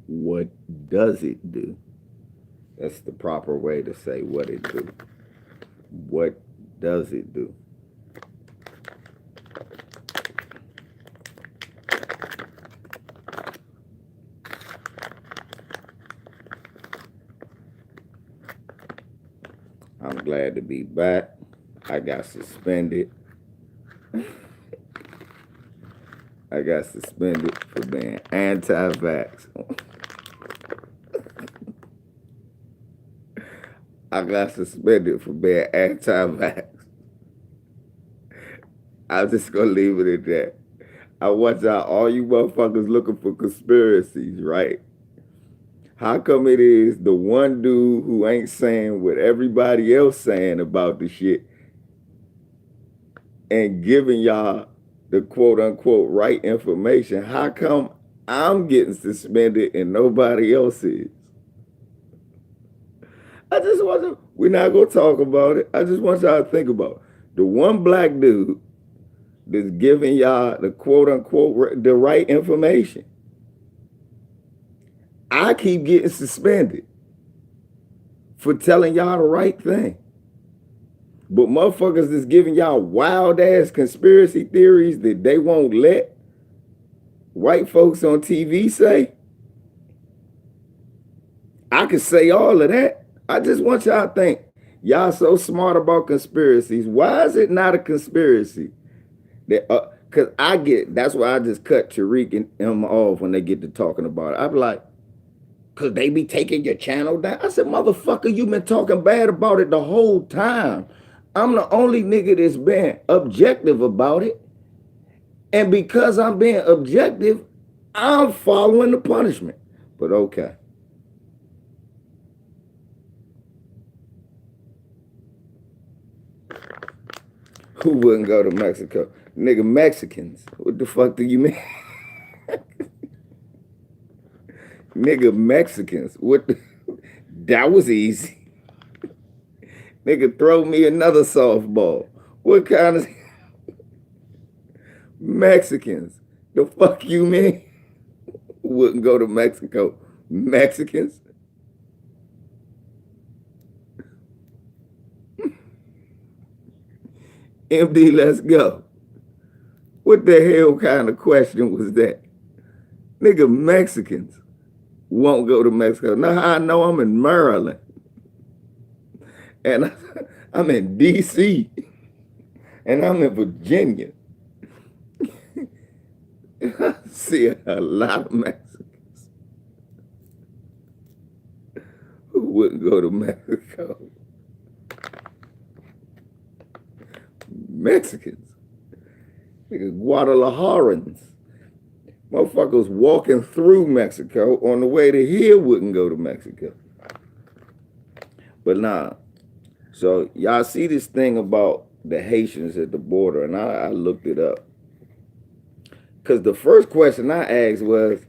what does it do? That's the proper way to say what it do. What does it do? I'm glad to be back. I got suspended. I got suspended for being anti-vax. I got suspended for being anti-vax. I'm just gonna leave it at that. I watch out all you motherfuckers looking for conspiracies, right? How come it is the one dude who ain't saying what everybody else saying about the shit and giving y'all the quote unquote right information? How come I'm getting suspended and nobody else is? I just want to, we're not going to talk about it. I just want y'all to think about it. The one black dude that's giving y'all the quote unquote the right information. I keep getting suspended for telling y'all the right thing. But motherfuckers is giving y'all wild ass conspiracy theories that they won't let white folks on TV say. I could say all of that. I just want y'all to think, y'all so smart about conspiracies. Why is it not a conspiracy? That because I get, that's why I just cut Tariq and him off when they get to talking about it. I'm like, because they be taking your channel down. I said, motherfucker, you been talking bad about it the whole time. I'm the only nigga that's been objective about it. And because I'm being objective, I'm following the punishment. But okay. Who wouldn't go to Mexico? Nigga, Mexicans. What the fuck do you mean? Nigga, Mexicans. What the, that was easy. Nigga, throw me another softball. What kind of Mexicans? The fuck you mean? Wouldn't go to Mexico? Mexicans? MD, let's go. What the hell kind of question was that? Nigga, Mexicans won't go to Mexico. Now I know I'm in Maryland. And I'm in DC. And I'm in Virginia. I see a lot of Mexicans who wouldn't go to Mexico. Mexicans. Nigga, Guadalajarans. Motherfuckers walking through Mexico on the way to here wouldn't go to Mexico. But nah. So y'all see this thing about the Haitians at the border, and I looked it up. Because the first question I asked was,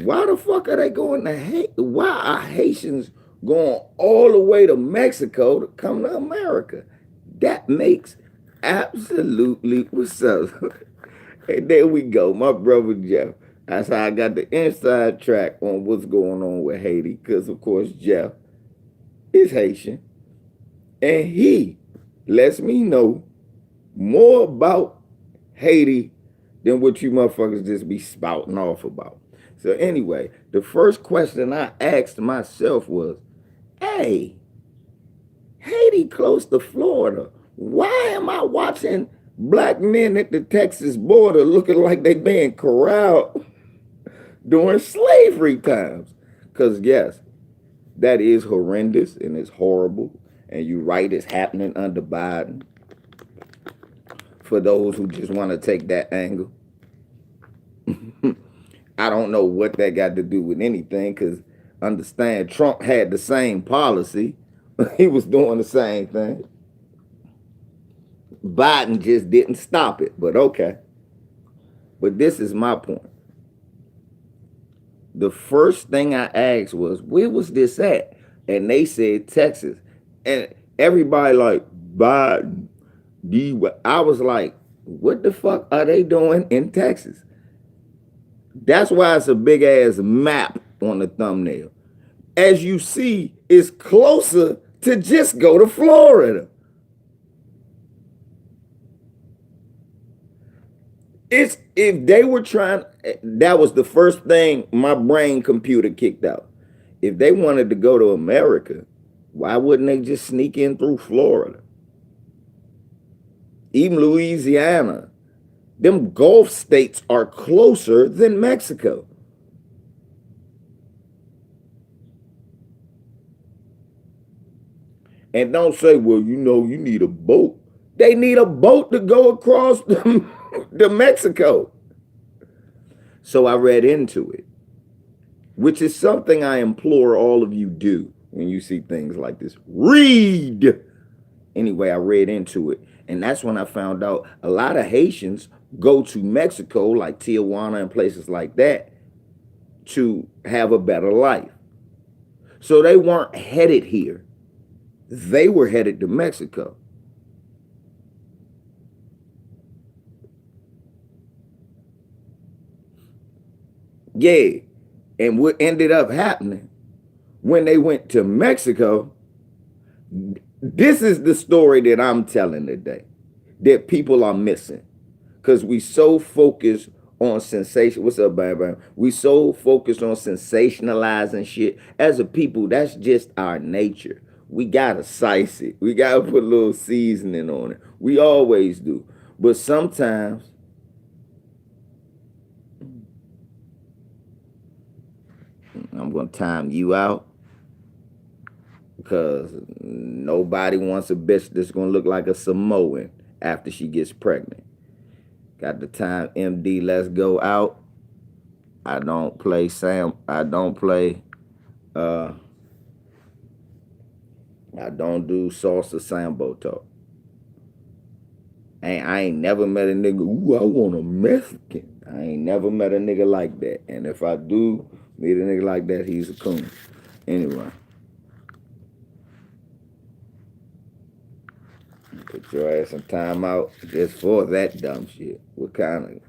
why the fuck are they going to Haiti? Why are Haitians going all the way to Mexico to come to America? That makes absolutely what's up. And there we go, my brother Jeff. That's how I got the inside track on what's going on with Haiti, because of course Jeff is Haitian. And he lets me know more about Haiti than what you motherfuckers just be spouting off about. So anyway, the first question I asked myself was, hey, Haiti close to Florida. Why am I watching black men at the Texas border looking like they being corralled during slavery times? Because yes, that is horrendous and it's horrible. And you're right, it's happening under Biden. For those who just want to take that angle. I don't know what that got to do with anything, because understand, Trump had the same policy. He was doing the same thing. Biden just didn't stop it, but okay. But this is my point. The first thing I asked was, where was this at? And they said Texas. And everybody like, Biden. I was like, what the fuck are they doing in Texas? That's why it's a big ass map on the thumbnail. As you see, it's closer to just go to Florida. It's if they were trying, that was the first thing my brain computer kicked out. If they wanted to go to America, why wouldn't they just sneak in through Florida? Even Louisiana. Them Gulf states are closer than Mexico. And don't say, well, you know, you need a boat. They need a boat to go across to Mexico. So I read into it, which is something I implore all of you do when you see things like this. Read. Anyway, I read into it. And that's when I found out a lot of Haitians go to Mexico, like Tijuana and places like that, to have a better life. So they weren't headed here. They were headed to Mexico. Yeah. And what ended up happening when they went to Mexico, this is the story that I'm telling today that people are missing. Because we so focused on sensation. What's up, Bam? We so focused on sensationalizing shit. As a people, that's just our nature. We gotta size it. We gotta put a little seasoning on it. We always do. But sometimes I'm gonna time you out because nobody wants a bitch that's gonna look like a Samoan after she gets pregnant. Got the time, MD, let's go out. I don't play I don't do salsa sambo talk. I ain't never met a nigga, ooh, I want a Mexican. I ain't never met a nigga like that. And if I do meet a nigga like that, he's a coon. Anyway. Put your ass in time out just for that dumb shit. What kind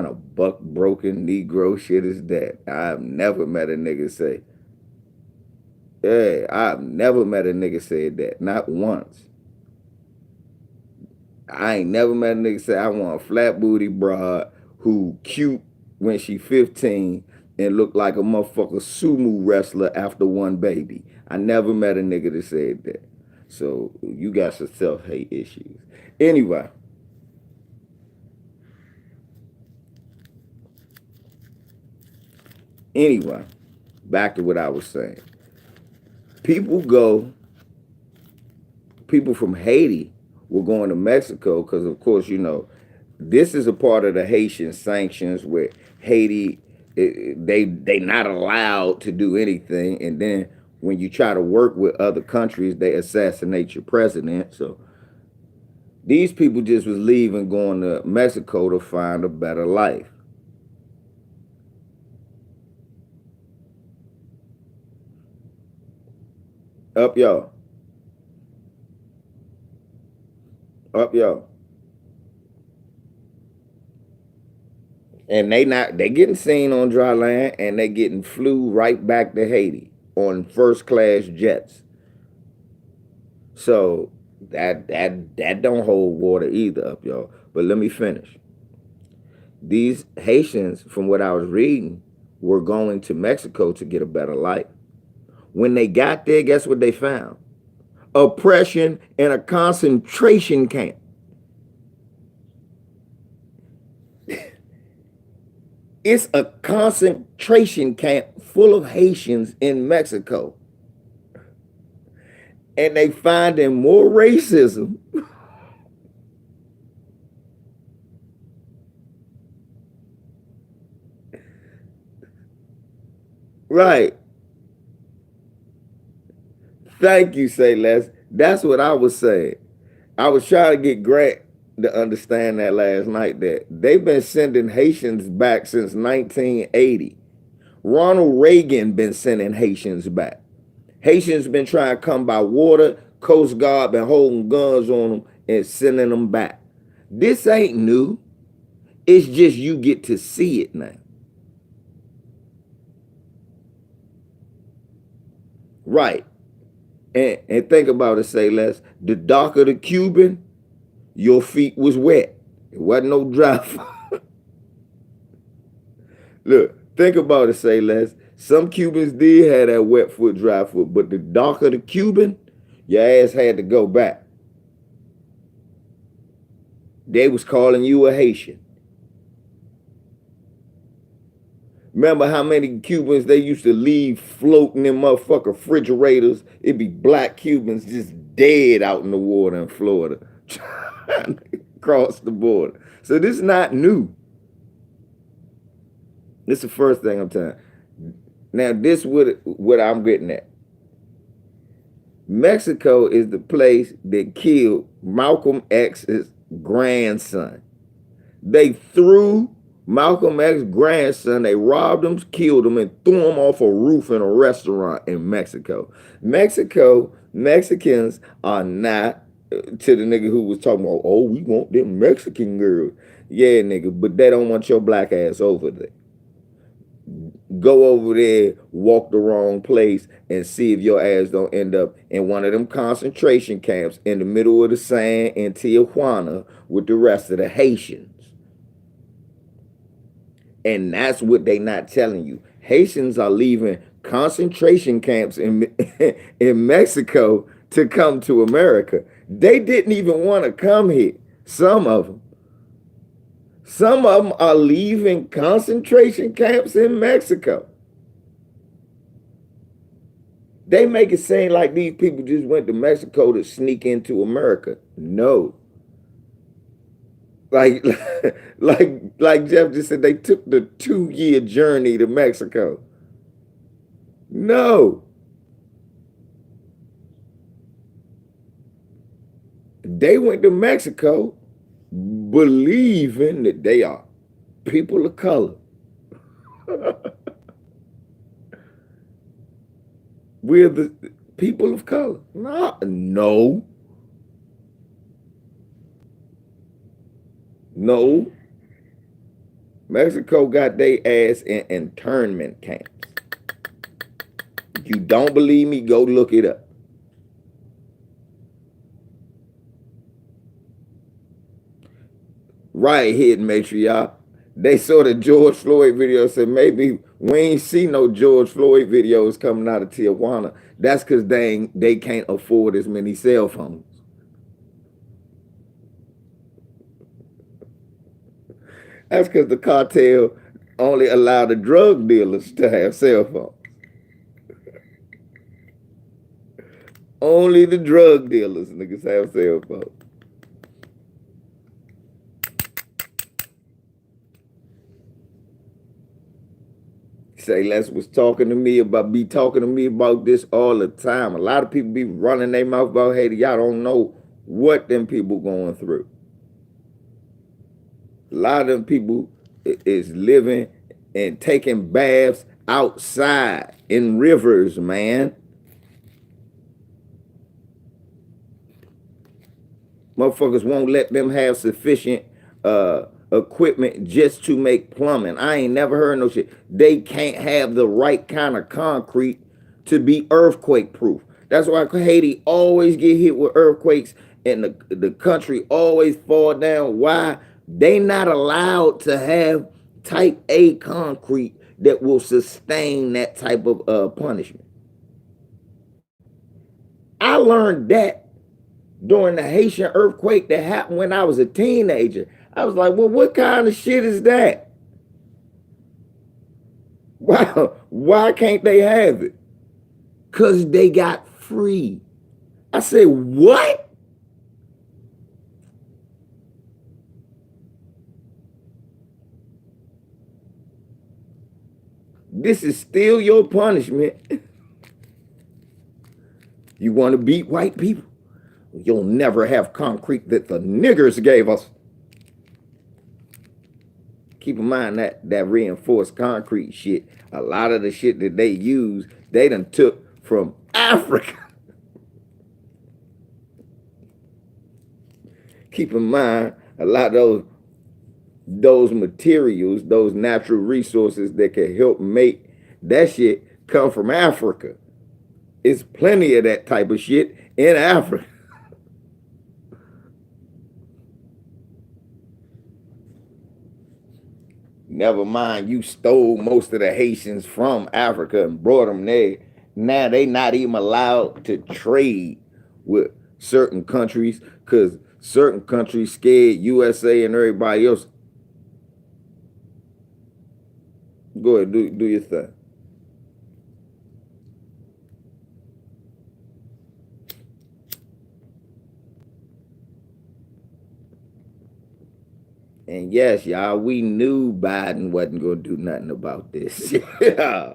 of buck broken Negro shit is that? I've never met a nigga say, yeah, I've never met a nigga say that. Not once. I ain't never met a nigga say I want a flat booty broad who cute when she 15 and look like a motherfucker sumo wrestler after one baby. I never met a nigga that said that. So you got some self-hate issues. Anyway. Back to what I was saying. People from Haiti were going to Mexico because, of course, you know, this is a part of the Haitian sanctions where Haiti, they not allowed to do anything. And then when you try to work with other countries, they assassinate your president. So these people just was leaving, going to Mexico to find a better life. Up y'all. Up y'all. And they getting seen on dry land and they getting flew right back to Haiti on first class jets. So that don't hold water either, up y'all. But let me finish. These Haitians, from what I was reading, were going to Mexico to get a better life. When they got there, guess what they found? Oppression and a concentration camp. It's a concentration camp full of Haitians in Mexico. And they finding more racism. Right. Thank you, Say Less. That's what I was saying. I was trying to get Grant to understand that last night, that they've been sending Haitians back since 1980. Ronald Reagan been sending Haitians back. Haitians been trying to come by water. Coast Guard been holding guns on them and sending them back. This ain't new. It's just you get to see it now. Right. And think about it, say less. The darker the Cuban, your feet was wet. It wasn't no dry. Look, think about it, say less. Some Cubans did have that wet foot, dry foot, but the darker the Cuban, your ass had to go back. They was calling you a Haitian. Remember how many Cubans they used to leave floating in motherfucking refrigerators? It'd be black Cubans just dead out in the water in Florida trying to cross the border. So this is not new. This is the first thing I'm telling. Now this is what I'm getting at. Mexico is the place that killed Malcolm X's grandson. They threw Malcolm X's grandson, they robbed him, killed him, and threw him off a roof in a restaurant in Mexico. Mexicans are not, to the nigga who was talking about, oh, we want them Mexican girls. Yeah, nigga, but they don't want your black ass over there. Go over there, walk the wrong place, and see if your ass don't end up in one of them concentration camps in the middle of the sand in Tijuana with the rest of the Haitians. And that's what they not telling you. Haitians are leaving concentration camps in Mexico to come to America. They didn't even want to come here. Some of them. Some of them are leaving concentration camps in Mexico. They make it seem like these people just went to Mexico to sneak into America. No. Like Jeff just said, they took the 2-year journey to Mexico. No. They went to Mexico believing that they are people of color. We're the people of color. No. Mexico got their ass in internment camps. If you don't believe me, go look it up. Right here, matriarch. They saw the George Floyd video, said maybe we ain't see no George Floyd videos coming out of Tijuana. That's because they can't afford as many cell phones. That's because the cartel only allowed the drug dealers to have cell phones. Only the drug dealers niggas have cell phones. Say Les was talking to me about this all the time. A lot of people be running their mouth about Haiti. Y'all don't know what them people going through. A lot of them people is living and taking baths outside in rivers, man. Motherfuckers won't let them have sufficient equipment just to make plumbing. I ain't never heard no shit. They can't have the right kind of concrete to be earthquake proof. That's why Haiti always get hit with earthquakes and the country always fall down. Why? They not allowed to have type A concrete that will sustain that type of punishment. I learned that during the Haitian earthquake that happened when I was a teenager. I was like, well, what kind of shit is that? Why can't they have it? Because they got free. I said, what? This is still your punishment. You want to beat white people? You'll never have concrete that the niggers gave us. Keep in mind that reinforced concrete shit, a lot of the shit that they use, they done took from Africa. Keep in mind, a lot of those materials, those natural resources that can help make that shit come from Africa. It's plenty of that type of shit in Africa. Never mind, you stole most of the Haitians from Africa and brought them there. Now they not even allowed to trade with certain countries because certain countries scared USA and everybody else. Go ahead, do your thing. And yes, y'all, we knew Biden wasn't going to do nothing about this. Yeah.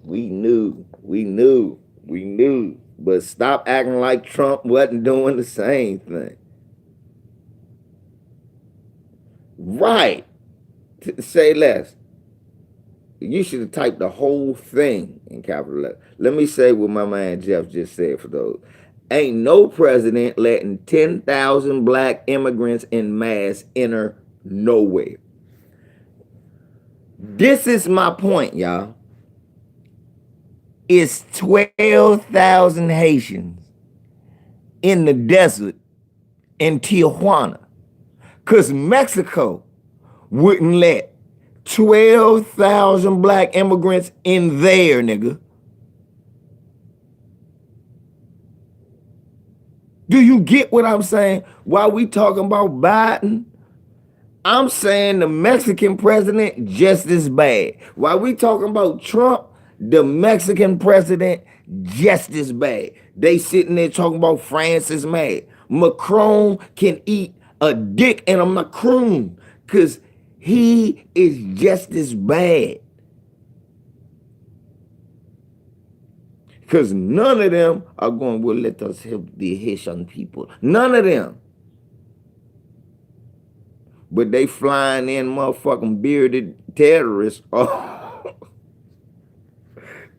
We knew. But stop acting like Trump wasn't doing the same thing. Right. Say less. You should have typed the whole thing in capital letters. Let me say what my man Jeff just said for those. Ain't no president letting 10,000 black immigrants in mass enter nowhere. This is my point, y'all. It's 12,000 Haitians in the desert in Tijuana. Because Mexico wouldn't let 12,000 black immigrants in there, nigga. Do you get what I'm saying? While we talking about Biden, I'm saying the Mexican president just as bad. While we talking about Trump, the Mexican president just as bad. They sitting there talking about France is mad. Macron can eat a dick and a Macron because he is just as bad. Because none of them are going, well, let us help the Haitian people. None of them. But they flying in motherfucking bearded terrorists. Oh,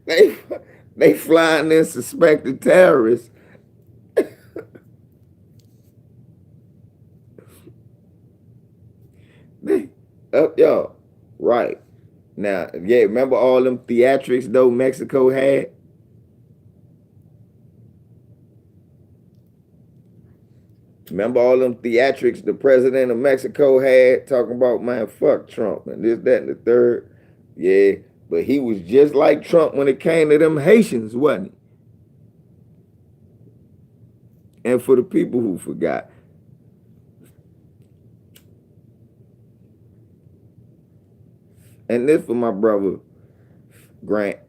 they flying in suspected terrorists. Y'all, right. Now, yeah, remember all them theatrics though Mexico had? Remember all them theatrics the president of Mexico had talking about, man, fuck Trump and this, that, and the third? Yeah, but he was just like Trump when it came to them Haitians, wasn't he? And for the people who forgot, and this for my brother Grant,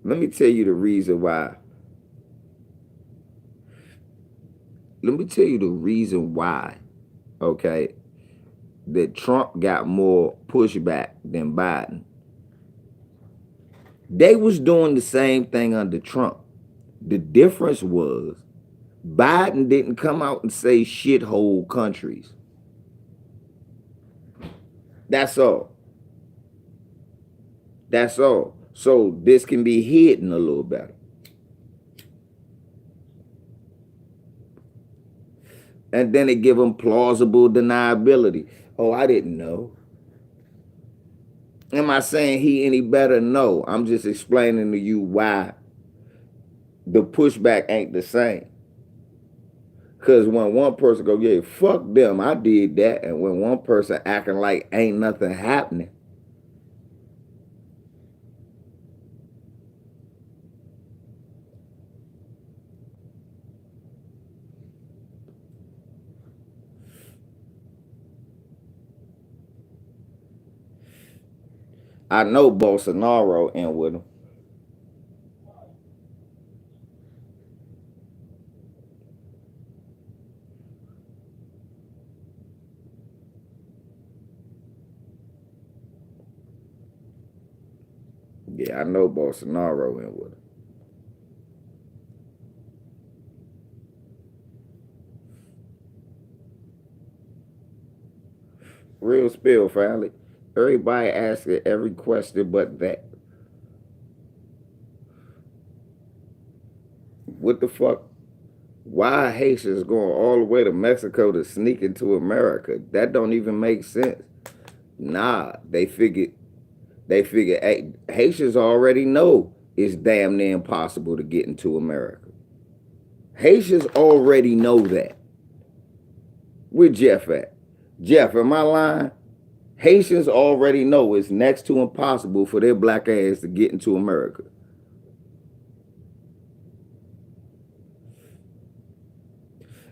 let me tell you the reason why. Let me tell you the reason why, okay, that Trump got more pushback than Biden. They was doing the same thing under Trump. The difference was Biden didn't come out and say shithole countries. That's all. That's all. So this can be hidden a little better. And then it give them plausible deniability. Oh, I didn't know. Am I saying he any better? No. I'm just explaining to you why the pushback ain't the same. Because when one person go, yeah, fuck them, I did that. And when one person acting like ain't nothing happening. I know Bolsonaro in with him. Yeah, I know Bolsonaro in with him. Real spill, family. Everybody asking every question but that. What the fuck? Why Haitians going all the way to Mexico to sneak into America? That don't even make sense. Nah, they figured They figure, hey, Haitians already know it's damn near impossible to get into America. Haitians already know that. Where Jeff at? Jeff, am I lying? Haitians already know it's next to impossible for their black ass to get into America.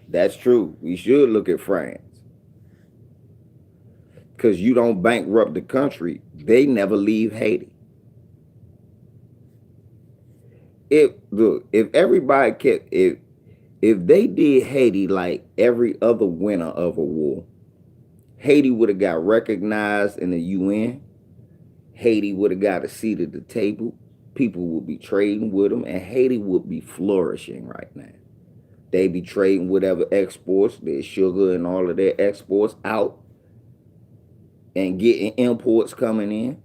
That's true. We should look at France. Because you don't bankrupt the country, they never leave Haiti. If everybody kept, if they did Haiti like every other winner of a war, Haiti would have got recognized in the UN. Haiti would have got a seat at the table. People would be trading with them, and Haiti would be flourishing right now. They be trading whatever exports, their sugar and all of their exports out, and getting imports coming in.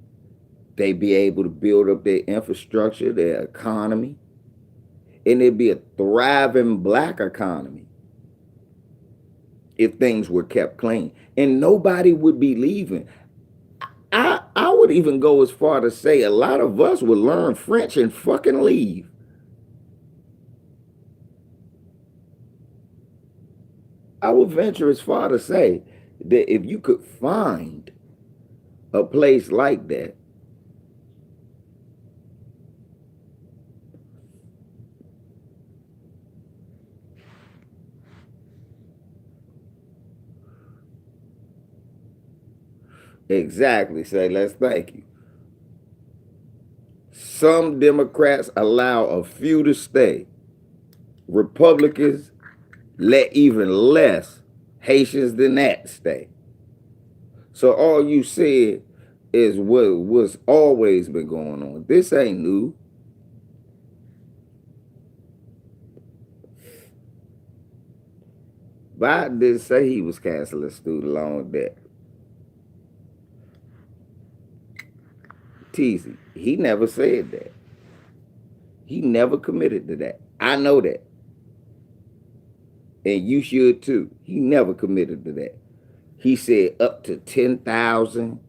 They be able to build up their infrastructure, their economy, and it'd be a thriving black economy if things were kept clean, and nobody would be leaving. I would even go as far to say a lot of us would learn French and fucking leave. I would venture as far to say that if you could find a place like that, exactly, say, let's thank you. Some Democrats allow a few to stay. Republicans let even less Haitians than that stay. So all you said is what's always been going on. This ain't new. Biden didn't say he was canceling student loan debt. Teasy, he never said that. He never committed to that. I know that. And you should too. He never committed to that. He said up to 10,000.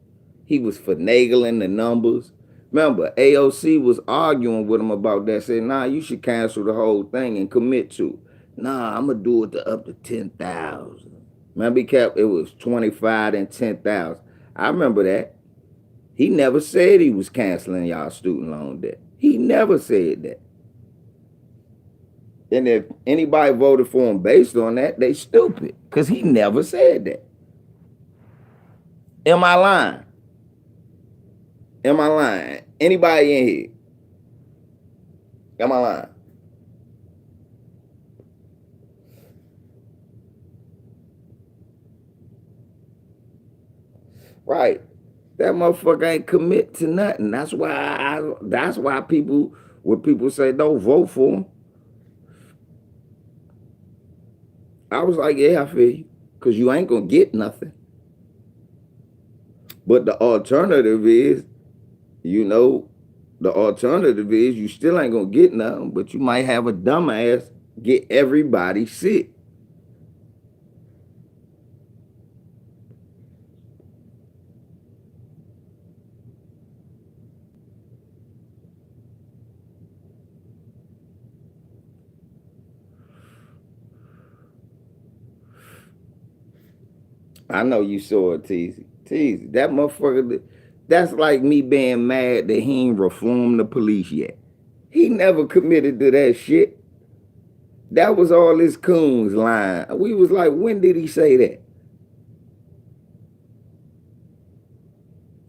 He was finagling the numbers. Remember, AOC was arguing with him about that, saying, nah, you should cancel the whole thing and commit to it. Nah, I'm going to do it to up to 10,000. Remember, it was 25 and 10,000. I remember that. He never said he was canceling y'all student loan debt. He never said that. And if anybody voted for him based on that, they stupid. Because he never said that. Am I lying? Am I lying? Anybody in here? Am I lying? Right. That motherfucker ain't commit to nothing. That's why people, when people say don't vote for him, I was like, yeah, I feel you. Because you ain't going to get nothing. But the alternative is, the alternative is you still ain't going to get nothing, but you might have a dumbass get everybody sick. I know you saw it, Teasy. Teasy, that motherfucker, that's like me being mad that he ain't reformed the police yet. He never committed to that shit. That was all his coons line. We was like, when did he say that?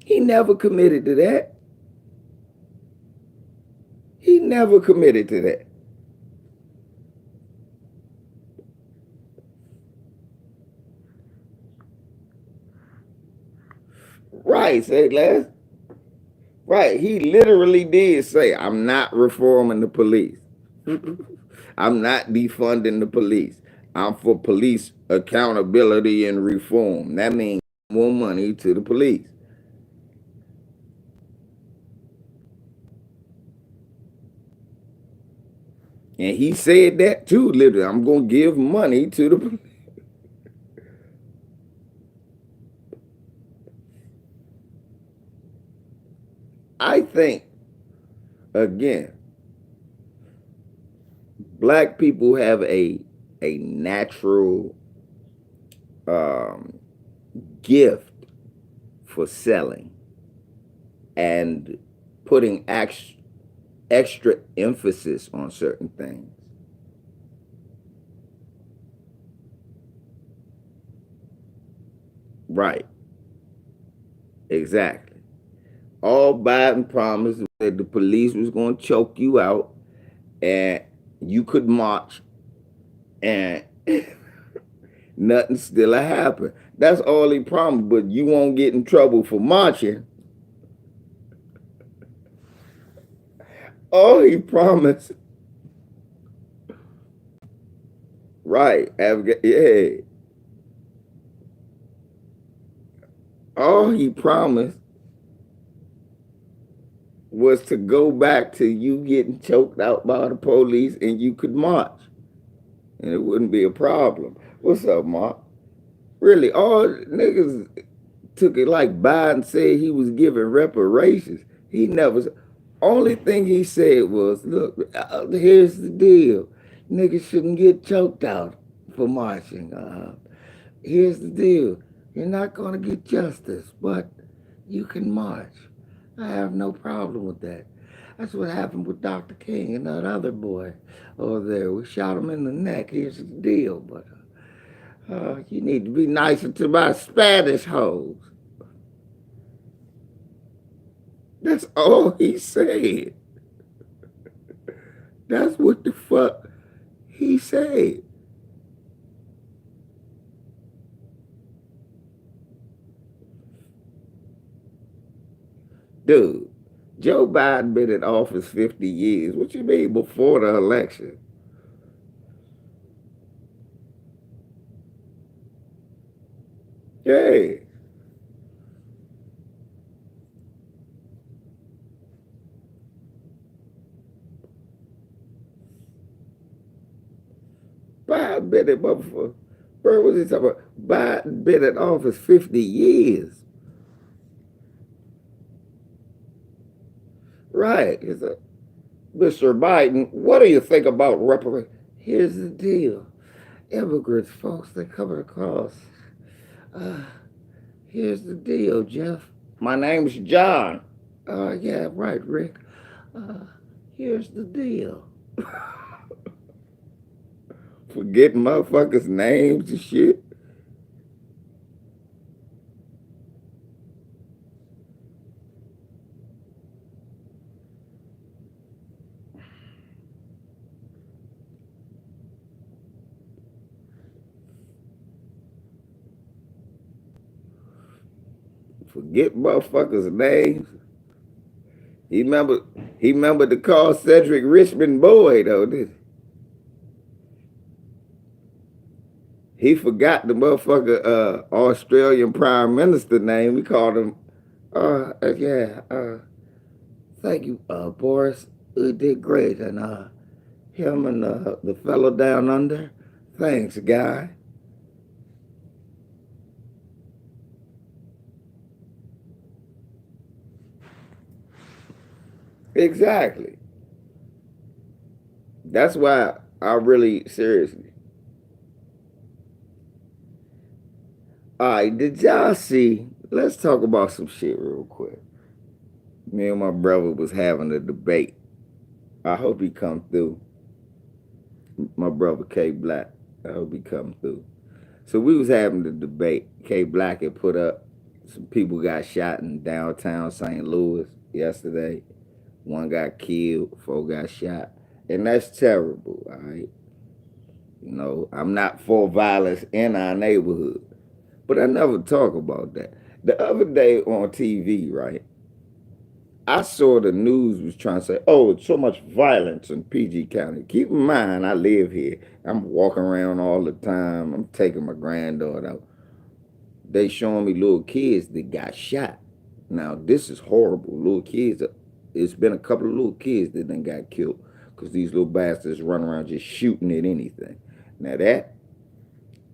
He never committed to that. He never committed to that. Right, say last. Right, he literally did say, I'm not reforming the police. I'm not defunding the police. I'm for police accountability and reform. That means more money to the police. And he said that too, literally. I'm going to give money to the police. I think, again, black people have a natural um, gift for selling and putting extra emphasis on certain things. Right, exactly. All Biden promised that the police was going to choke you out and you could march and nothing still happened. That's all he promised, but you won't get in trouble for marching. All he promised, right? Yeah, all he promised was to go back to you getting choked out by the police and you could march and it wouldn't be a problem. What's up, Mark? Really, all niggas took it like Biden said he was giving reparations. He never. Only thing he said was, "Look, here's the deal: niggas shouldn't get choked out for marching. Here's the deal: you're not gonna get justice, but you can march. I have no problem with that." That's what happened with Dr. King and that other boy over there. We shot him in the neck. Here's the deal, but you need to be nicer to my Spanish hoes. That's all he said. That's what the fuck he said. Dude, Joe Biden been in office 50 years. What you mean before the election? Hey, Biden been in motherfucker. Bro, what's he talking about? Biden been in office 50 years. Right. It's a, Mr. Biden, what do you think about reparations? Here's the deal. Immigrants, folks, they're coming across. Uh, Here's the deal, Jeff. My name's John. Yeah, right, Rick. Uh, Here's the deal. Forgetting motherfuckers' names and shit. Forget motherfuckers' names. He remember he remembered to call Cedric Richmond boy though, did he? Forgot the motherfucker Australian Prime Minister name. We called him yeah, thank you, Boris. You did great. And him and the fellow down under. Thanks, guy. Exactly. That's why I really seriously. All right, did y'all see? Let's talk about some shit real quick. Me and my brother was having a debate. I hope he come through. My brother K Black. I hope he come through. So we was having the debate. K Black had put up some people got shot in downtown St. Louis yesterday. One got killed, four got shot. And that's terrible, all right? You know, I'm not for violence in our neighborhood. But I never talk about that. The other day on TV, right? I saw the news was trying to say, oh, it's so much violence in PG County. Keep in mind, I live here. I'm walking around all the time. I'm taking my granddaughter out. They showing me little kids that got shot. Now, this is horrible. Little kids, it's been a couple of little kids that then got killed because these little bastards run around just shooting at anything. Now,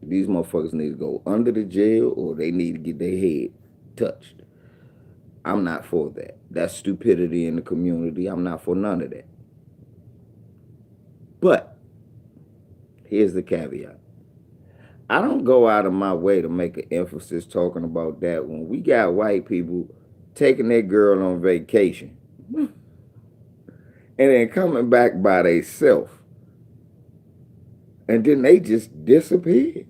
these motherfuckers need to go under the jail or they need to get their head touched. I'm not for that. That's stupidity in the community. I'm not for none of that. But here's the caveat. I don't go out of my way to make an emphasis talking about that when we got white people taking their girl on vacation and then coming back by themselves. And then they just disappear.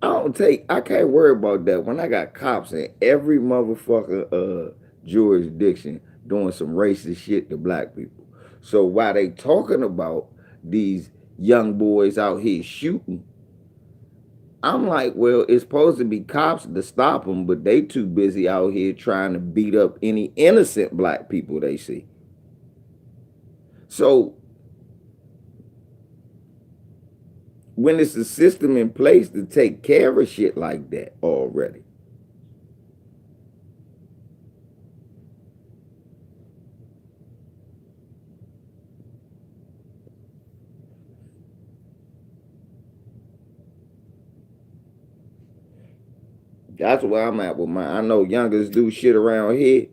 I can't worry about that when I got cops in every motherfucker jurisdiction doing some racist shit to black people. So while they talking about these young boys out here shooting, I'm like, well, it's supposed to be cops to stop them, but they too busy out here trying to beat up any innocent black people they see. So when it's a system in place to take care of shit like that already, that's where I'm at with mine. I know youngers do shit around here.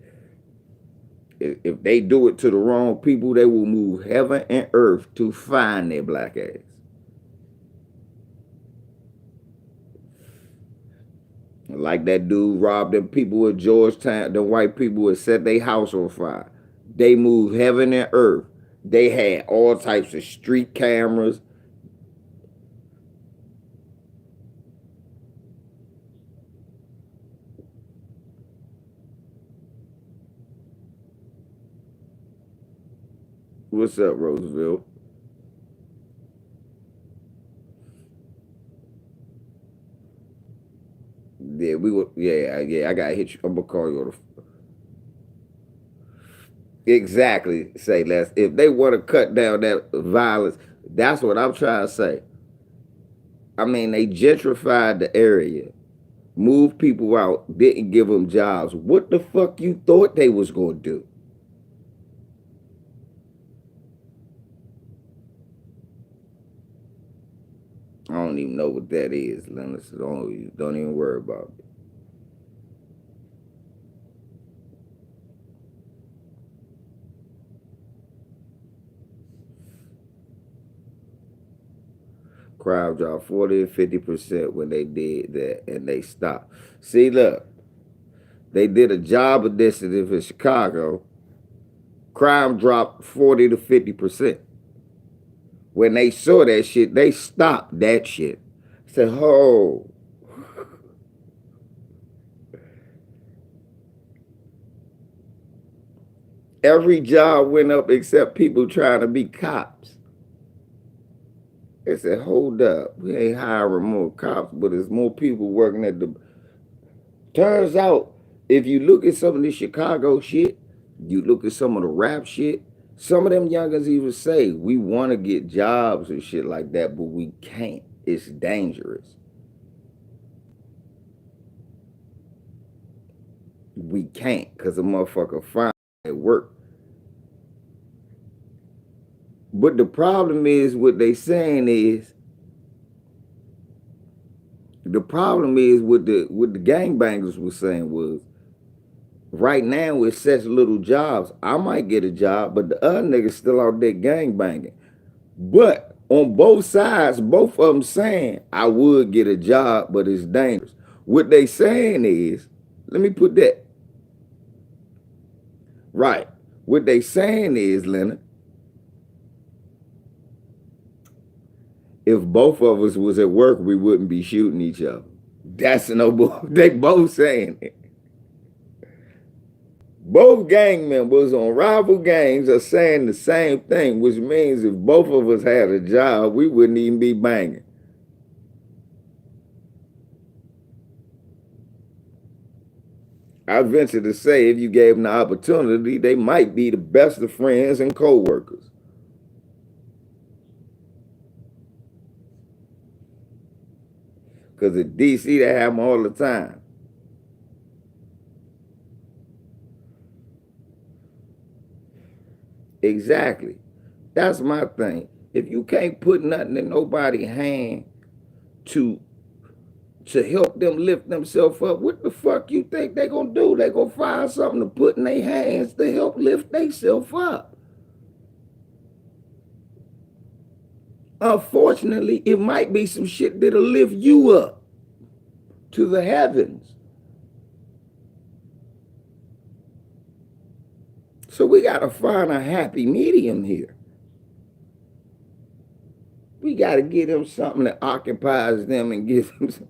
If they do it to the wrong people, they will move heaven and earth to find their black ass. Like that dude robbed them people at Georgetown, the white people would set their house on fire. They moved heaven and earth. They had all types of street cameras. What's up, Roosevelt? Yeah, I gotta hit you. I'm gonna call you on the exactly. Say less. If they want to cut down that violence, that's what I'm trying to say. I mean, they gentrified the area, moved people out, didn't give them jobs. What the fuck you thought they was gonna do? I don't even know what that is, Linus. Don't even worry about it. Crime dropped 40 to 50% when they did that, and they stopped. See, look, they did a job initiative in Chicago. Crime dropped 40 to 50%. When they saw that shit, they stopped that shit. Said, oh. Every job went up except people trying to be cops. They said, hold up, we ain't hiring more cops, but there's more people working at the. Turns out, if you look at some of the Chicago shit, you look at some of the rap shit, some of them youngers even say, we want to get jobs and shit like that, but we can't. It's dangerous. We can't because a motherfucker find at work. But the problem is, what they saying is, the problem is what the gangbangers was saying was, right now with such little jobs, I might get a job, but the other niggas still out there gangbanging. But on both sides, both of them saying, I would get a job, but it's dangerous. What they saying is, let me put that right. What they saying is, Leonard, if both of us was at work, we wouldn't be shooting each other. That's no. They both saying it. Both gang members on rival gangs are saying the same thing, which means if both of us had a job, we wouldn't even be banging. I venture to say, if you gave them the opportunity, they might be the best of friends and co-workers. Because in DC, they have them all the time. Exactly. That's my thing. If you can't put nothing in nobody's hand to to help them lift themselves up, what the fuck you think they gonna do? They gonna find something to put in their hands to help lift themselves up. Unfortunately, it might be some shit that'll lift you up to the heavens. So we got to find a happy medium here. We got to give them something that occupies them and gives them some.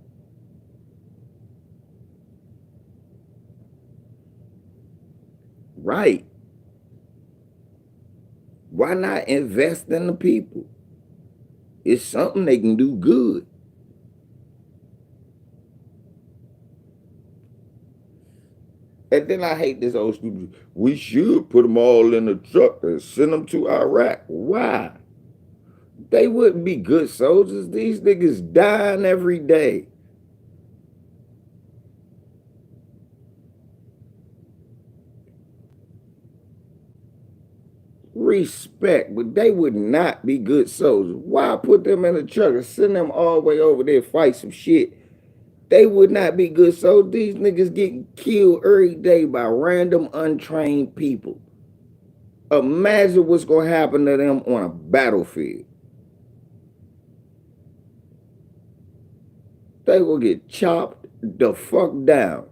Right. Why not invest in the people? It's something they can do good. And then I hate this old stupid. We should put them all in a truck and send them to Iraq. Why? They wouldn't be good soldiers. These niggas dying every day. Respect, but they would not be good soldiers. Why put them in a truck and send them all the way over there to fight some shit? They would not be good soldiers. These niggas get killed every day by random untrained people. Imagine what's going to happen to them on a battlefield. They will get chopped the fuck down.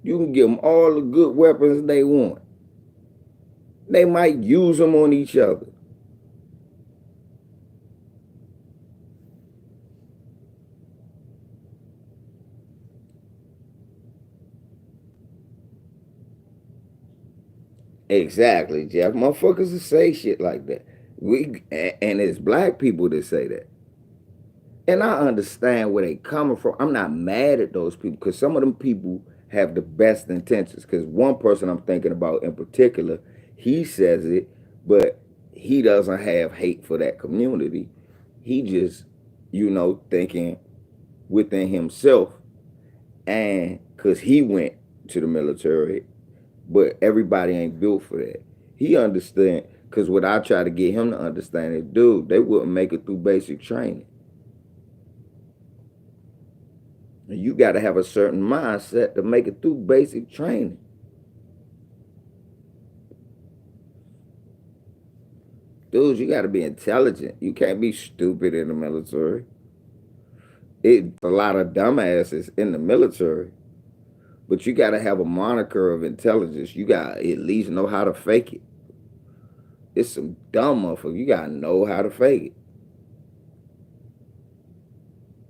You can give them all the good weapons they want. They might use them on each other. Exactly, Jeff. Motherfuckers will say shit like that. And it's black people that say that. And I understand where they coming from. I'm not mad at those people because some of them people have the best intentions. Because one person I'm thinking about in particular, he says it, but he doesn't have hate for that community. He just, thinking within himself. And because he went to the military, but everybody ain't built for that. He understand, because what I try to get him to understand is, dude, they wouldn't make it through basic training. You got to have a certain mindset to make it through basic training. Dudes, you got to be intelligent. You can't be stupid in the military. It's a lot of dumbasses in the military, but you got to have a moniker of intelligence. You got to at least know how to fake it. It's some dumb motherfucker. You got to know how to fake it.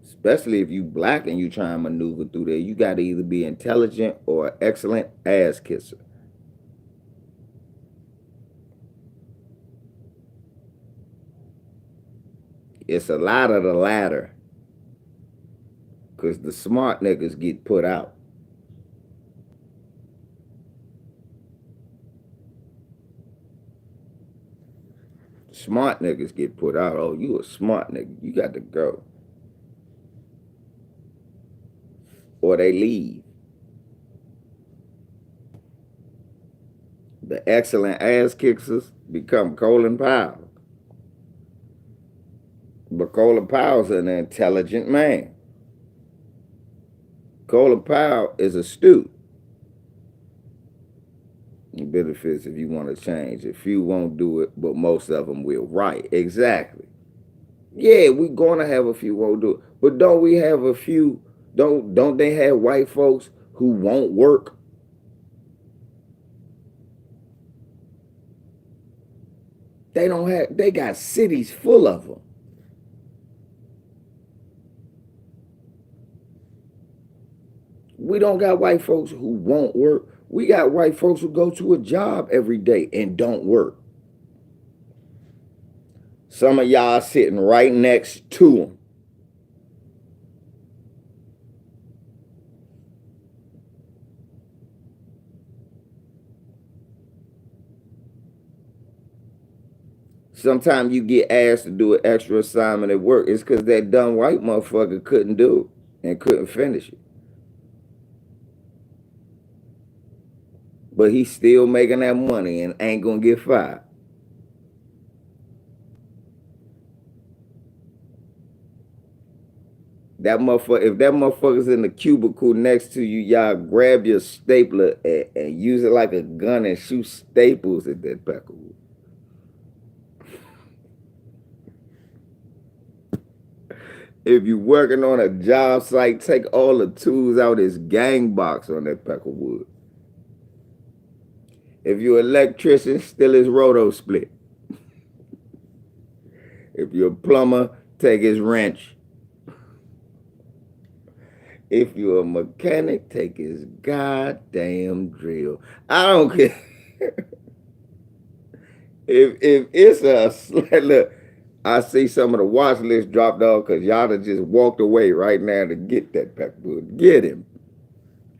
Especially if you black and you try and maneuver through there, you got to either be intelligent or an excellent ass kisser. It's a lot of the latter, because the smart niggas get put out. Smart niggas get put out. Oh, you a smart nigga. You got to go. Or they leave. The excellent ass kickers become Colin Powell. But Colin Powell's an intelligent man. Colin Powell is astute. Benefits if you want to change. A few won't do it, but most of them will. Right, exactly. Yeah, we're going to have a few won't do it. But don't we have a few, don't they have white folks who won't work? They got cities full of them. We don't got white folks who won't work. We got white folks who go to a job every day and don't work. Some of y'all sitting right next to them. Sometimes you get asked to do an extra assignment at work. It's because that dumb white motherfucker couldn't do it and couldn't finish it. But he's still making that money and ain't gonna get fired. That motherfucker, if that motherfucker's in the cubicle next to you, y'all grab your stapler and use it like a gun and shoot staples at that Peckerwood. If you're working on a job site, take all the tools out his gang box on that Peckerwood. If you're an electrician, steal his roto split. If you're a plumber, take his wrench. If you're a mechanic, take his goddamn drill. I don't care. if it's a look, I see some of the watch list dropped off because y'all have just walked away right now to get that Peckerwood. Get him.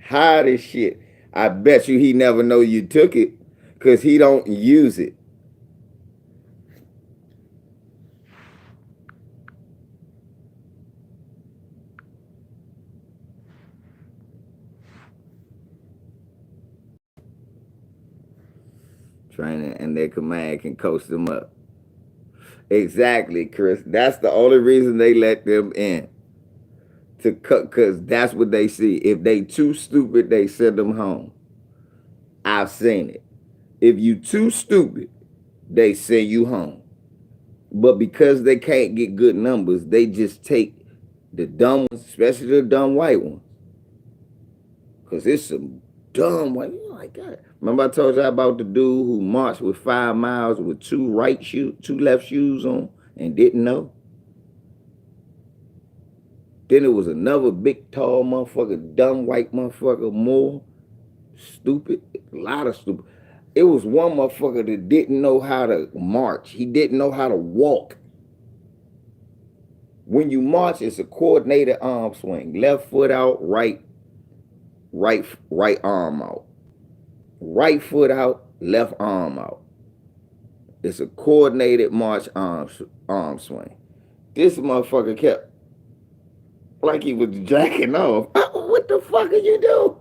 Hide his shit. I bet you he never know you took it because he don't use it. Training and their command can coach them up. Exactly, Chris. That's the only reason they let them in. To cut, because that's what they see. If they too stupid, they send them home. I've seen it. If you too stupid, they send you home. But because they can't get good numbers, they just take the dumb ones, especially the dumb white ones. Because it's some dumb white. You're like, God. Remember I told you about the dude who marched with 5 miles with two left shoes on and didn't know? Then it was another big, tall motherfucker, dumb white motherfucker, more stupid, a lot of stupid. It was one motherfucker that didn't know how to march. He didn't know how to walk. When you march, it's a coordinated arm swing. Left foot out, right arm out. Right foot out, left arm out. It's a coordinated march arm swing. This motherfucker kept like he was jacking off. What the fuck are you doing?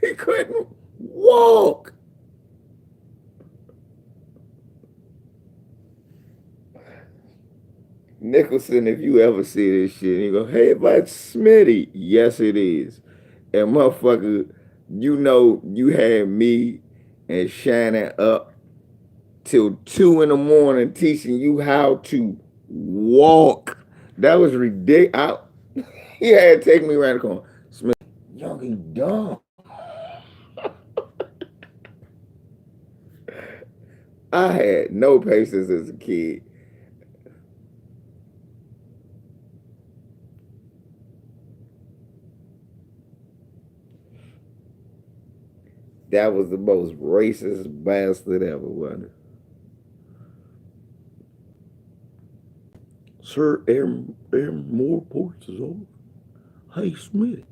He couldn't walk. Nicholson, if you ever see this shit, you go, hey, that's Smitty. Yes, it is. And motherfucker, you know you had me and Shannon up till 2 in the morning teaching you how to walk. That was ridiculous. He had to take me around the corner. Smith, young, you dumb. I had no patience as a kid. That was the most racist bastard ever, wasn't it? Sir, air more ports is over. Hey, Smith,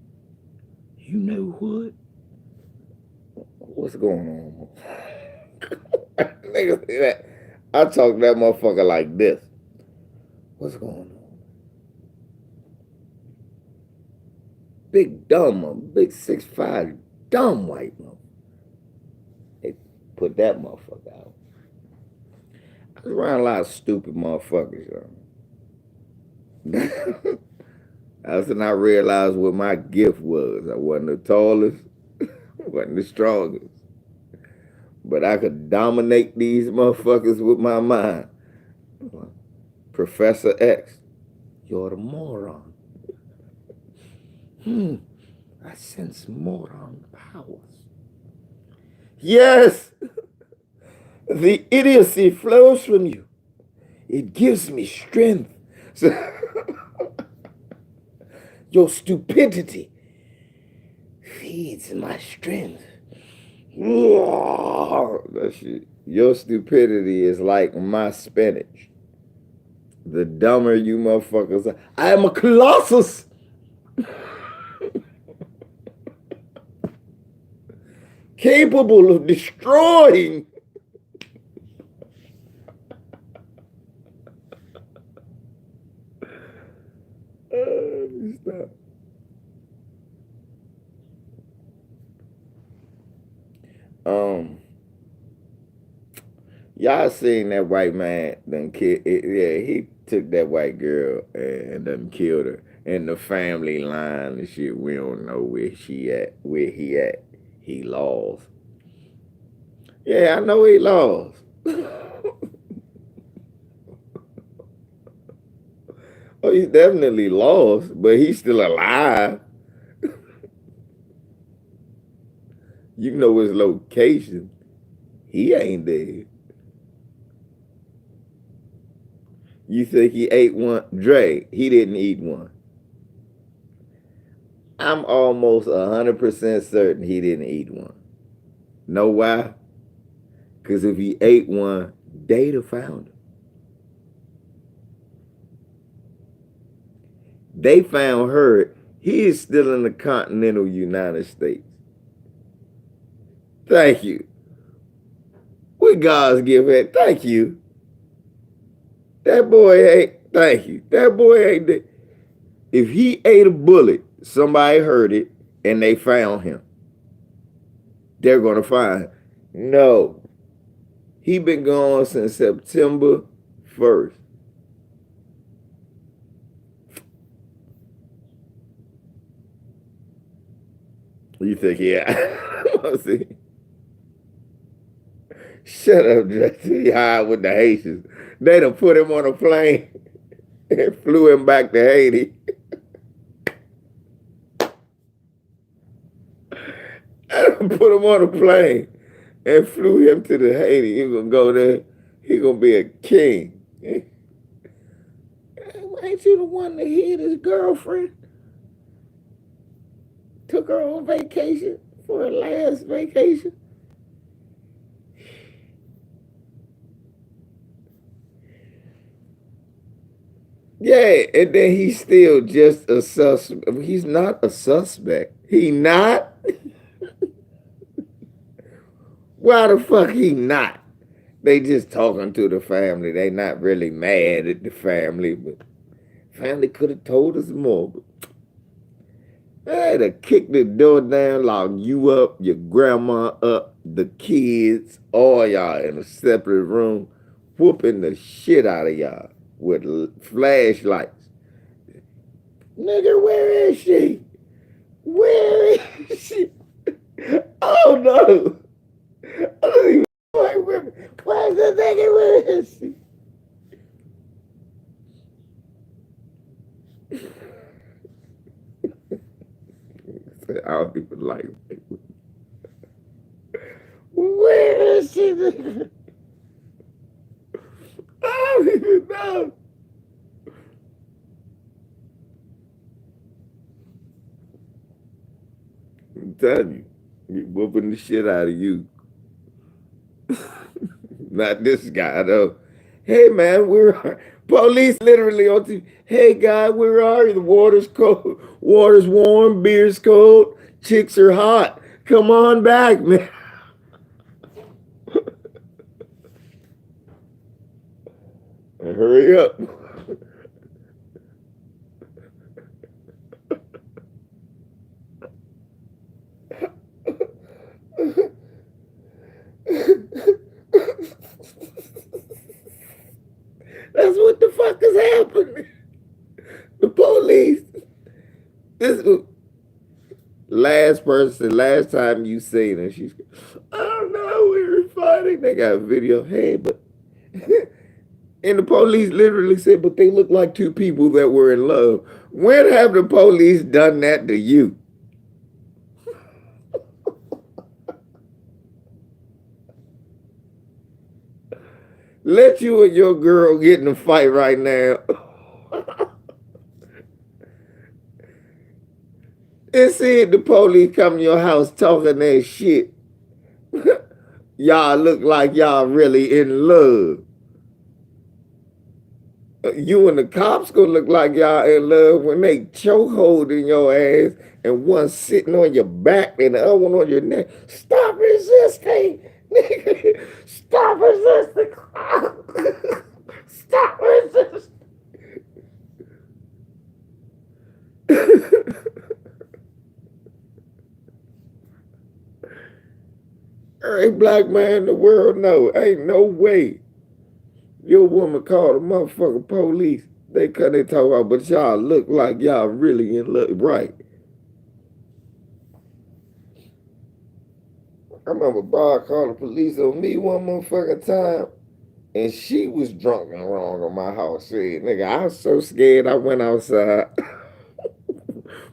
you know what? What's going on? I talk to that motherfucker like this. What's going on? Big dumb one, big 6'5", dumb white motherfucker. They put that motherfucker out. I was around a lot of stupid motherfuckers, yo. That's when I realized what my gift was. I wasn't the tallest, wasn't the strongest. But I could dominate these motherfuckers with my mind. Professor X, you're a moron. I sense moron powers. Yes, the idiocy flows from you. It gives me strength. So, your stupidity feeds my strength. That shit. Your stupidity is like my spinach. The dumber you motherfuckers are. I am a colossus. Capable of destroying. Stop. Y'all seen that white man done killed? Yeah, he took that white girl and done killed her. And the family line and shit, we don't know where she at, where he at. He lost. Yeah, I know he lost. Oh, he's definitely lost, but he's still alive. You know his location. He ain't dead. You think he ate one? Dre, he didn't eat one. I'm almost 100% certain he didn't eat one. Know why? Because if he ate one, they'd have found him. They found her. He is still in the continental United States. Thank you. With God's gift, thank you. That boy ain't, thank you. That boy ain't dead. If he ate a bullet, somebody heard it, and they found him. They're going to find him. No. He been gone since September 1st. You think, yeah. See? Shut up, Jesse. He high with the Haitians. They done put him on a plane and flew him back to Haiti. Put him on a plane and flew him to the Haiti. He gonna go there. He gonna be a king. Ain't you the one that hit his girlfriend? Took her on vacation for her last vacation. Yeah, and then he's still just a suspect. He's not a suspect. He not? Why the fuck he not? They just talking to the family. They not really mad at the family, but family could have told us more. But they'd have kicked the door down, locked you up, your grandma up, the kids, all y'all in a separate room, whooping the shit out of y'all with flashlights. Nigga, where is she? Where is she? Oh no! I don't even know where's the nigga? Where is she? I don't even like it. Where is she? I don't even know. I'm telling you, we whooping the shit out of you. Not this guy though. Hey man, we're police literally on TV. Hey guy, where are you? The water's cold, water's warm, beer's cold, chicks are hot. Come on back, man. Hurry up. That's what the fuck is happening. The police. This last time you seen her, she's, oh no, we were fighting. They got a video. Hey, but and the police literally said, but they look like two people that were in love. When have the police done that to you? Let you and your girl get in a fight right now. And see the police come to your house talking that shit. Y'all look like y'all really in love. You and the cops gonna look like y'all in love when they choke holding your ass and one sitting on your back and the other one on your neck. Stop resisting, nigga. Stop resisting. Stop resisting. Every black man in the world know. Ain't no way your woman called the motherfucking police. They talk about, but y'all look like y'all really in love. Right. I remember Bob called the police on me one motherfucking time, and she was drunk and wrong on my house. Shit, nigga, I was so scared I went outside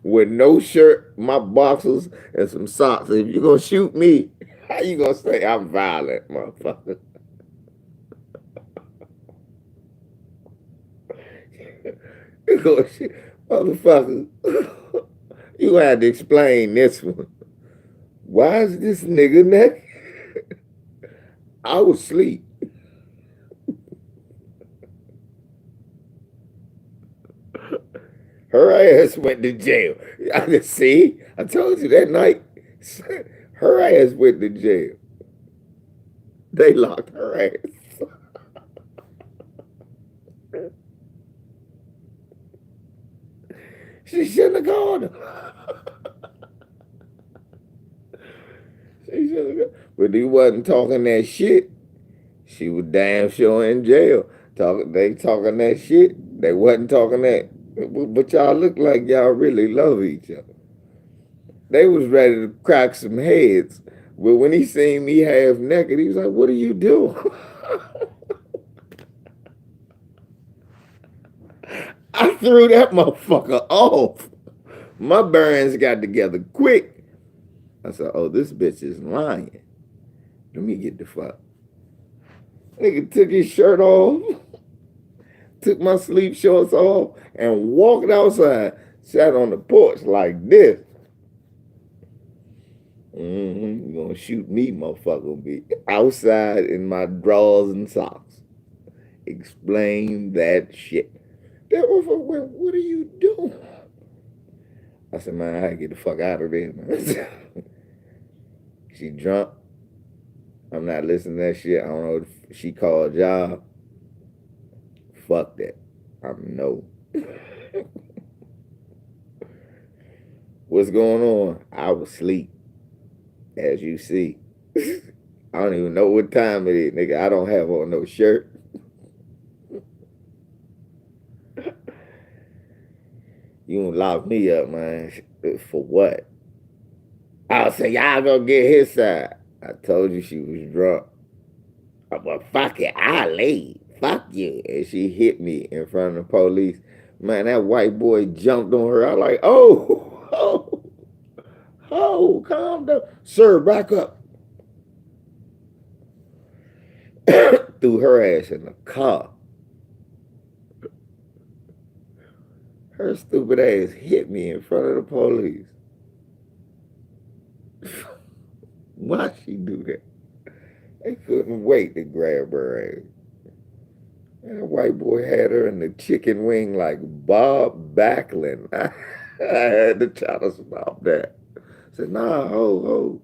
with no shirt, my boxers, and some socks. If you gonna shoot me, how you gonna say I'm violent, motherfucker? You gonna shoot, motherfucker. You had to explain this one. Why is this nigga naked? I was asleep. Her ass went to jail. I see. I told you that night. Her ass went to jail. They locked her ass. She shouldn't have gone. She shouldn't have gone. But he wasn't talking that shit. She was damn sure in jail. They talking that shit. They wasn't talking that. But y'all look like y'all really love each other. They was ready to crack some heads. But when he seen me half naked, he was like, what are you doing? I threw that motherfucker off. My burns got together quick. I said, oh, this bitch is lying. Let me get the fuck. Nigga took his shirt off, took my sleep shorts off, and walked outside. Sat on the porch like this. You gonna shoot me, motherfucker, be outside in my drawers and socks. Explain that shit. That motherfucker went, what are you doing? I said, man, I gotta get the fuck out of there, man. She drunk. I'm not listening to that shit. I don't know if she called y'all. Fuck that. I'm no. What's going on? I was asleep, as you see. I don't even know what time it is, nigga. I don't have on no shirt. You gonna lock me up, man. For what? I'll say, y'all gonna get his side. I told you she was drunk. But fuck it, I leave. Fuck you. And she hit me in front of the police. Man, that white boy jumped on her. I was like, oh, calm down. Sir, back up. Threw her ass in the car. Her stupid ass hit me in front of the police. Why'd she do that? They couldn't wait to grab her ass. And the white boy had her in the chicken wing like Bob Backlund. I had to try to stop that. I said, nah, ho.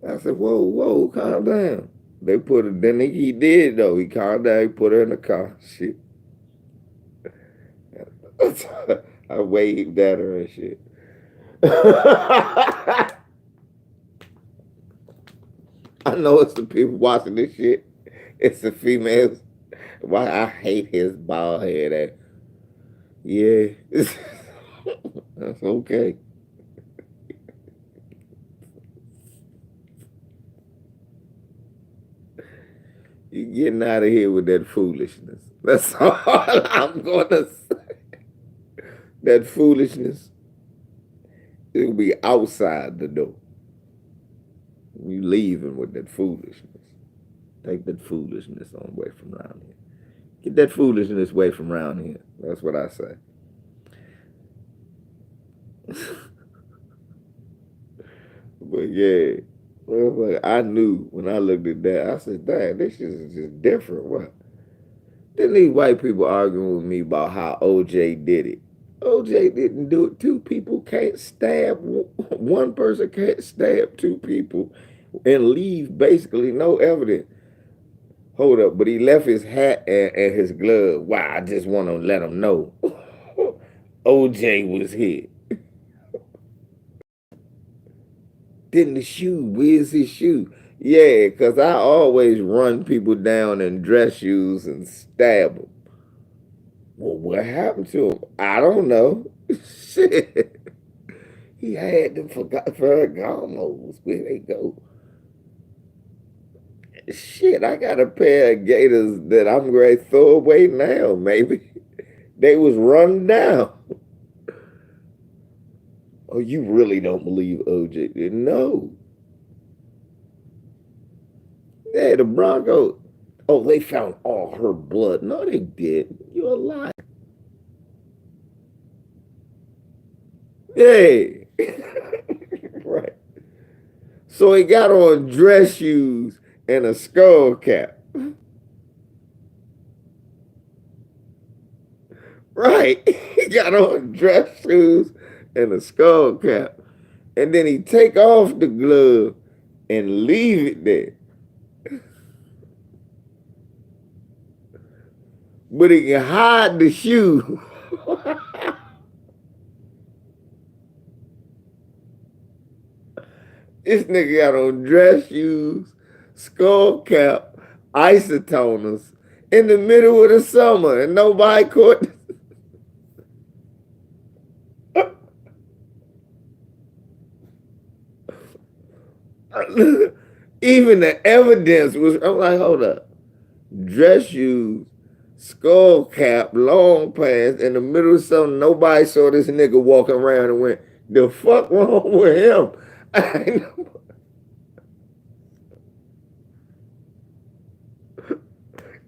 I said, whoa, calm down. They put her, then he did though. He calmed down, he put her in the car. Shit. I waved at her and shit. I know it's the people watching this shit. It's the females. Why I hate his bald head. Yeah. That's okay. You getting out of here with that foolishness. That's all I'm gonna say. That foolishness, it'll be outside the door. You leaving with that foolishness. Take that foolishness on away from around here. Get that foolishness away from around here. That's what I say. But yeah, well, I knew when I looked at that, I said, damn, this shit is just different. What? Then these white people arguing with me about how OJ did it. OJ didn't do it. Two people can't stab, one person can't stab two people and leave basically no evidence. Hold up, but he left his hat and his glove. Wow, I just want to let him know OJ was here. then the shoe, where's his shoe? Yeah, because I always run people down in dress shoes and stab them. Well, what happened to him? I don't know. Shit. He had them Ferragamos. Where they go? Shit, I got a pair of Gators that I'm going to throw away now, maybe. They was run down. Oh, you really don't believe OJ? No. Yeah, the Broncos. Oh, they found all her blood. No, they didn't. You're a liar. Yeah. Right. So he got on dress shoes and a skull cap. Right. He got on dress shoes and a skull cap. And then he take off the glove and leave it there. But he can hide the shoe. This nigga got on dress shoes, skull cap, isotoners in the middle of the summer and nobody caught. Even the evidence was, I'm like, hold up. Dress shoes, skull cap, long pants, in the middle of something, nobody saw this nigga walking around and went, the fuck wrong with him?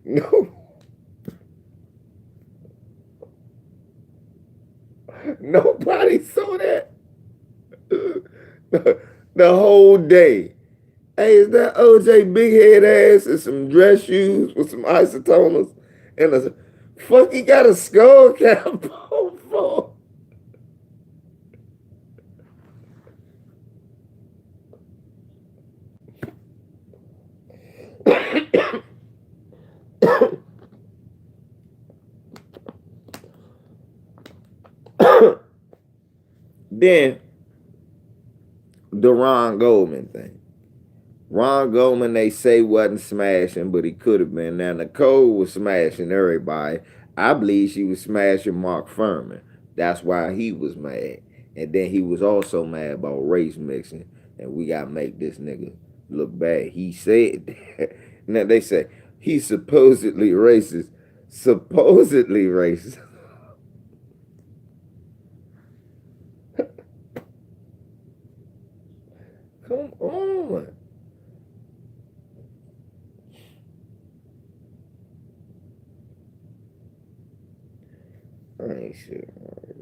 No. Nobody saw that. The whole day. Hey, is that OJ big head ass and some dress shoes with some isotoners and a fuck? He got a skull cap on for. Then the Ron Goldman thing. Ron Goldman, they say, wasn't smashing, but he could have been. Now, Nicole was smashing everybody. I believe she was smashing Mark Furman. That's why he was mad. And then he was also mad about race mixing. And we got to make this nigga look bad. He said that. Now, they say he's supposedly racist. Supposedly racist. Come on. I ain't sure.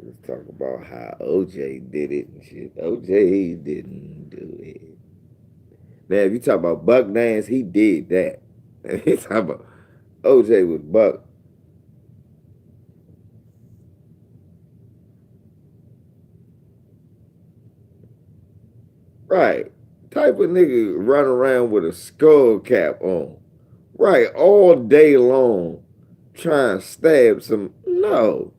Let's talk about how OJ did it and shit. OJ didn't do it. Now, if you talk about Buck Dance, he did that. If you talk about OJ was Buck. Right. Type of nigga run around with a skull cap on. Right. All day long. Trying to stab some. No.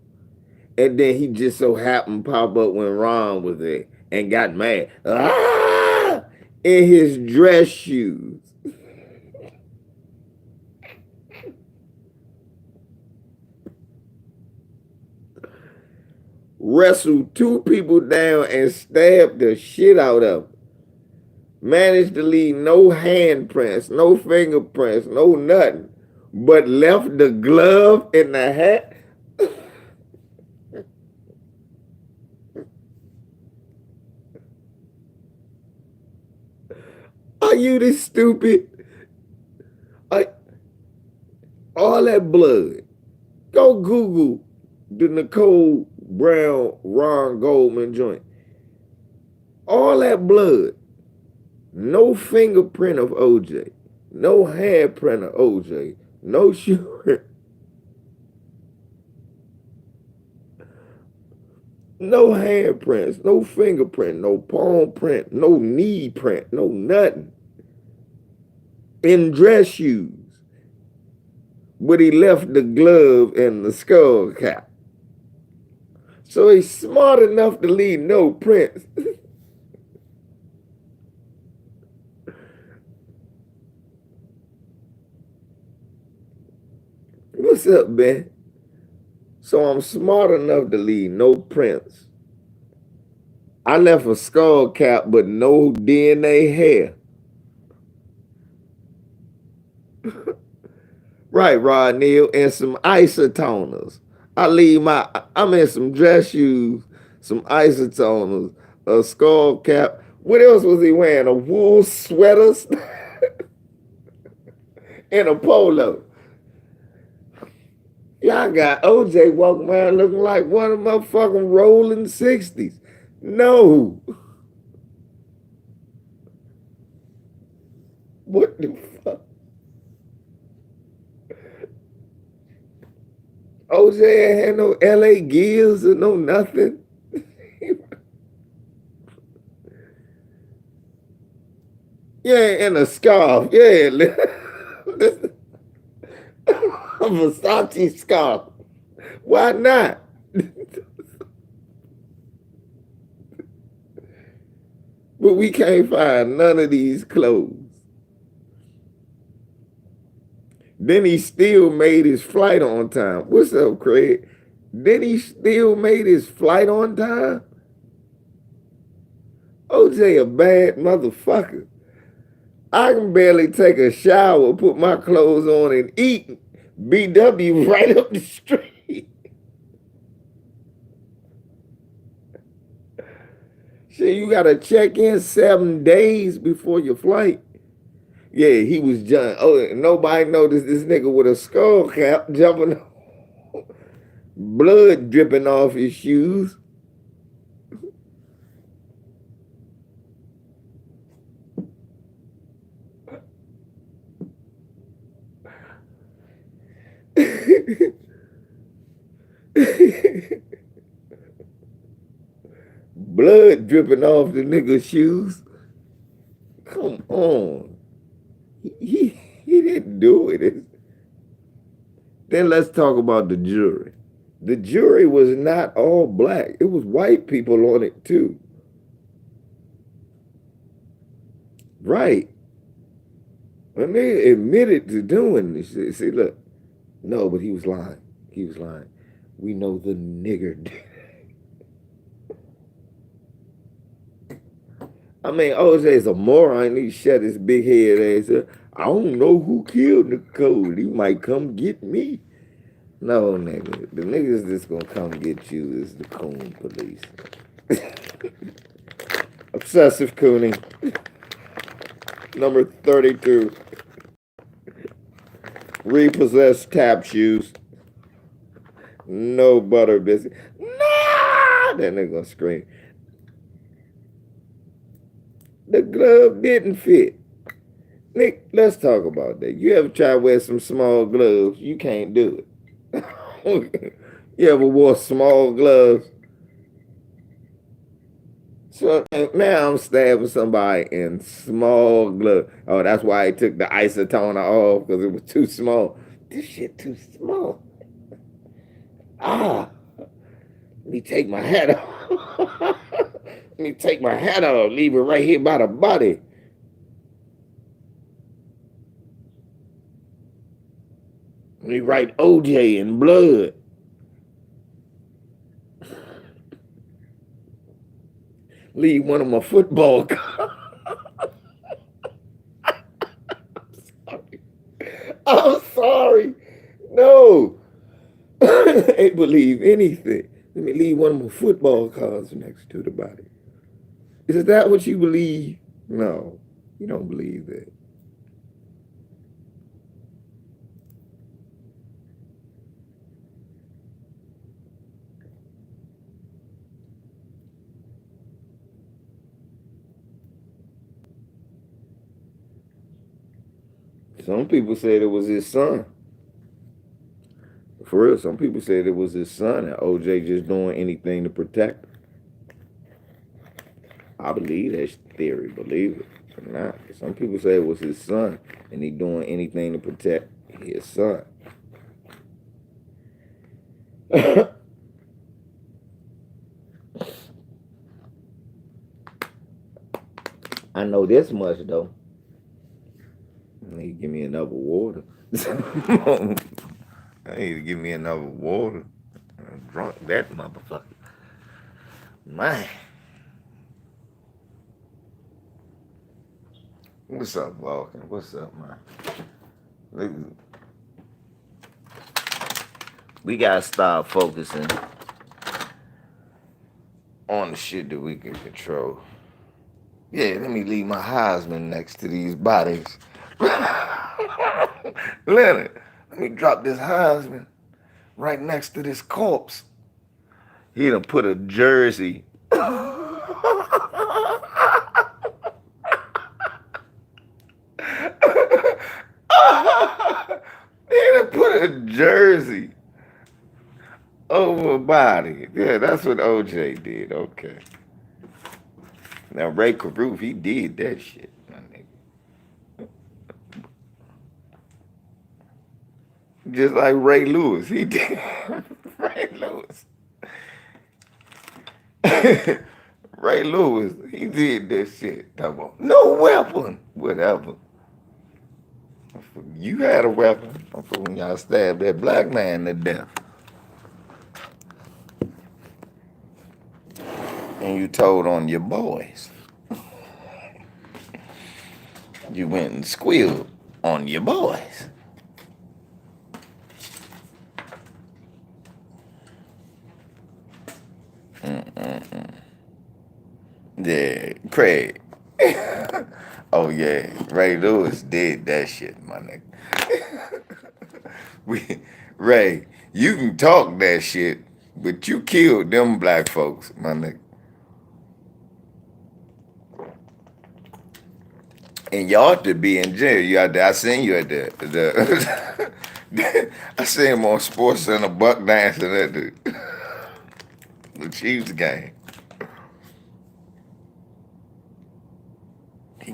And then he just so happened to pop up when Ron was there and got mad. Ah! In his dress shoes. Wrestled two people down and stabbed the shit out of them. Managed to leave no handprints, no fingerprints, no nothing, but left the glove in the hat. Are you this stupid? All that blood. Go Google the Nicole Brown Ron Goldman joint. All that blood. No fingerprint of OJ. No handprint of OJ. No shoe. No handprints, no fingerprint, no palm print, no knee print, no nothing. In dress shoes. But he left the glove and the skull cap. So he's smart enough to leave no prints. What's up, man? So I'm smart enough to leave no prints. I left a skull cap, but no DNA hair. Right, Rod Neal, and some isotoners. I'm in some dress shoes, some isotoners, a skull cap. What else was he wearing? A wool sweater and a polo. Y'all got OJ walking around looking like one of my fucking rolling 60s. No. What the fuck? OJ ain't had no LA Gears or no nothing. Yeah, and a scarf. Yeah. A Versace scarf. Why not? But we can't find none of these clothes. Then he still made his flight on time. What's up, Craig? Then he still made his flight on time? OJ a bad motherfucker. I can barely take a shower, put my clothes on, and eat BW right up the street. Shit, you gotta check in 7 days before your flight. Yeah, he was jumping. Oh, nobody noticed this nigga with a skull cap jumping, blood dripping off his shoes. Blood dripping off the nigga's shoes. Come on. He didn't do it. Then let's talk about the jury. The jury was not all black. It was white people on it too. Right. And they admitted to doing this. See, look. No, but he was lying. He was lying. We know the nigger did. I mean, OJ's a moron. He shut his big head and said, I don't know who killed Nicole. He might come get me. No, nigga. The niggas that's gonna come get you is the coon police. Obsessive cooning. Number 32. Repossessed tap shoes. No butter biscuit. Nah! That nigga gonna scream. The glove didn't fit. Nick, let's talk about that. You ever try to wear some small gloves? You can't do it. You ever wore small gloves? So now I'm stabbing somebody in small gloves. Oh, that's why I took the isotoner off, because it was too small. This shit too small. Let me take my hat off. Let me take my hat off. Leave it right here by the body. Let me write OJ in blood. Leave one of my football cards. I'm sorry. No. I ain't believe anything. Let me leave one of my football cards next to the body. Is that what you believe? No, you don't believe that. Some people said it was his son. For real, some people said it was his son and OJ just doing anything to protect him. I believe that theory, believe it or not. Some people say it was his son and he doing anything to protect his son. I know this much though. He give me another water. I need to give me another water. I drunk that motherfucker. Man. What's up, Vulcan? What's up, man? We gotta start focusing on the shit that we can control. Yeah, let me leave my Heisman next to these bodies. Leonard, let me drop this Heisman right next to this corpse. He done put a jersey. He done put a jersey over a body. Yeah, that's what OJ did. Okay. Now Ray Caruth, he did that shit, my nigga. Just like Ray Lewis, he did. Ray Lewis. Ray Lewis, he did that shit. No weapon, whatever. You had a weapon when y'all stabbed that black man to death. And you told on your boys. You went and squealed on your boys. Yeah, Craig. Oh yeah, Ray Lewis did that shit, my nigga. Ray, you can talk that shit, but you killed them black folks, my nigga. And you ought to be in jail. You out there. I seen you at the I seen him on Sports Center buck dancing at the Chiefs game. He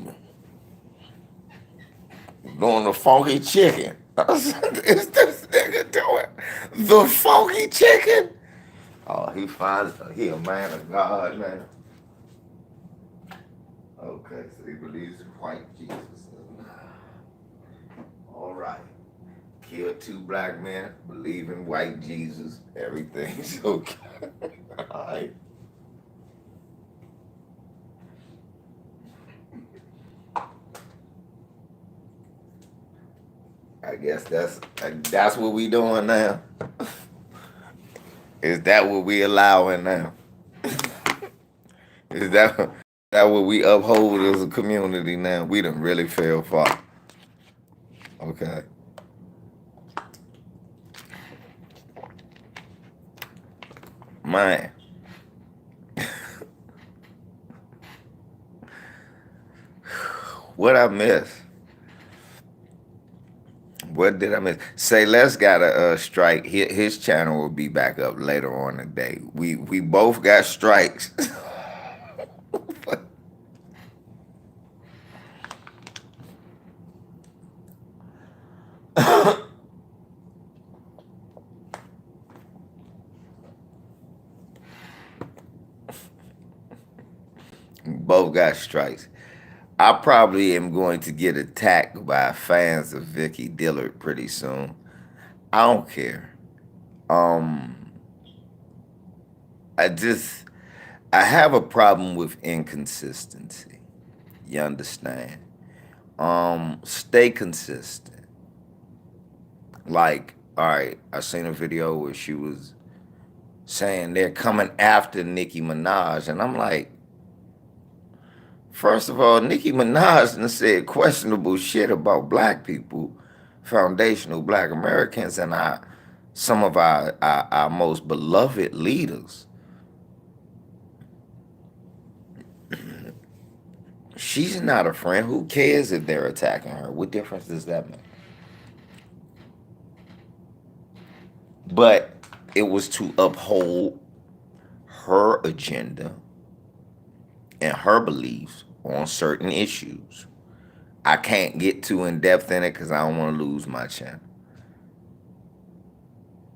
doing the funky chicken. I said, is this nigga doing the funky chicken? Oh, he a man of God, man. Okay, so he believes in white Jesus. All right. Killed 2 black men, believe in white Jesus. Everything's okay. All right. I guess that's what we doing now. Is that what we allowing now? Is that what we uphold as a community now? We done really fell far. Okay. Man. What I miss? What did I miss? Say Les got a strike. His channel will be back up later on today. We both got strikes. Both got strikes. I probably am going to get attacked by fans of Vicky Dillard pretty soon. I don't care. I have a problem with inconsistency. You understand? Stay consistent. Like, all right, I seen a video where she was saying they're coming after Nicki Minaj, and I'm like, first of all, Nicki Minaj done said questionable shit about black people, foundational black Americans, and some of our most beloved leaders. She's not a friend. Who cares if they're attacking her? What difference does that make? But it was to uphold her agenda and her beliefs on certain issues. I can't get too in depth in it because I don't want to lose my channel.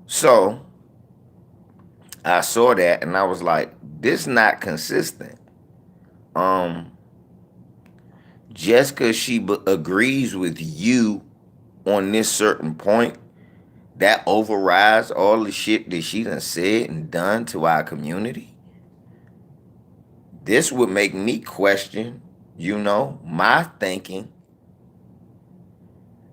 So I saw that and I was like, this not consistent. Just because she agrees with you on this certain point that overrides all the shit that she done said and done to our community. This would make me question, my thinking.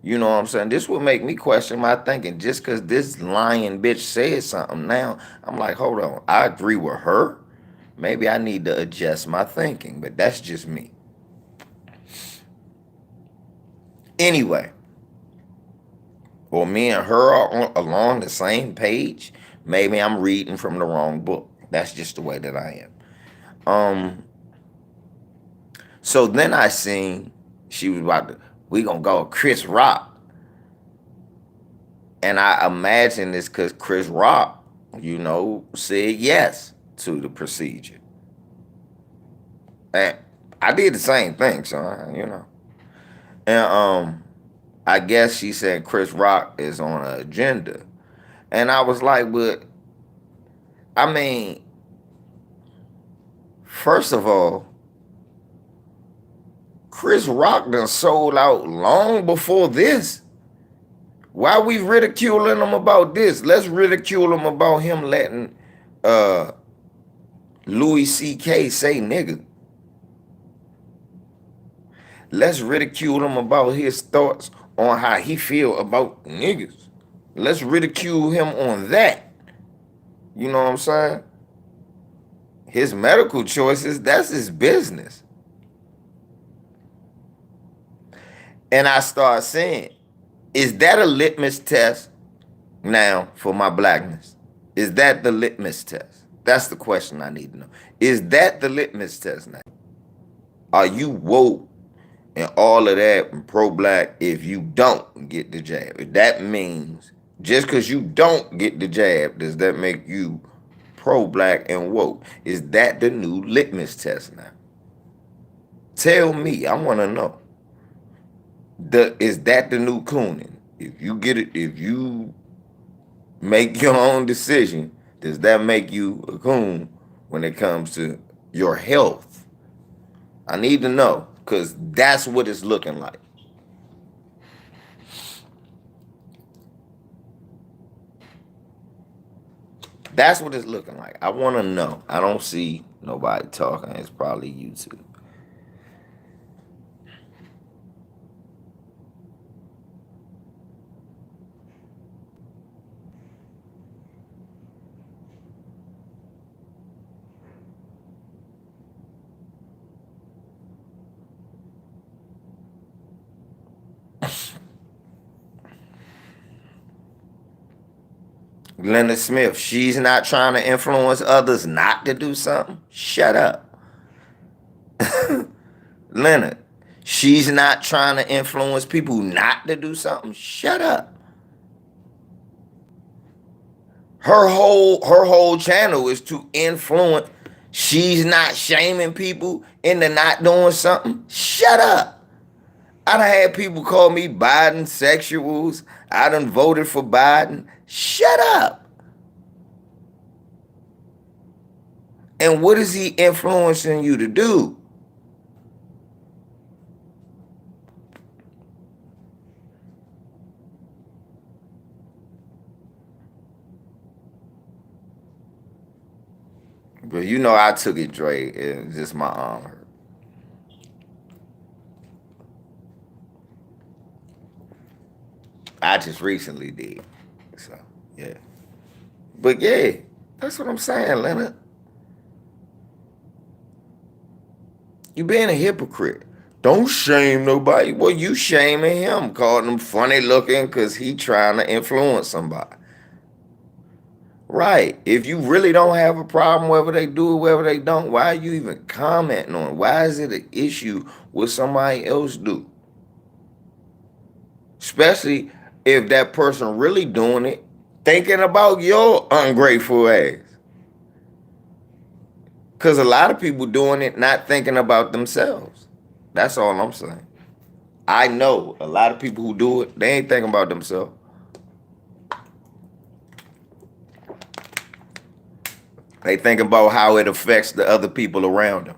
You know what I'm saying? This would make me question my thinking. Just because this lying bitch said something now, I'm like, hold on, I agree with her. Maybe I need to adjust my thinking, but that's just me. Anyway, or me and her are along the same page. Maybe I'm reading from the wrong book. That's just the way that I am. So then I seen she was about to, we gonna go Chris Rock. And I imagine it's because Chris Rock, said yes to the procedure. And I did the same thing, so. And I guess she said Chris Rock is on an agenda. And I was like, but, I mean, first of all, Chris Rock done sold out long before this. Why we ridiculing him about this? Let's ridicule him about him letting Louis C.K. say nigga. Let's ridicule him about his thoughts on how he feel about niggas. Let's ridicule him on that. You know what I'm saying? His medical choices, that's his business. And I start saying, is that a litmus test now for my blackness? Is that the litmus test? That's the question I need to know. Is that the litmus test now? Are you woke and all of that and pro-black if you don't get the jab? If that means just because you don't get the jab, does that make you pro-black and woke? Is that the new litmus test now? Tell me, I want to know. Is that the new cooning? If you get it, if you make your own decision, does that make you a coon when it comes to your health? I need to know, because that's what it's looking like. That's what it's looking like. I want to know. I don't see nobody talking. It's probably YouTube. Leonard Smith, she's not trying to influence others not to do something. Shut up. Leonard, she's not trying to influence people not to do something. Shut up. Her whole channel is to influence. She's not shaming people into not doing something. Shut up. I done had people call me Biden sexuals. I done voted for Biden. Shut up. And what is he influencing you to do? But I took it, Dre. It was just my arm hurt. I just recently did. So, yeah. But yeah, that's what I'm saying, Leonard. You being a hypocrite. Don't shame nobody. Well, you shaming him, calling him funny looking because he trying to influence somebody. Right. If you really don't have a problem whether they do it, whether they don't, why are you even commenting on it? Why is it an issue what somebody else do? Especially if that person really doing it, thinking about your ungrateful ass. Because a lot of people doing it not thinking about themselves. That's all I'm saying. I know a lot of people who do it, they ain't thinking about themselves. They think about how it affects the other people around them.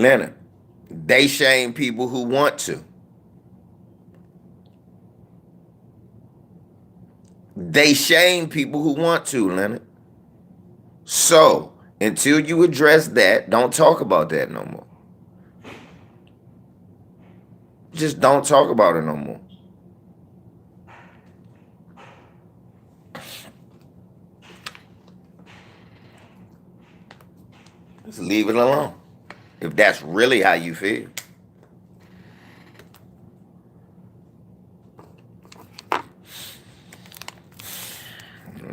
Leonard, they shame people who want to. They shame people who want to, Leonard. So, until you address that, don't talk about that no more. Just don't talk about it no more. Just leave it alone. If that's really how you feel.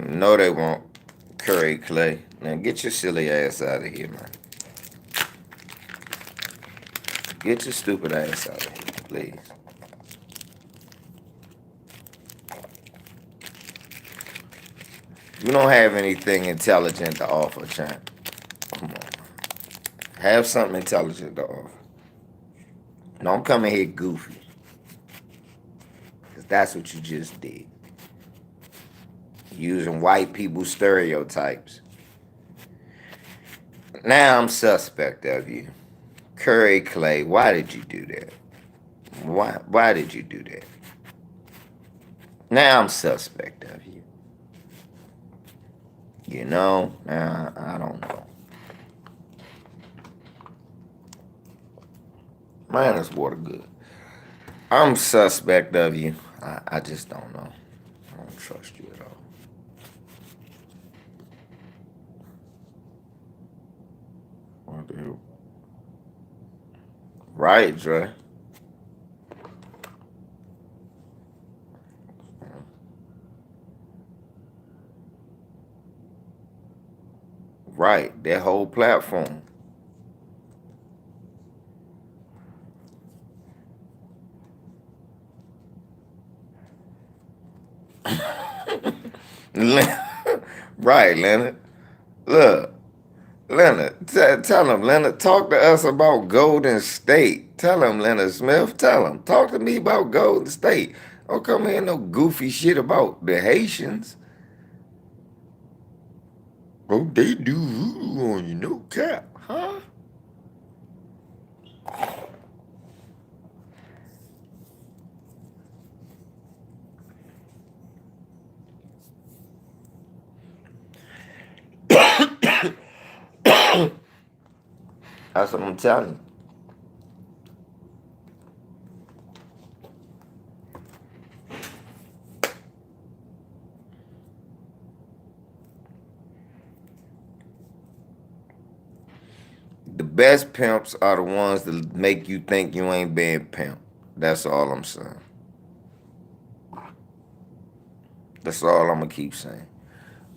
No, they won't. Curry Clay. Man, get your silly ass out of here, man. Get your stupid ass out of here, please. You don't have anything intelligent to offer, champ. Come on. Have something intelligent to offer. Don't come in here goofy. Because that's what you just did. Using white people's stereotypes. Now I'm suspect of you. Curry Clay, why did you do that? Why did you do that? Now I'm suspect of you. You know, I don't know. Man, this water good. I'm suspect of you. I just don't know. I don't trust you at all. What the hell? Right, Dre. Right, that whole platform. Right, Leonard. Look, Leonard, tell him, Leonard, talk to us about Golden State. Tell him, Leonard Smith, tell him. Talk to me about Golden State. Don't come here no goofy shit about the Haitians. Oh, they do voodoo on you, no cap, huh? That's what I'm telling you. The best pimps are the ones that make you think you ain't being pimped. That's all I'm saying. That's all I'm going to keep saying.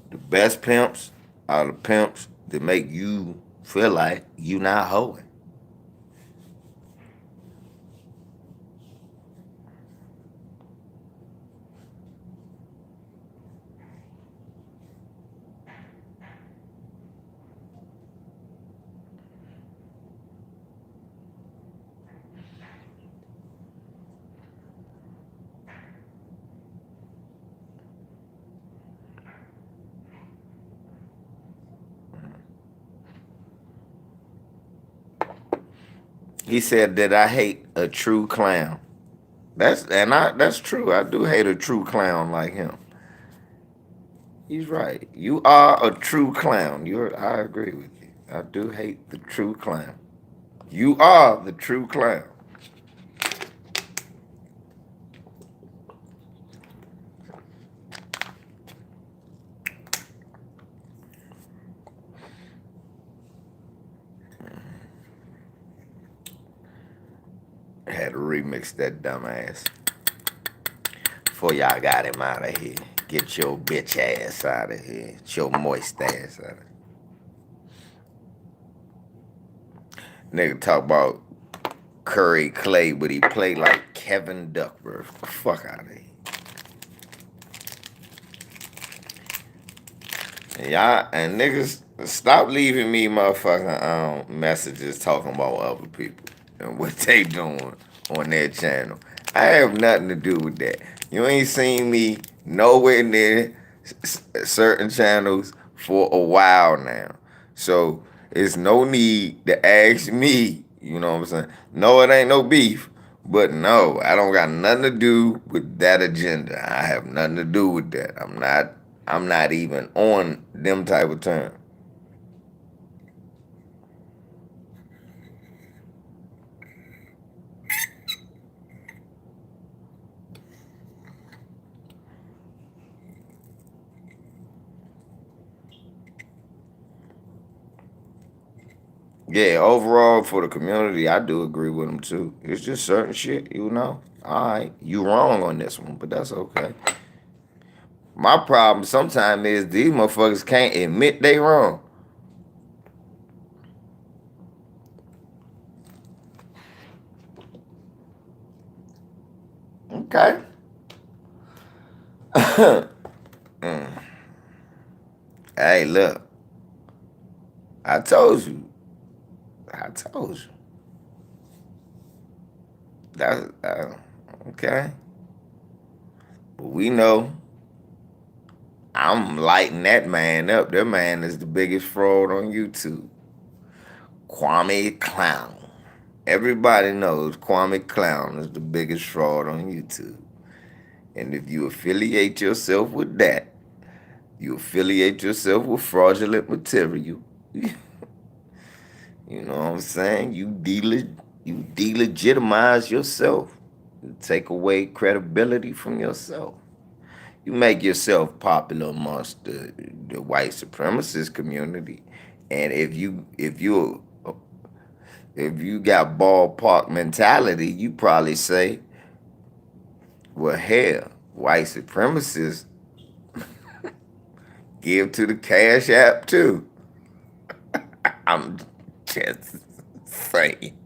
The best pimps are the pimps that make you feel like you not hoeing. He said that I hate a true clown. That's true. I do hate a true clown like him. He's right. You are a true clown. I agree with you. I do hate the true clown. You are the true clown. Had to remix that dumbass. Before y'all got him out of here. Get your bitch ass out of here. Get your moist ass out of here. Nigga talk about Curry Clay, but he played like Kevin Duckworth. Fuck out of here. And y'all and niggas stop leaving me motherfucking messages talking about other people and what they doing on their channel. I have nothing to do with that. You ain't seen me nowhere near certain channels for a while now. So it's no need to ask me, You know what I'm saying? No, it ain't no beef. But no, I don't got nothing to do with that agenda. I have nothing to do with that. I'm not even on them type of terms. Yeah, overall for the community, I do agree with them too. It's just certain shit, you know. All right, you wrong on this one, but that's okay. My problem sometimes is these motherfuckers can't admit they wrong. Okay. Hey, look, I told you. I told you. That's okay. But we know I'm lighting that man up. That man is the biggest fraud on YouTube. Kwame Clown. Everybody knows Kwame Clown is the biggest fraud on YouTube. And if you affiliate yourself with that, you affiliate yourself with fraudulent material. You know what I'm saying? You delegitimize yourself. You take away credibility from yourself. You make yourself popular amongst the white supremacist community. And if you got ballpark mentality, you probably say, well, hell, white supremacists give to the Cash App too. I'm just saying.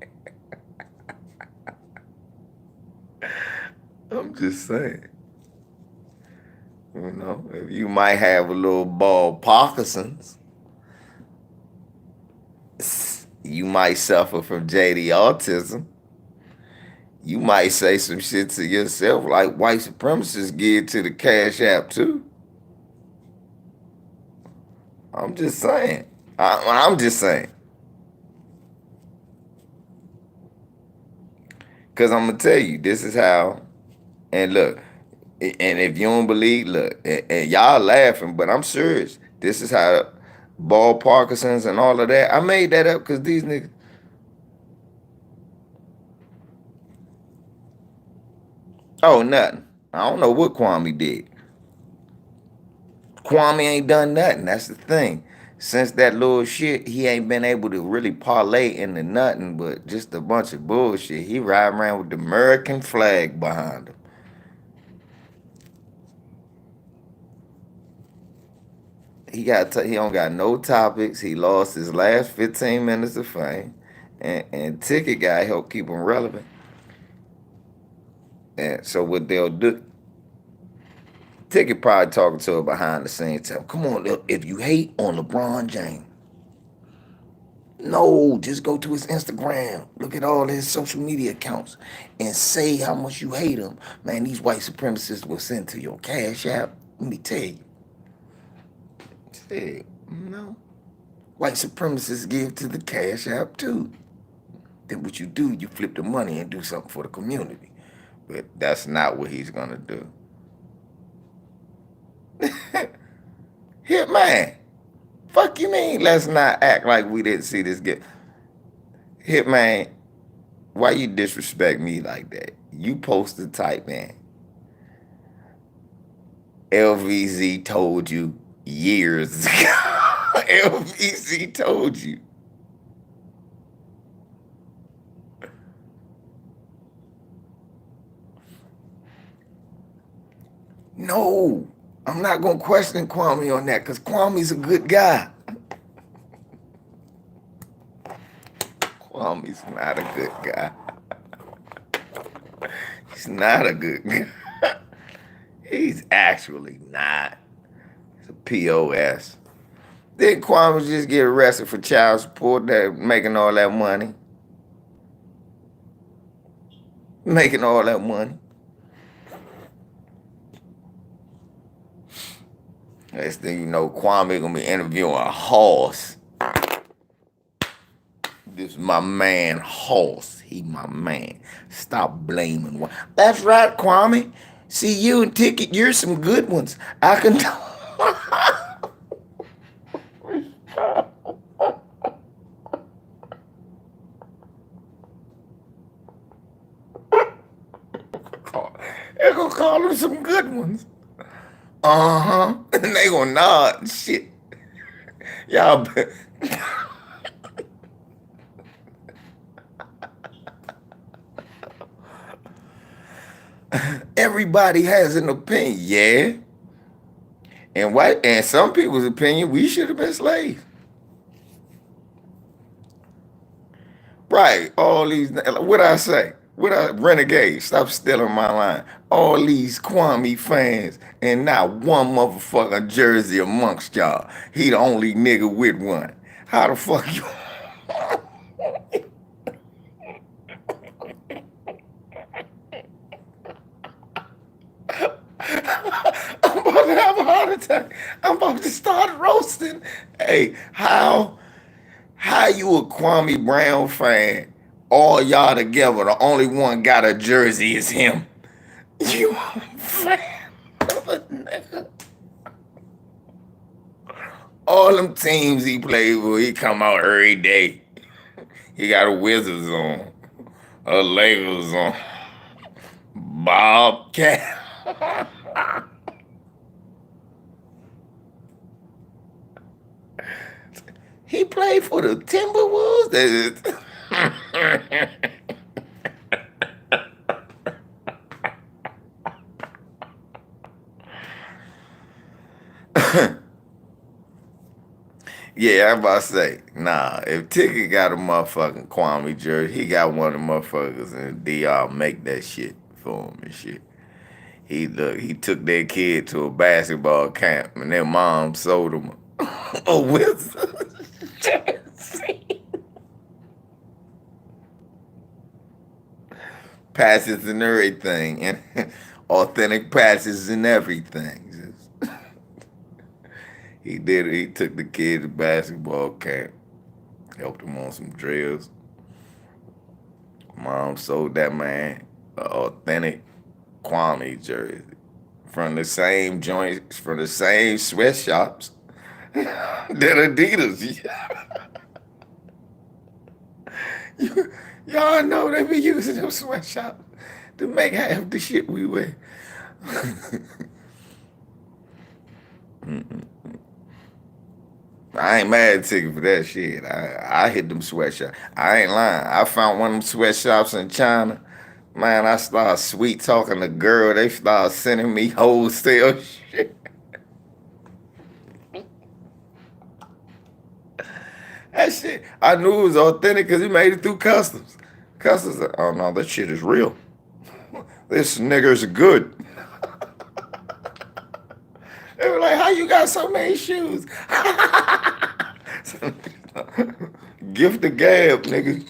I'm just saying. You know, if you might have a little ball Parkinson's, you might suffer from JD autism. You might say some shit to yourself like white supremacists give to the Cash App too. I'm just saying. I'm just saying. Because I'm going to tell you, this is how, and look, and if you don't believe, look, and y'all laughing, but I'm serious. This is how ball Parkinson's and all of that. I made that up because these niggas. Oh, nothing. I don't know what Kwame did. Kwame ain't done nothing. That's the thing. Since that little shit, he ain't been able to really parlay into nothing but just a bunch of bullshit. He ride around with the American flag behind him. He don't got no topics. He lost his last 15 minutes of fame. And Ticket Guy helped keep him relevant. And so what they'll do, Ticket probably talking to her behind the scenes, tell him, come on, look, if you hate on LeBron James, no, just go to his Instagram, look at all his social media accounts, and say how much you hate him. Man, these white supremacists will send to your Cash App. Let me tell you. Say, no. White supremacists give to the Cash App too. Then what you do, you flip the money and do something for the community. But that's not what he's gonna do. Hitman. Fuck you mean? Let's not act like we didn't see this get. Hitman, why you disrespect me like that? You posted type, man. LVZ told you years ago. LVZ told you. No, I'm not gonna question Kwame on that because Kwame's a good guy. Kwame's not a good guy. He's not a good guy. He's actually not. He's a POS. Did Kwame just get arrested for child support that making all that money? Making all that money. Next thing you know, Kwame gonna be interviewing a horse. This is my man, Horse. He my man. Stop blaming one. That's right, Kwame. See, you and Ticket, you're some good ones. I can tell. They're gonna call them some good ones. Uh-huh. And they gonna nod and shit. Y'all everybody has an opinion, yeah. And some people's opinion, we should have been slaves. Right. All these what I say? Renegade, stop stealing my line. All these Kwame fans and not one motherfucking jersey amongst y'all. He the only nigga with one. How the fuck you I'm about to have a heart attack. I'm about to start roasting. Hey, how you a Kwame Brown fan? All y'all together, the only one got a jersey is him. You a fan of a nigga. All them teams he played for, he come out every day. He got a Wizards on, a Lakers on, Bobcat. He played for the Timberwolves. Yeah, I'm about to say, nah, if Ticket got a motherfucking Kwame jersey, he got one of the motherfuckers and DR make that shit for him and shit. He took their kid to a basketball camp and their mom sold him a Wizards jersey. Passes and everything, and authentic passes and everything. He did it. He took the kid to basketball camp, helped him on some drills. Mom sold that man an authentic Kwame jersey from the same joints, from the same sweatshops that Adidas. Y'all know they be using them sweatshops to make half the shit we wear. I ain't mad at Ticket for that shit. I hit them sweatshops. I ain't lying. I found one of them sweatshops in China. Man, I started sweet talking to girl. They started sending me wholesale shit. That shit, I knew it was authentic because he made it through customs. Customs, oh no, that shit is real. This nigger's good. They were like, how you got so many shoes? Gift the gab, nigga.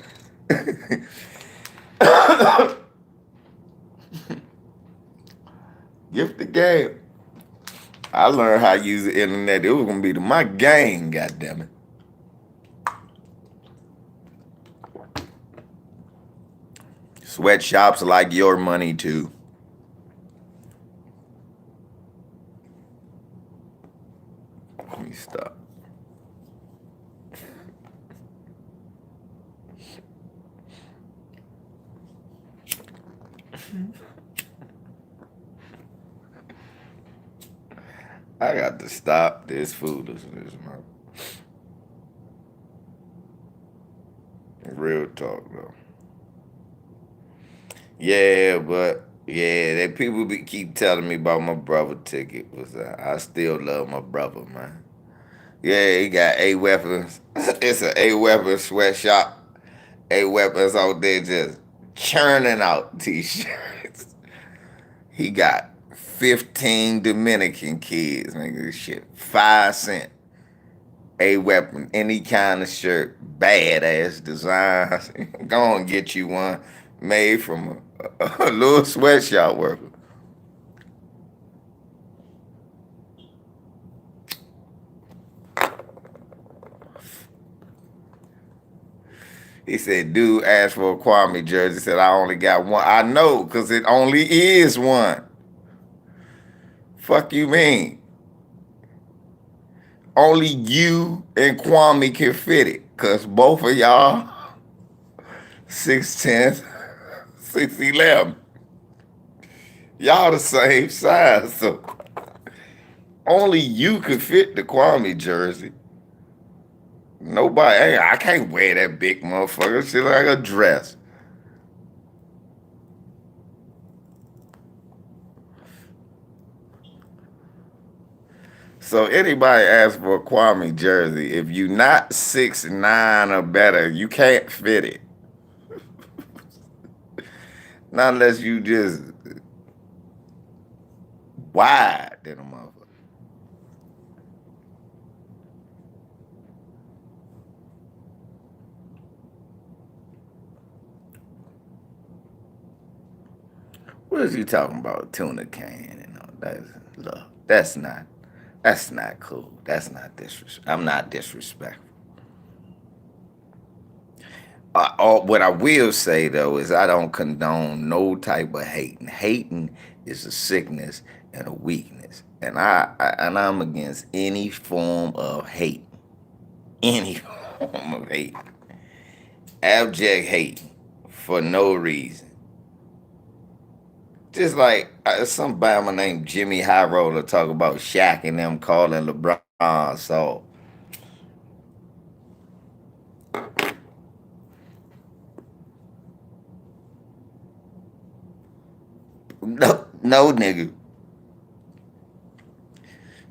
Gift the gab. I learned how to use the internet. It was gonna be my game, goddammit. Sweatshops like your money too. Let me stop. I got to stop this foolishness, man. Real talk, though. Yeah, but yeah, that people keep telling me about my brother Ticket. I still love my brother, man. Yeah, he got A weapons. It's an A weapons sweatshop. A weapons out there just churning out t-shirts. He got 15 Dominican kids, nigga. This shit, 5 cents. A weapon, any kind of shirt, badass designs. Go and get you one made from a little sweatshop worker. He said, dude asked for a Kwame jersey. He said, I only got one. I know, because it only is one. Fuck you mean? Only you and Kwame can fit it, because both of y'all 6'10", 6'11". Y'all the same size, so only you could fit the Kwame jersey. Nobody, hey, I can't wear that big motherfucker. Shit like a dress. So anybody asks for a Kwame jersey, if you not 6'9" or better, you can't fit it. Not unless you just wide than a motherfucker. What is he talking about? Tuna can and all that. Look, that's not cool. That's not disrespectful. I'm not disrespectful. What I will say though is I don't condone no type of hating. Hating is a sickness and a weakness, and I'm against any form of hate. Any form of hate, abject hate for no reason. Just like some Bama named Jimmy High Roller talk about Shaq and them calling LeBron so. No, no, nigga.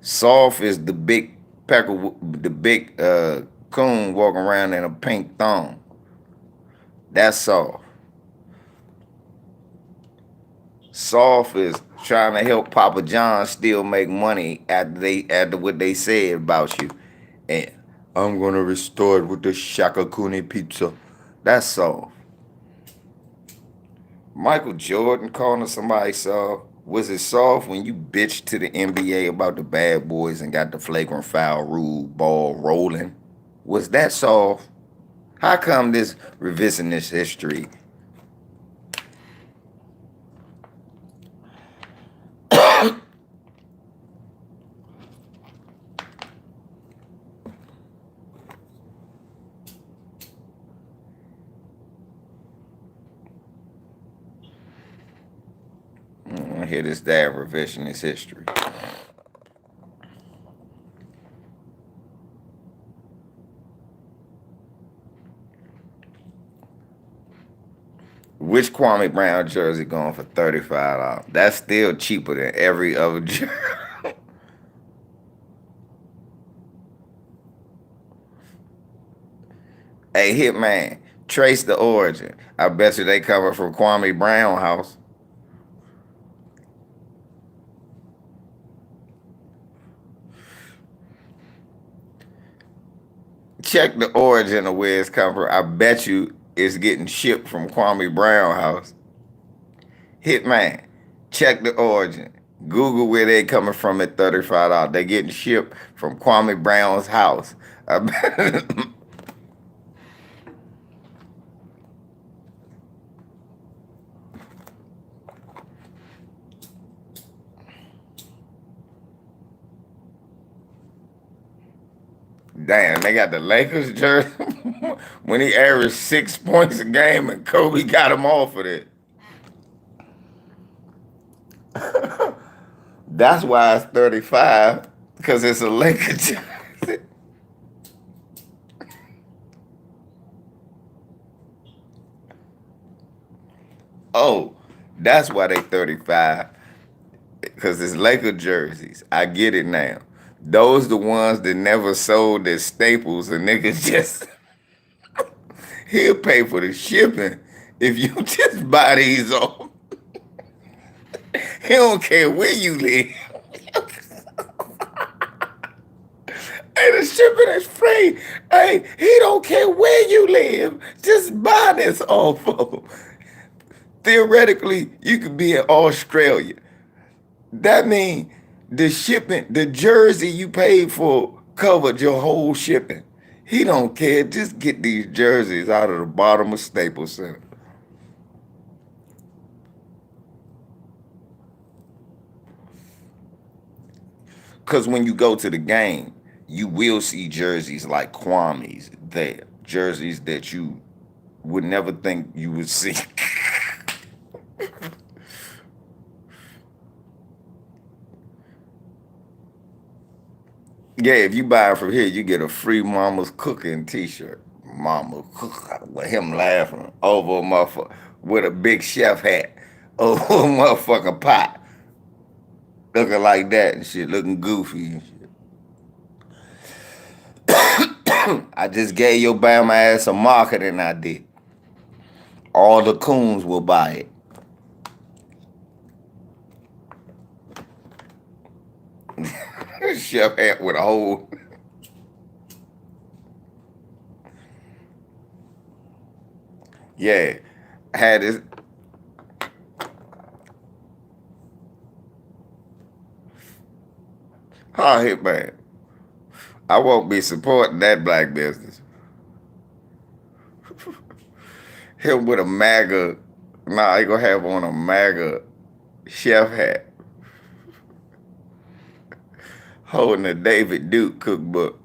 Soft is the big the big coon walking around in a pink thong. That's soft. Soft is trying to help Papa John still make money after what they said about you. And I'm gonna restore it with the Shakakuni pizza. That's soft. Michael Jordan calling somebody soft. Was it soft when you bitched to the NBA about the bad boys and got the flagrant foul rule ball rolling? Was that soft? How come this revisionist history? Hear this damn revisionist history. Which Kwame Brown jersey going for $35? That's still cheaper than every other jersey. Hey, Hitman, trace the origin. I bet you they coming from Kwame Brown house. Check the origin of where it's come from. I bet you it's getting shipped from Kwame Brown house. Hitman, check the origin. Google where they coming from at $35. They getting shipped from Kwame Brown's house. I bet. Damn, they got the Lakers jersey when he averaged 6 points a game and Kobe got him off of it. That's why it's 35, because it's a Lakers jersey. Oh, that's why they 35, because it's Laker jerseys. I get it now. Those the ones that never sold their staples, and niggas just he'll pay for the shipping if you just buy these off. He don't care where you live. Hey, the shipping is free. Hey, he don't care where you live. Just buy this off of him. Theoretically, you could be in Australia. That means the shipping, the jersey you paid for covered your whole shipping. He don't care. Just get these jerseys out of the bottom of Staples Center. Because when you go to the game, you will see jerseys like Kwame's there. Jerseys that you would never think you would see. Yeah, if you buy it from here, you get a free Mama's Cooking t-shirt. Mama Cook with him laughing over a motherfucker with a big chef hat over a motherfucking pot. Looking like that and shit, looking goofy and shit. I just gave your Bama ass a marketing idea. All the coons will buy it. Chef hat with a hole. Yeah, I had this. Hard hit man. I won't be supporting that black business. Him with a MAGA. Nah, he gonna have on a MAGA chef hat, holding a David Duke cookbook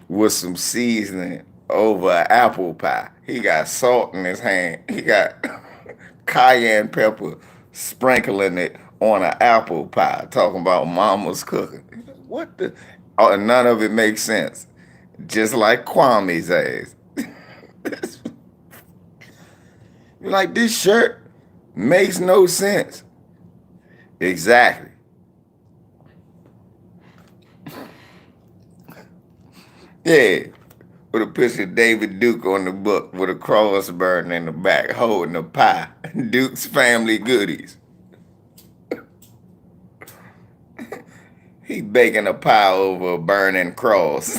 with some seasoning over an apple pie. He got salt in his hand. He got cayenne pepper sprinkling it on an apple pie, talking about mama's cooking. What the? Oh, and none of it makes sense. Just like Kwame's ass. You're like, this shirt makes no sense. Exactly. Yeah. With a picture of David Duke on the book with a cross burning in the back, holding a pie. Duke's family goodies. He baking a pie over a burning cross.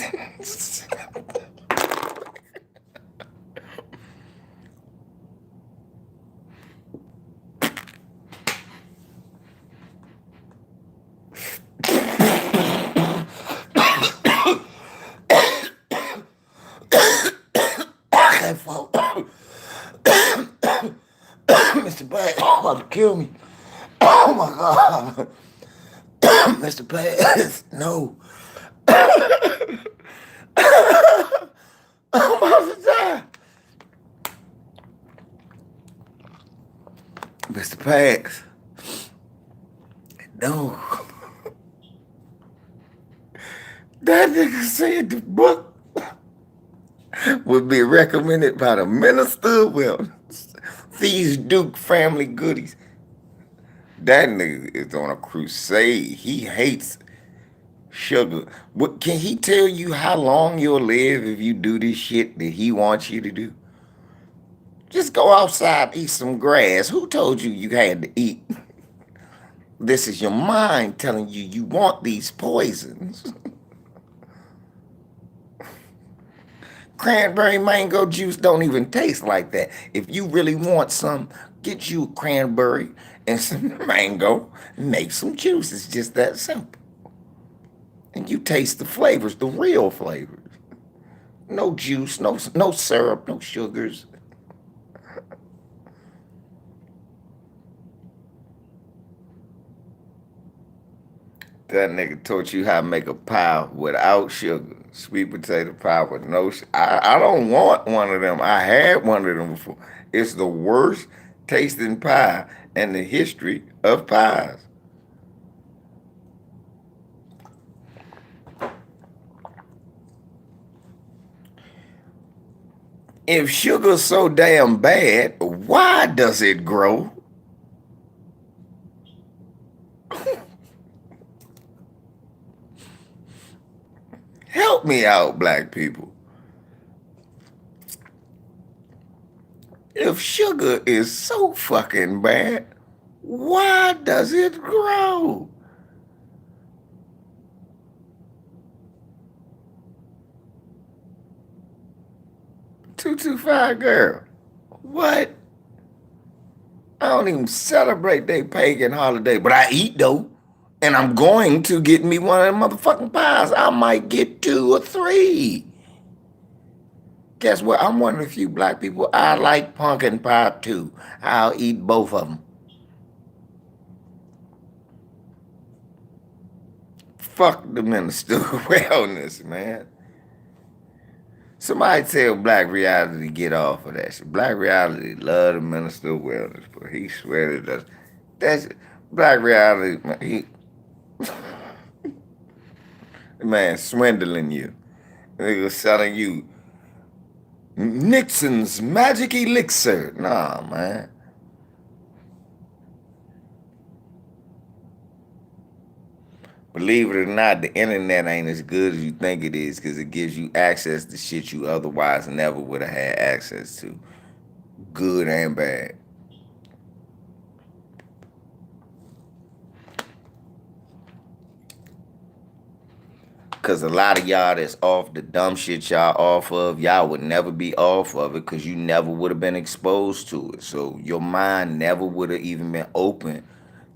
Mr. Bag, about to kill me. Oh my God. Mr. Bass, no. I'm about to die. Mr. Pax, no. That nigga said the book would be recommended by the minister of wellness. These Duke family goodies. That nigga is on a crusade. He hates sugar. What can he tell you how long you'll live if you do this shit that he wants you to do? Just go outside, eat some grass. Who told you you had to eat? This is your mind telling you you want these poisons. Cranberry mango juice don't even taste like that. If you really want some, get you a cranberry and some mango, make some juice. It's just that simple. And you taste the flavors, the real flavors. No juice, no syrup, no sugars. That nigga taught you how to make a pie without sugar. Sweet potato pie with no sugar. I don't want one of them. I had one of them before. It's the worst tasting pie in the history of pies. If sugar's so damn bad, why does it grow? Help me out, black people. If sugar is so fucking bad, why does it grow? "225 girl. What? I don't even celebrate their pagan holiday, but I eat though. And I'm going to get me one of them motherfucking pies. I might get 2 or 3. Guess what? I'm one of the few black people. I like pumpkin pie too. I'll eat both of them. Fuck the minister of wellness, man. Somebody tell Black Reality to get off of that shit. Black Reality love the minister of wellness, but he swear it does. That's Black Reality. Man, man swindling you. Nigga selling you Nixon's magic elixir. Nah, man. Believe it or not, the internet ain't as good as you think it is because it gives you access to shit you otherwise never would have had access to, good and bad. Because a lot of y'all that's off the dumb shit y'all off of, y'all would never be off of it because you never would have been exposed to it. So your mind never would have even been open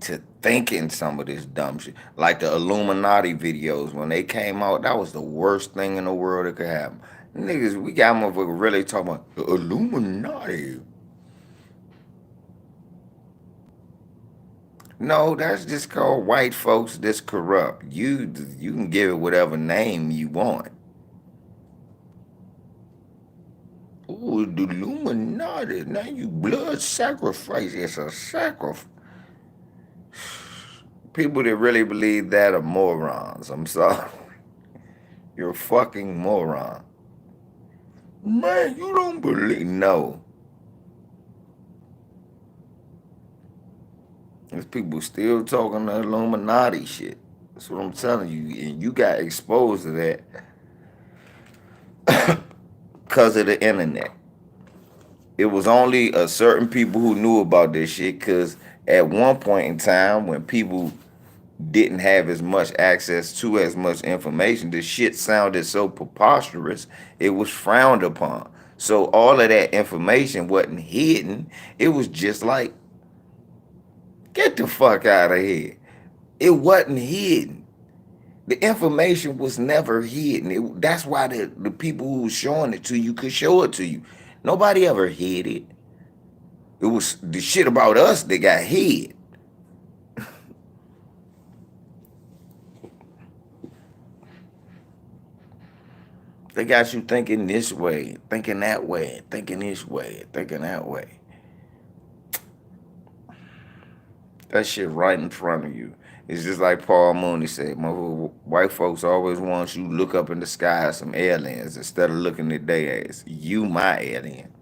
to thinking some of this dumb shit. Like the Illuminati videos, when they came out, that was the worst thing in the world that could happen. Niggas, we got motherfuckers really talking about the Illuminati. No, that's just called white folks that's corrupt. You can give it whatever name you want. Oh, the Illuminati. Now you blood sacrifice. It's a sacrifice. People that really believe that are morons. I'm sorry. You're a fucking moron. Man, you don't believe. No. There's people still talking the Illuminati shit. That's what I'm telling you. And you got exposed to that because of the internet. It was only a certain people who knew about this shit because at one point in time when people didn't have as much access to as much information, the shit sounded so preposterous, it was frowned upon. So all of that information wasn't hidden. It was just like, get the fuck out of here. It wasn't hidden. The information was never hidden. That's why the people who was showing it to you could show it to you. Nobody ever hid it. It was the shit about us that got hid. They got you thinking this way, thinking that way, thinking this way, thinking that way. That shit right in front of you. It's just like Paul Mooney said, white folks always want you to look up in the sky at some aliens instead of looking at their ass. You my alien.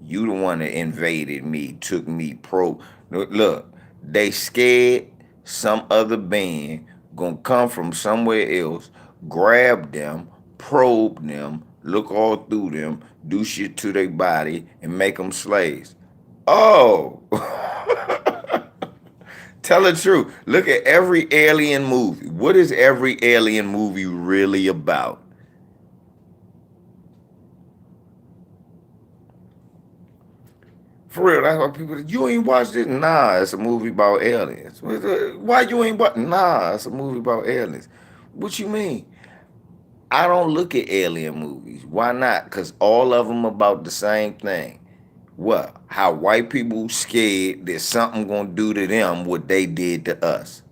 You the one that invaded me, took me Look, they scared some other being gonna come from somewhere else, grab them, probe them, look all through them, do shit to their body, and make them slaves. Oh, tell the truth. Look at every alien movie. What is every alien movie really about? For real, that's why people. You ain't watched it? Nah, it's a movie about aliens. Why you ain't watch? Nah, it's a movie about aliens. What you mean? I don't look at alien movies. Why not? Because all of them about the same thing. What? How white people scared that something gonna do to them what they did to us.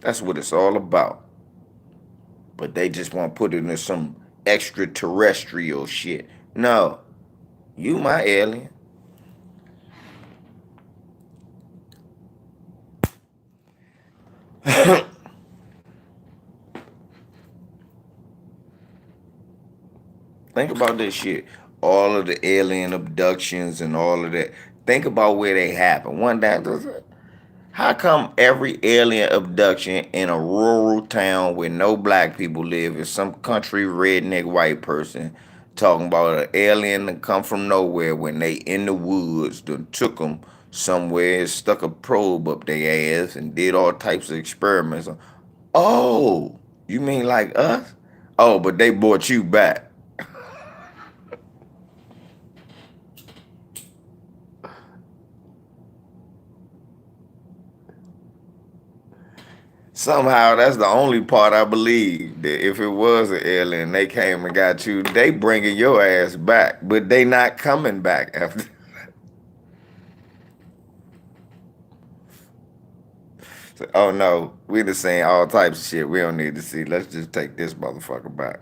That's what it's all about. But they just want to put it in some extraterrestrial shit. No, you my alien. Think about this shit. All of the alien abductions and all of that. Think about where they happen. One day, how come every alien abduction in a rural town where no black people live is some country redneck white person talking about an alien that come from nowhere when they in the woods, done took them somewhere, stuck a probe up their ass and did all types of experiments. Oh, you mean like us? Oh, but they brought you back. Somehow that's the only part I believe that if it was an alien, they came and got you, they bringing your ass back, but they not coming back after. So, oh no, we done seen all types of shit we don't need to see. Let's just take this motherfucker back.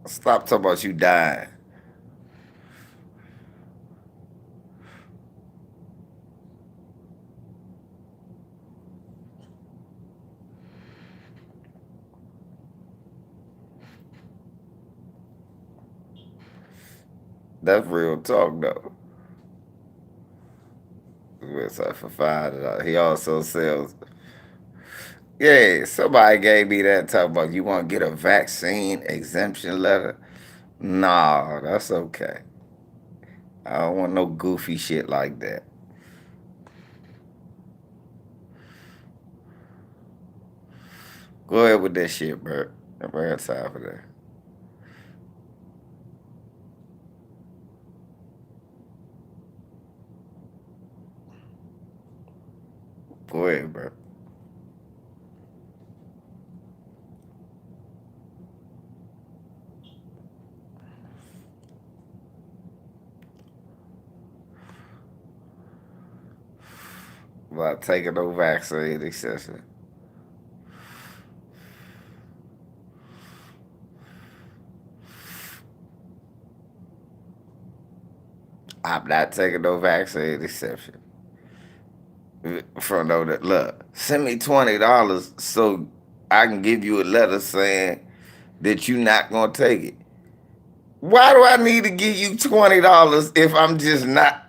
Stop talking about you dying. That's real talk though. Website for $5. He also sells. Yeah, somebody gave me that talk about you want to get a vaccine exemption letter. Nah, that's okay. I don't want no goofy shit like that. Go ahead with that shit, bro. I'm real time for that. Go ahead, bro. About taking no vaccine exception. I'm not taking no vaccine exception. From no that look, send me $20 so I can give you a letter saying that you're not gonna take it. Why do I need to give you $20 if I'm just not?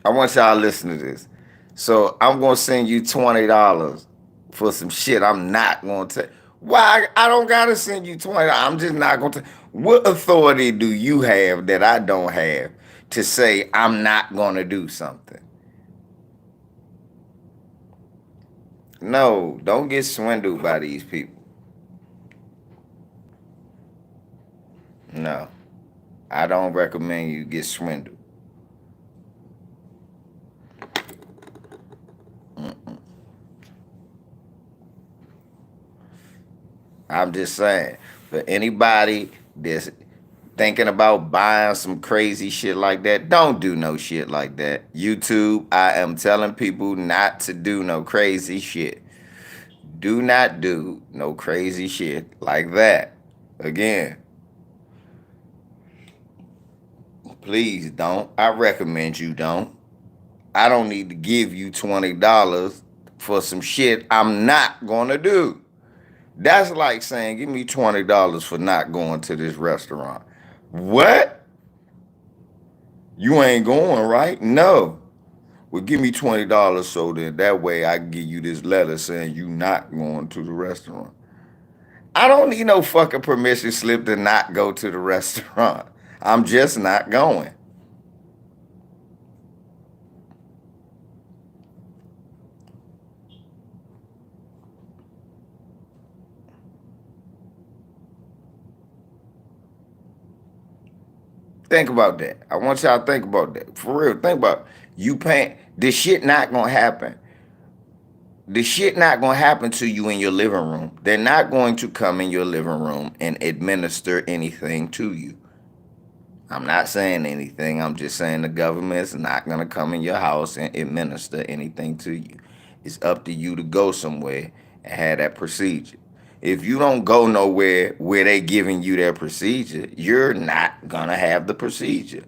I want y'all to listen to this. So I'm gonna send you $20 for some shit I'm not gonna take. Why I don't gotta send you $20? I'm just not gonna take. What authority do you have that I don't have to say I'm not gonna do something? No, don't get swindled by these people. No, I don't recommend you get swindled. Mm-mm. I'm just saying, for anybody that's thinking about buying some crazy shit like that, don't do no shit like that. YouTube, I am telling people not to do no crazy shit. Do not do no crazy shit like that. Again, please don't. I recommend you don't. I don't need to give you $20 for some shit I'm not gonna do. That's like saying, give me $20 for not going to this restaurant. What? You ain't going, right? No. Well, give me $20 so that way I can give you this letter saying you not going to the restaurant. I don't need no fucking permission slip to not go to the restaurant. I'm just not going. Think about that. I want y'all to think about that. For real, think about it. You paying. This shit not gonna happen. The shit not gonna happen to you in your living room. They're not going to come in your living room and administer anything to you. I'm not saying anything. I'm just saying the government's not gonna come in your house and administer anything to you. It's up to you to go somewhere and have that procedure. If you don't go nowhere where they giving you that procedure, you're not gonna have the procedure.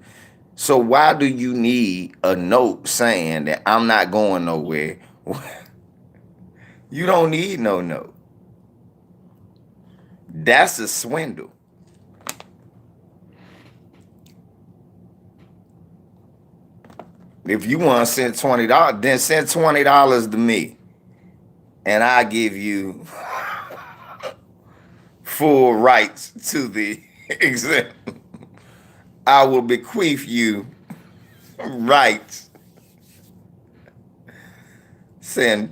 So why do you need a note saying that I'm not going nowhere? You don't need no note. That's a swindle. If you want to send $20, then send $20 to me, and I give you full rights to the exemption. I will bequeath you rights. No,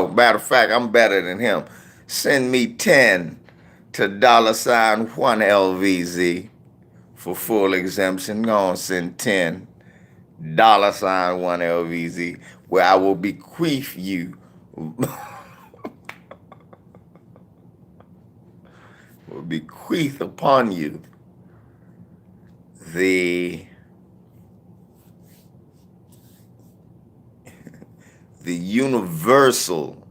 matter of fact, I'm better than him. Send me 10 to $1LVZ for full exemption. Go on, send 10 $1LVZ where I will bequeath you. Will bequeath upon you the universal.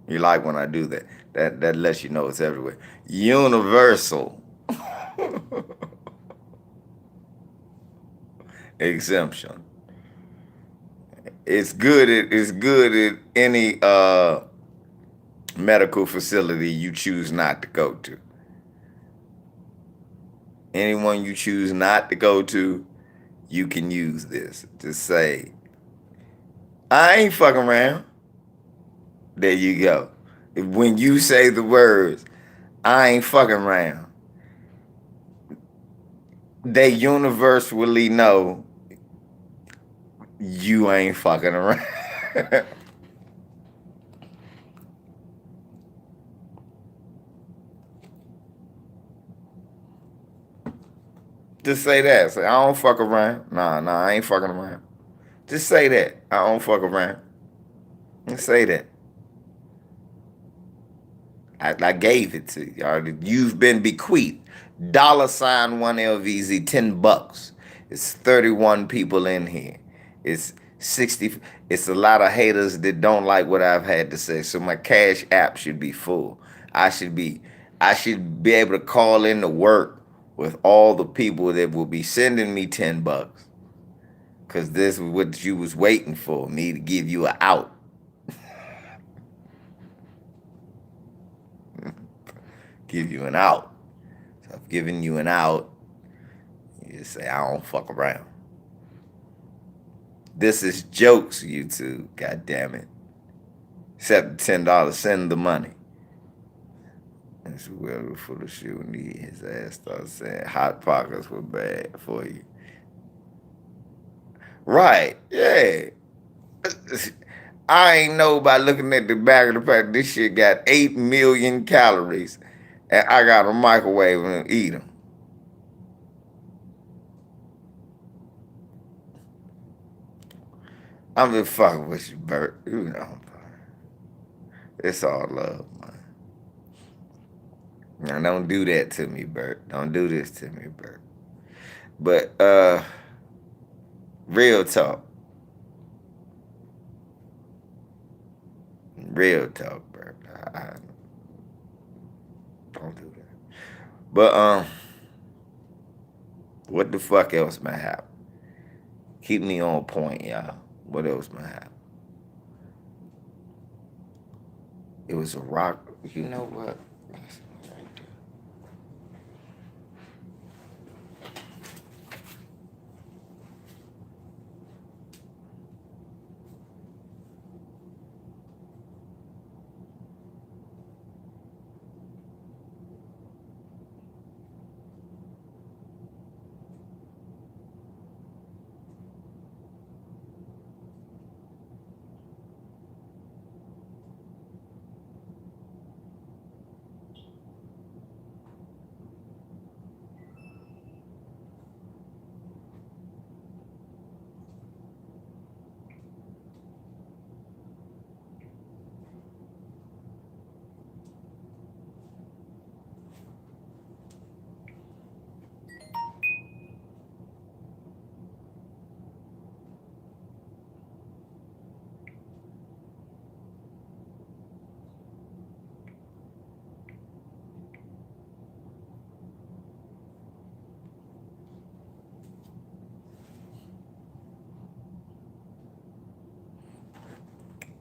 You like when I do that. That lets you know it's everywhere. Universal exemption. It's good at any medical facility you choose not to go to. Anyone you choose not to go to, you can use this to say, I ain't fucking around. There you go. When you say the words, I ain't fucking around, they universally know you ain't fucking around. Just say that. Say, I don't fuck around. Nah, I ain't fucking around. Just say that. I don't fuck around. Just say that. I gave it to you. You've been bequeathed. $1LVZ, $10. It's 31 people in here. It's 60. It's a lot of haters that don't like what I've had to say. So my cash app should be full. I should be able to call in to work with all the people that will be sending me $10. Cause this is what you was waiting for, me to give you an out. Give you an out. So I've given you an out. You just say, I don't fuck around. This is jokes, YouTube. God damn it. Except the $10, send the money. And so whoever for the shoe need his ass starts saying hot pockets were bad for you. Right, yeah. I ain't know by looking at the back of the pack, this shit got 8 million calories. And I got a microwave and eat them. I'm just fucking with you, Bert. You know, it's all love, man. Now, don't do that to me, Bert. Don't do this to me, Bert. But, real talk. Real talk, Bert. I don't do that. But, what the fuck else might happen? Keep me on point, y'all. What else might happen? It was a rock. You know what?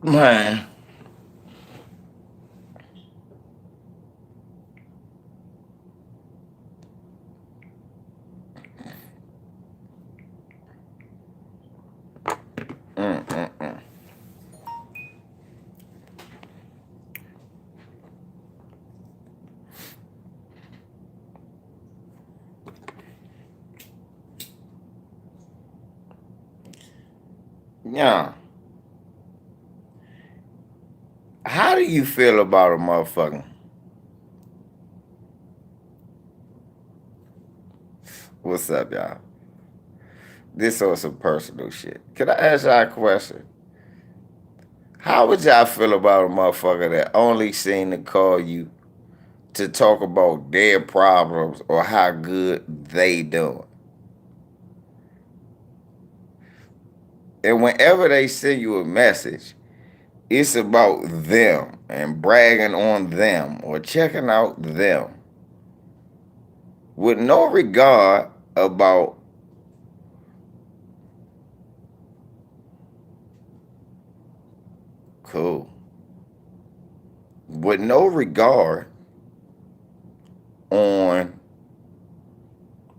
Man. Yeah. How do you feel about a motherfucker? What's up, y'all? This on some personal shit. Can I ask y'all a question? How would y'all feel about a motherfucker that only seem to call you to talk about their problems or how good they doing? And whenever they send you a message, it's about them and bragging on them or checking out them with no regard about cool. With no regard on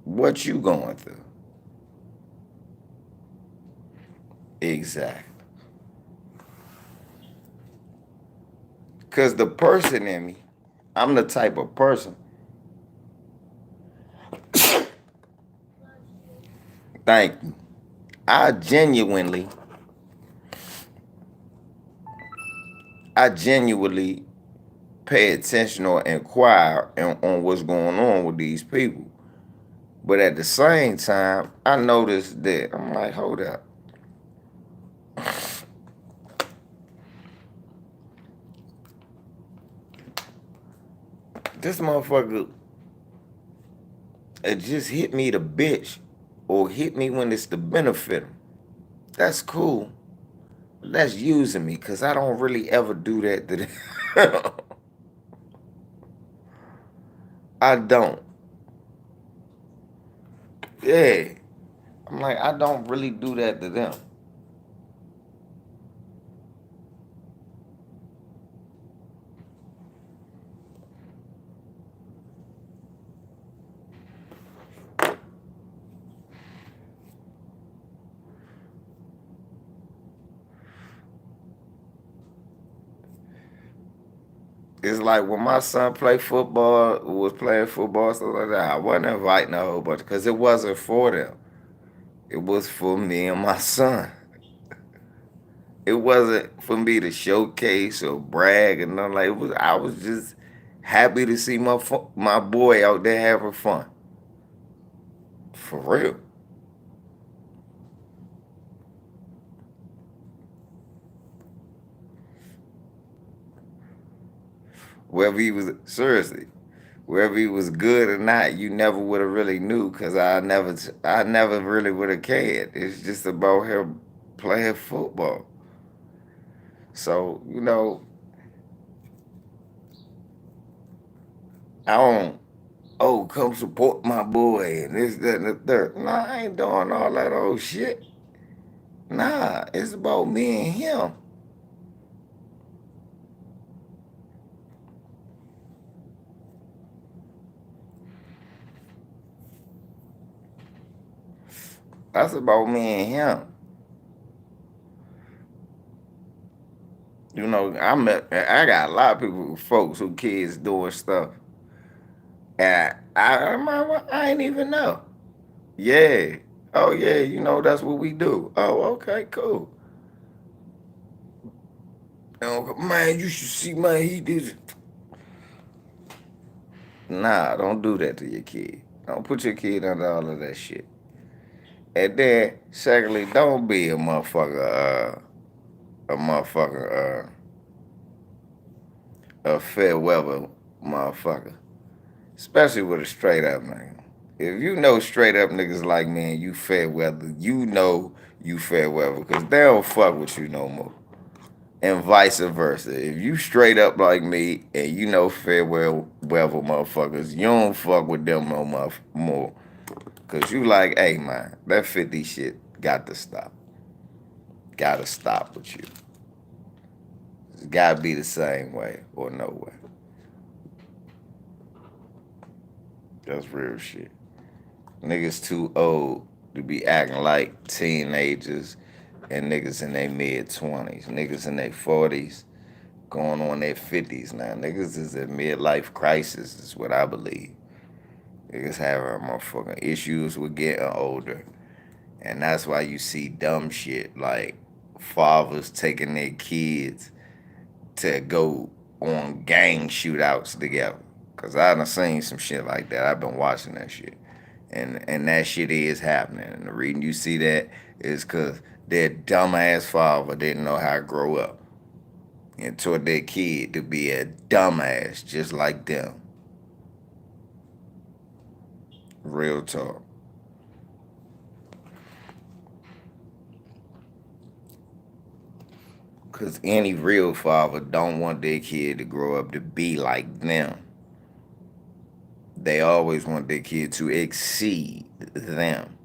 what you going through. Exactly. Because the person in me, I'm the type of person. Thank you. I genuinely pay attention or inquire on what's going on with these people. But at the same time, I noticed that I'm like, hold up. This motherfucker, it just hit me the bitch or hit me when it's to benefit him. That's cool. That's using me because I don't really ever do that to them. I don't. Yeah. I'm like, I don't really do that to them. It's like when my son was playing football, stuff like that, I wasn't inviting a whole bunch because it wasn't for them. It was for me and my son. It wasn't for me to showcase or brag and nothing like it was. I was just happy to see my boy out there having fun. For real. Whether he was seriously, whether he was good or not, you never would have really knew because I never really would have cared. It's just about him playing football. So I don't. Oh, come support my boy and this, that, and the third. Nah, I ain't doing all that old shit. Nah, it's about me and him. That's about me and him. I got a lot of people, folks who kids doing stuff, and I ain't even know. Yeah. Oh yeah, that's what we do. Oh, okay, cool. Man, you should see man, he did. Nah, don't do that to your kid. Don't put your kid under all of that shit. And then, secondly, don't be a fair weather motherfucker. Especially with a straight up nigga. If you know straight up niggas like me and you fair weather, you know you fair weather because they don't fuck with you no more. And vice versa. If you straight up like me and you know fair weather motherfuckers, you don't fuck with them no more. Cause you like, hey man, that 50 shit got to stop. Gotta stop with you. It's gotta be the same way or no way. That's real shit. Niggas too old to be acting like teenagers and niggas in their mid-20s. Niggas in their 40s going on their 50s now. Niggas is in midlife crisis is what I believe. Niggas having motherfucking issues with getting older. And that's why you see dumb shit like fathers taking their kids to go on gang shootouts together. Cause I done seen some shit like that. I've been watching that shit. And that shit is happening. And the reason you see that is cause their dumbass father didn't know how to grow up. And taught their kid to be a dumbass just like them. Real talk. Cause any real father don't want their kid to grow up to be like them. They always want their kid to exceed them.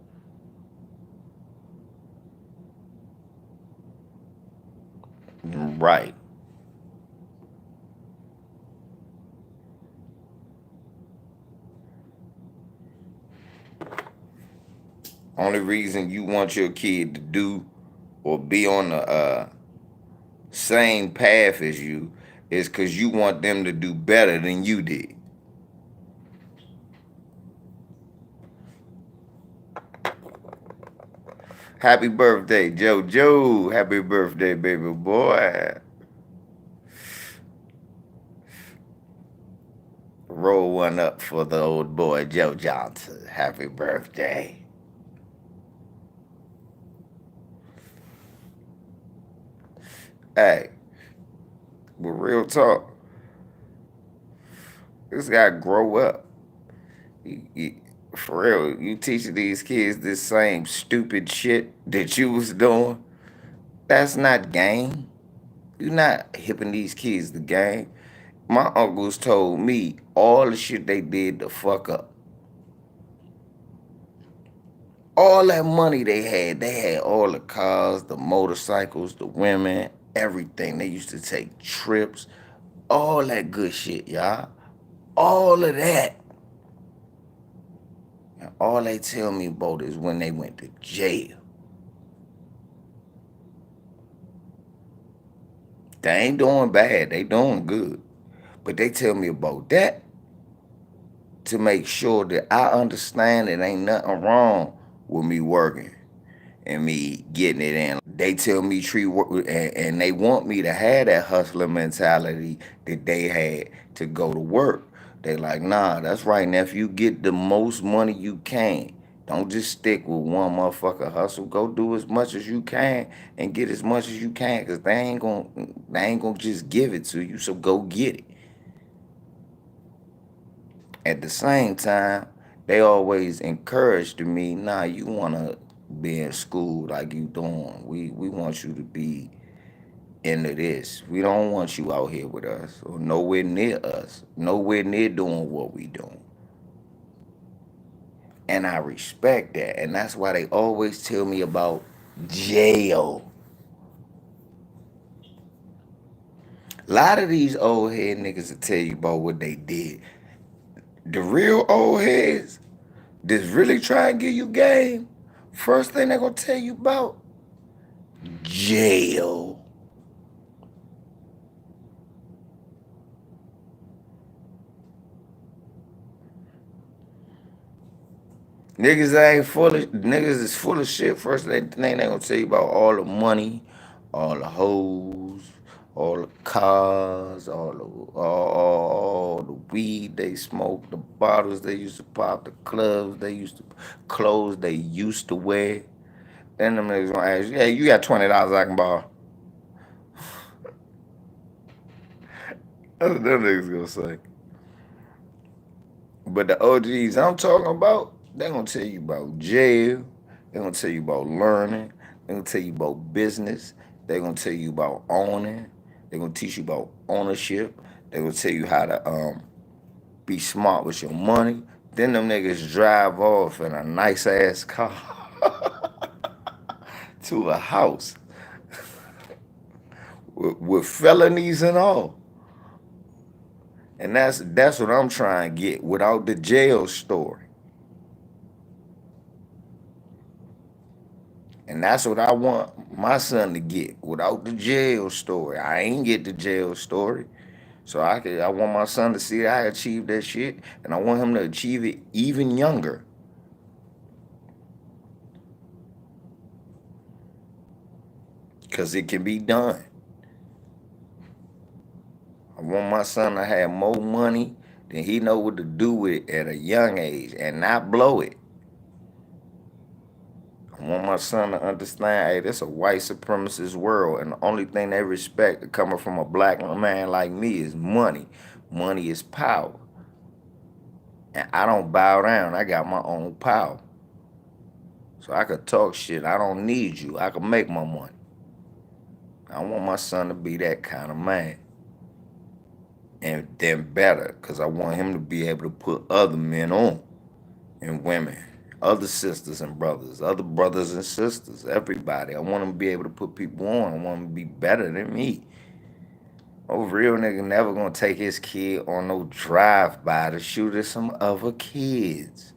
Right. Only reason you want your kid to do or be on the same path as you is because you want them to do better than you did. Happy birthday, JoJo. Happy birthday, baby boy. Roll one up for the old boy, Joe Johnson. Happy birthday. Hey, but real talk, this guy grow up. For real, you teaching these kids this same stupid shit that you was doing. That's not game. You're not hipping these kids to game. My uncles told me all the shit they did to fuck up. All that money they had all the cars, the motorcycles, the women, everything. They used to take trips, all that good shit, y'all. All of that. And all they tell me about is when they went to jail. They ain't doing bad, they doing good. But they tell me about that to make sure that I understand it ain't nothing wrong with me working and me getting it in. They tell me treat work, and they want me to have that hustler mentality that they had to go to work. They like, nah, that's right, nephew. Get the most money you can. Don't just stick with one motherfucker hustle. Go do as much as you can and get as much as you can, cause they ain't gonna just give it to you. So go get it. At the same time, they always encouraged me, nah, you wanna be in school like you doing. We want you to be into this. We don't want you out here with us or nowhere near us. Nowhere near doing what we doing. And I respect that. And that's why they always tell me about jail. A lot of these old head niggas will tell you about what they did. The real old heads that's really trying to give you game, first thing they're gonna tell you about jail. Niggas is full of shit. First thing they gonna tell you about all the money, all the hoes, all the cars, all the weed they smoke, the bottles they used to pop, the clothes they used to wear. Then them niggas gonna ask you, hey, you got $20 I can borrow. That's what them niggas gonna say. But the OGs I'm talking about, they gonna tell you about jail. They gonna tell you about learning. They gonna tell you about business. They gonna tell you about owning. They gonna teach you about ownership. They gonna tell you how to be smart with your money. Then them niggas drive off in a nice ass car to a house with felonies and all. And that's what I'm trying to get without the jail story. And that's what I want my son to get without the jail story. I ain't get the jail story. So I want my son to see that I achieved that shit, and I want him to achieve it even younger. Because it can be done. I want my son to have more money than he know what to do with it at a young age and not blow it. I want my son to understand, hey, this a white supremacist world, and the only thing they respect coming from a black man like me is money. Money is power. And I don't bow down. I got my own power. So I could talk shit. I don't need you. I can make my money. I want my son to be that kind of man. And then better, because I want him to be able to put other men on and women, other sisters and brothers, other brothers and sisters, everybody. I want him to be able to put people on. I want him to be better than me. Oh, real nigga never gonna take his kid on no drive-by to shoot at some other kids.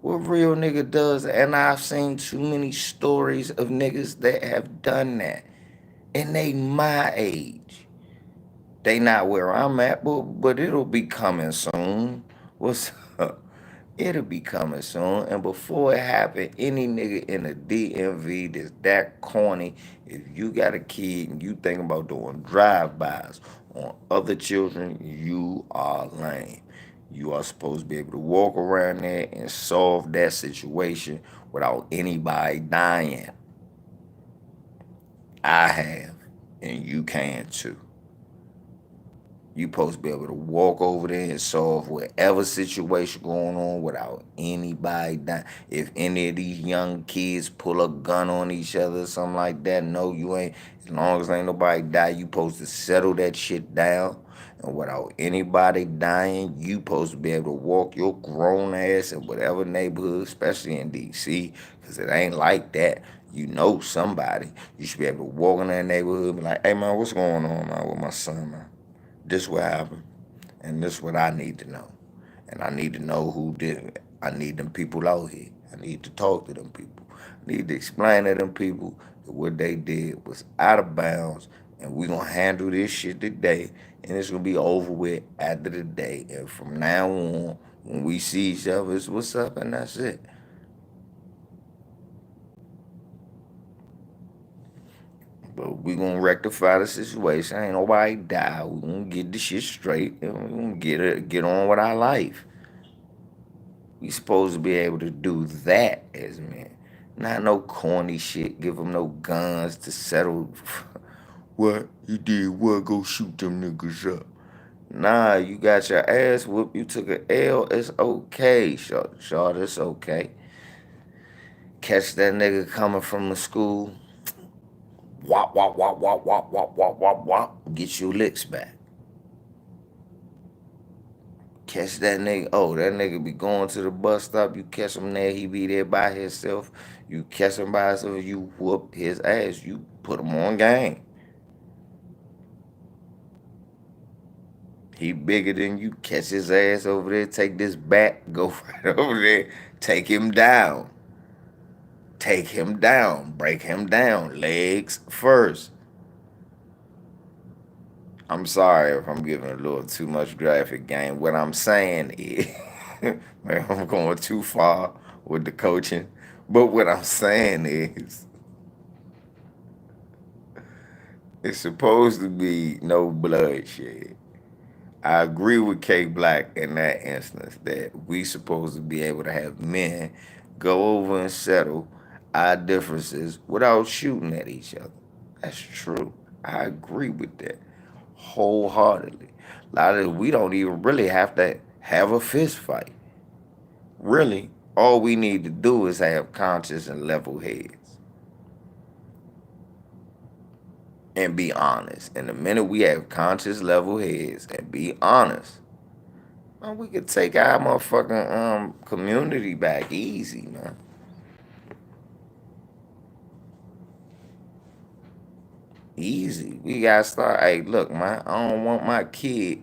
What real nigga does, and I've seen too many stories of niggas that have done that. And they my age. They not where I'm at, but it'll be coming soon. What's up? It'll be coming soon. And before it happen, any nigga in the DMV that's that corny, if you got a kid and you think about doing drive-bys on other children, you are lame. You are supposed to be able to walk around there and solve that situation without anybody dying. I have, and you can too. You supposed to be able to walk over there and solve whatever situation going on without anybody dying. If any of these young kids pull a gun on each other or something like that, no, you ain't. As long as ain't nobody die, you supposed to settle that shit down. And without anybody dying, you supposed to be able to walk your grown ass in whatever neighborhood, especially in DC, because it ain't like that. You know somebody. You should be able to walk in that neighborhood and be like, hey man, what's going on, man, with my son, man? This what happened, and this what I need to know, and I need to know who did it. I need them people out here. I need to talk to them people. I need to explain to them people that what they did was out of bounds, and we gonna handle this shit today, and it's gonna be over with after the day. And from now on, when we see each other, it's what's up, and that's it. But we gonna rectify the situation. Ain't nobody die. We gonna get the shit straight, and we gonna get on with our life. We supposed to be able to do that as men. Not no corny shit. Give them no guns to settle. What you did? What? Go shoot them niggas up. Nah, you got your ass whooped. You took a L. It's okay, short. It's okay. Catch that nigga coming from the school. Wop wop wop wop wop wop wop wop wop. Get your licks back. Catch that nigga. Oh, that nigga be going to the bus stop. You catch him there. He be there by himself. You catch him by himself. You whoop his ass. You put him on game. He bigger than you. Catch his ass over there. Take this bat. Go right over there. Take him down. Take him down. Break him down. Legs first. I'm sorry if I'm giving a little too much graphic game. What I'm saying is, man, I'm going too far with the coaching. But what I'm saying is, it's supposed to be no bloodshed. I agree with K Black in that instance that we supposed to be able to have men go over and settle our differences without shooting at each other. That's true. I agree with that wholeheartedly. A lot of we don't even really have to have a fist fight. Really, all we need to do is have conscious and level heads and be honest. And the minute we have conscious level heads and be honest, man, we could take our motherfucking community back easy, man. Easy. We gotta start. Hey, look, man, I don't want my kid.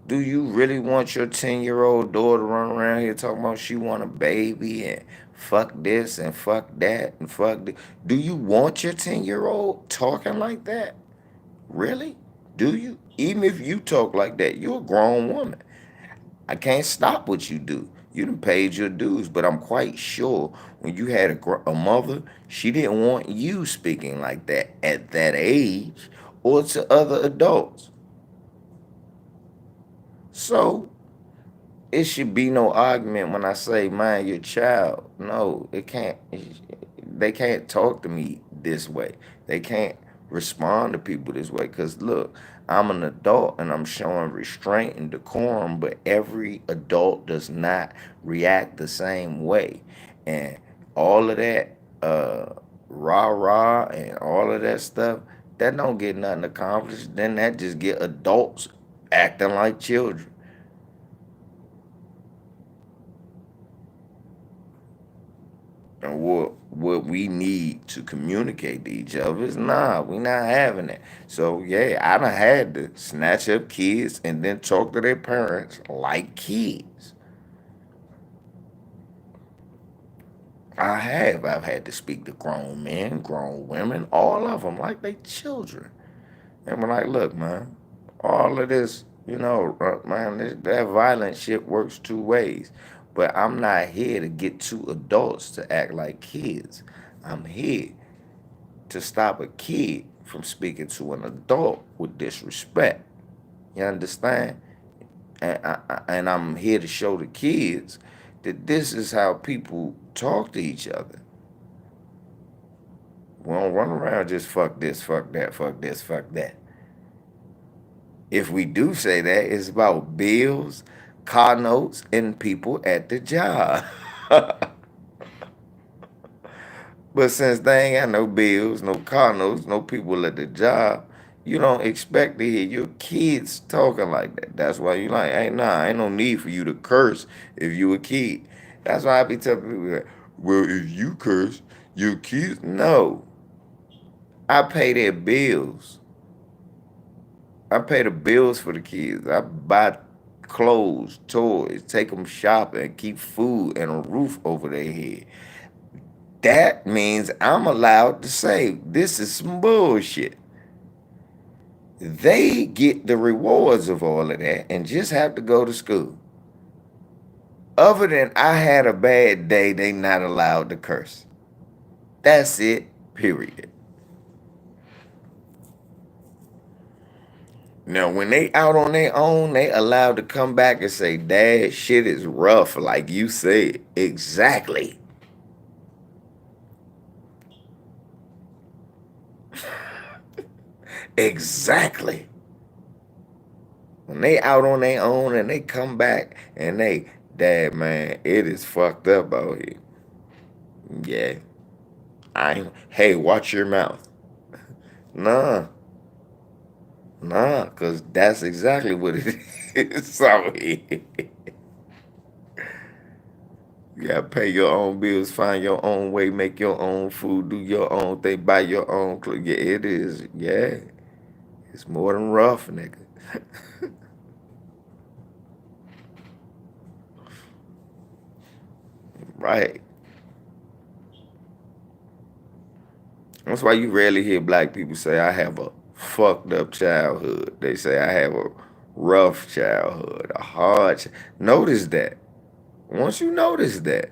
Do you really want your 10-year-old daughter run around here talking about she want a baby and fuck this and fuck that and fuck this? Do you want your 10-year-old talking like that? Really? Do you? Even if you talk like that, you're a grown woman. I can't stop what you do. You done paid your dues. But I'm quite sure when you had a mother, she didn't want you speaking like that at that age or to other adults. So it should be no argument when I say mind your child. No, it can't. They can't talk to me this way. They can't respond to people this way. Because look, I'm an adult and I'm showing restraint and decorum, but every adult does not react the same way. And all of that rah rah and all of that stuff, that don't get nothing accomplished. Then that just get adults acting like children. And what we need to communicate to each other is nah, we not having it. So yeah, I done had to snatch up kids and then talk to their parents like kids. I have. I've had to speak to grown men, grown women, all of them like they children. And we're like, look, man, all of this, man, that violent shit works two ways. But I'm not here to get two adults to act like kids. I'm here to stop a kid from speaking to an adult with disrespect. You understand? And I'm here to show the kids that this is how people talk to each other. We don't run around just fuck this, fuck that, fuck this, fuck that. If we do say that, it's about bills, car notes, and people at the job. But since they ain't got no bills, no car notes, no people at the job, you don't expect to hear your kids talking like that. That's why you like, hey, nah, ain't no need for you to curse if you a kid. That's why I be telling people, like, well, if you curse, your kids, no. I pay their bills. I pay the bills for the kids. I buy clothes, toys, take them shopping, keep food and a roof over their head. That means I'm allowed to say this is some bullshit. They get the rewards of all of that and just have to go to school. Other than I had a bad day, they not allowed to curse. That's it, period. Now, when they out on their own, they allowed to come back and say, Dad, shit is rough, like you said. Exactly. Exactly. When they out on their own and they come back and they, Dad, man, it is fucked up out here. Yeah. Hey, watch your mouth. Nah, nah, because that's exactly what it is. So, you gotta pay your own bills, find your own way, make your own food, do your own thing, buy your own clothes. Yeah, it is. Yeah. It's more than rough, nigga. Right. That's why you rarely hear black people say, I have a fucked up childhood. They say, I have a rough childhood, a hard Notice that. Once you notice that,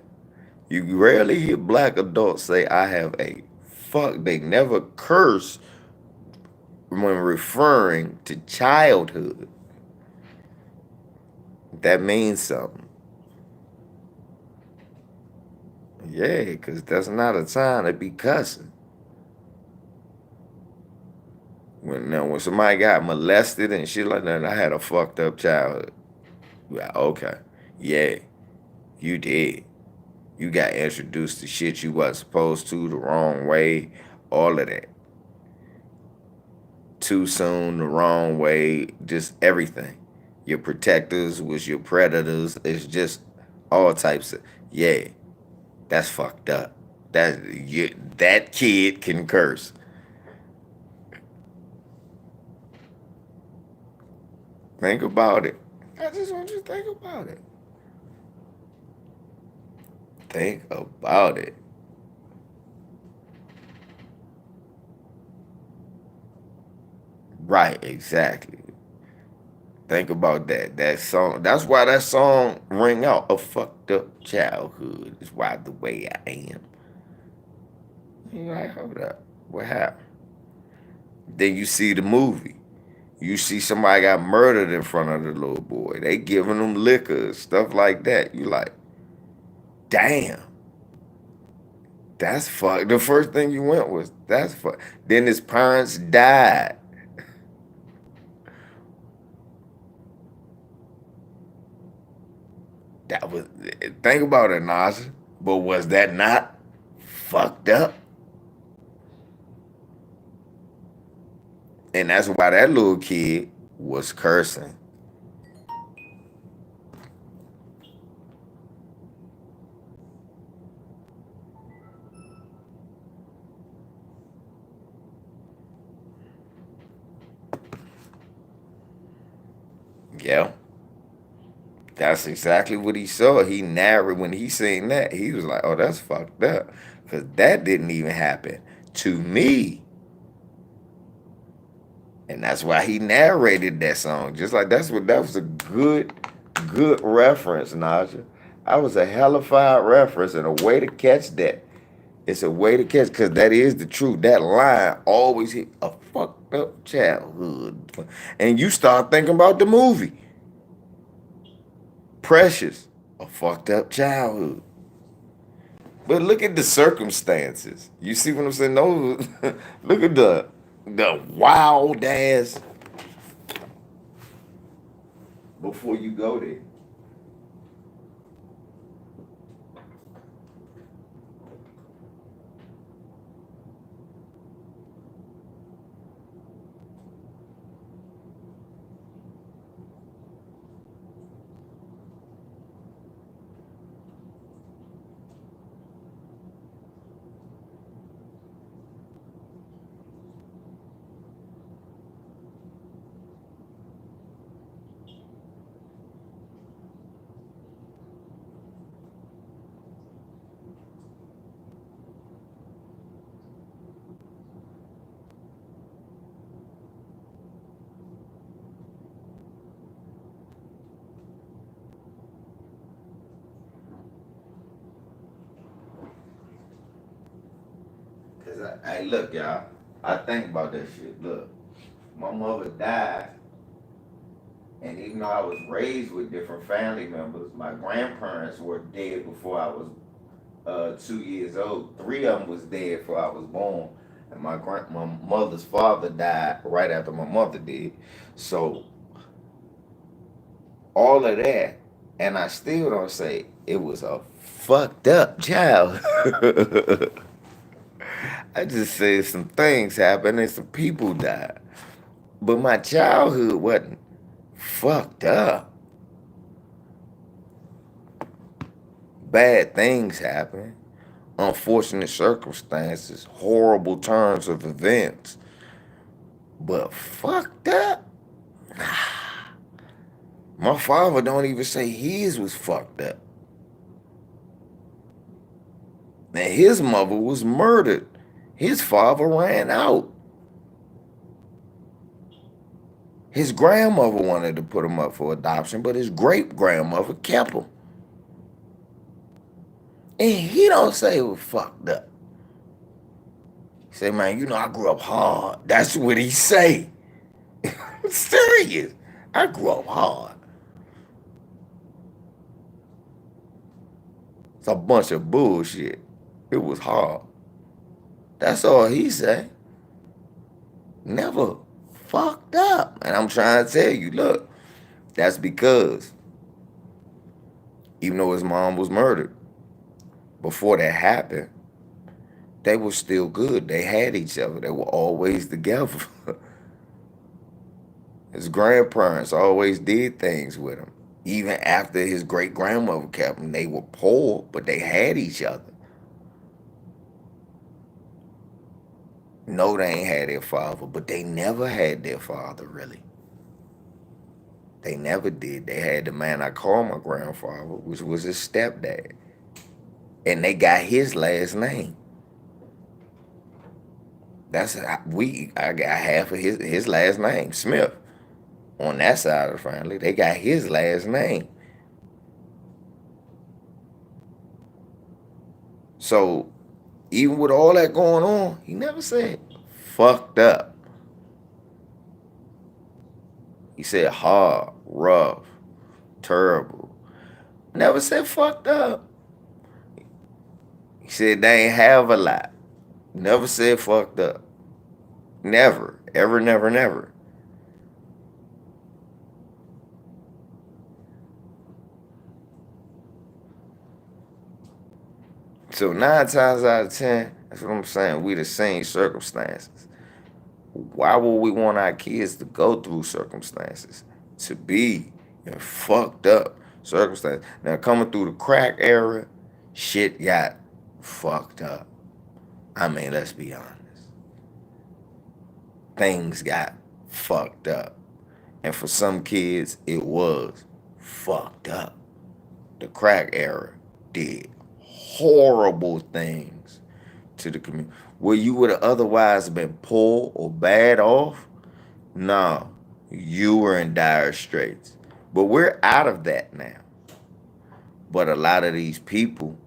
you rarely hear black adults say, I have a fuck. They never curse when referring to childhood. That means something. Yeah, because that's not a time to be cussing. When somebody got molested and shit like that, I had a fucked up childhood. Yeah, okay. Yeah, you did. You got introduced to shit you wasn't supposed to the wrong way, all of that. Too soon, the wrong way, just everything. Your protectors was your predators. It's just all types of yeah. That's fucked up. That kid can curse. Think about it. I just want you to think about it. Think about it. Right, exactly. Think about that. That song. That's why that song ring out. A fucked up childhood is why the way I am. You're like, hold up. What happened? Then you see the movie. You see somebody got murdered in front of the little boy. They giving them liquor, stuff like that. You like, damn. That's fuck. The first thing you went was, that's fuck. Then his parents died. That was, think about it, Nasha. But was that not fucked up? And that's why that little kid was cursing. Yeah. That's exactly what he saw. He narrated when he seen that. He was like, oh, that's fucked up. Because that didn't even happen to me. And that's why he narrated that song. Just like that was a good reference, Naja. I was a hellified reference and a way to catch that. It's a way to catch, because that is the truth. That line always hit a fucked up childhood. And you start thinking about the movie. Precious, a fucked up childhood. But look at the circumstances. You see what I'm saying? Those, look at the wild ass before you go there. Hey, look, y'all. I think about that shit. Look, my mother died, and even though I was raised with different family members, my grandparents were dead before I was 2 years old. Three of them was dead before I was born, and my mother's father died right after my mother did. So all of that, and I still don't say it was a fucked up child. I just said some things happened and some people died. But my childhood wasn't fucked up. Bad things happen. Unfortunate circumstances, horrible turns of events. But fucked up? My father don't even say his was fucked up. And his mother was murdered. His father ran out. His grandmother wanted to put him up for adoption, but his great-grandmother kept him. And he don't say it was fucked up. He say, man, you know, I grew up hard. That's what he say. Serious. I grew up hard. It's a bunch of bullshit. It was hard. That's all he say. Never fucked up. And I'm trying to tell you, look, that's because even though his mom was murdered, before that happened, they were still good. They had each other. They were always together. His grandparents always did things with him. Even after his great-grandmother kept him, they were poor, but they had each other. No, they ain't had their father, but they never had their father, really. They never did. They had the man I call my grandfather, which was his stepdad. And they got his last name. I got half of his last name, Smith. on that side of the family, they got his last name. So even with all that going on, he never said fucked up. He said hard, rough, terrible. Never said fucked up. He said they ain't have a lot. Never said fucked up. Never. Ever, never, never. So 9 times out of 10, that's what I'm saying. We the same circumstances. Why would we want our kids to go through circumstances? To be in fucked up circumstances. Now coming through the crack era, shit got fucked up. I mean, let's be honest. Things got fucked up. And for some kids, it was fucked up. The crack era did horrible things to the community. Where you would have otherwise been poor or bad off, no, you were in dire straits. But we're out of that now. But a lot of these people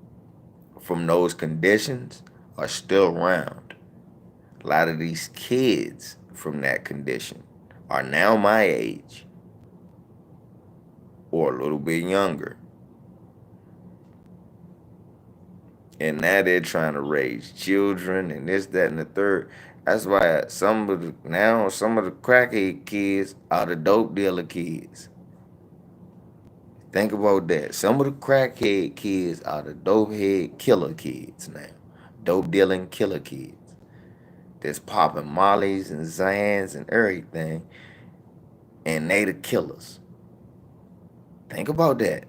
from those conditions are still around. A lot of these kids from that condition are now my age or a little bit younger. And now they're trying to raise children and this, that, and the third. That's why some of the crackhead kids are the dope dealer kids. Think about that. Some of the crackhead kids are the dope head killer kids now. Dope dealing killer kids. That's popping mollies and Zans and everything. And they the killers. Think about that.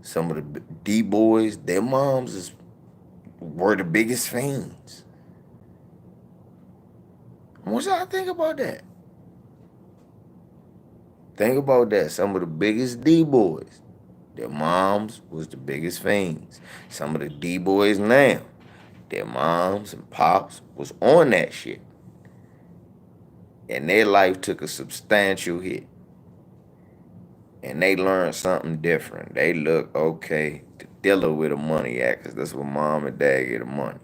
Some of the D-boys, their moms were the biggest fiends. I want y'all to think about that. Think about that. Some of the biggest D-boys, their moms was the biggest fiends. Some of the D-boys now, their moms and pops was on that shit. And their life took a substantial hit. And they learned something different. They look okay to dealer with the money at, because that's where mom and dad get the money.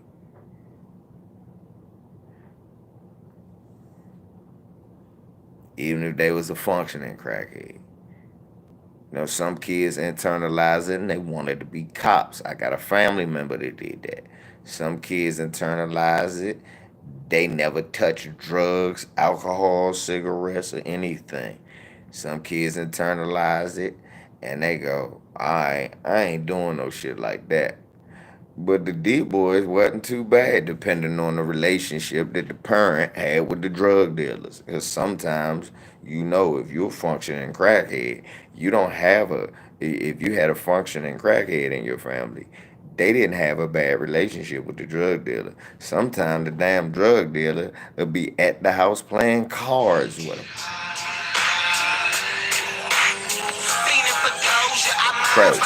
Even if they was a functioning crackhead. You know, some kids internalize it and they wanted to be cops. I got a family member that did that. Some kids internalize it. They never touch drugs, alcohol, cigarettes, or anything. Some kids internalize it and they go, I ain't doing no shit like that. But the D-boys wasn't too bad, depending on the relationship that the parent had with the drug dealers. Because sometimes, you know, if you're a functioning crackhead, you don't have if you had a functioning crackhead in your family, they didn't have a bad relationship with the drug dealer. Sometimes the damn drug dealer would be at the house playing cards with them. Crazy.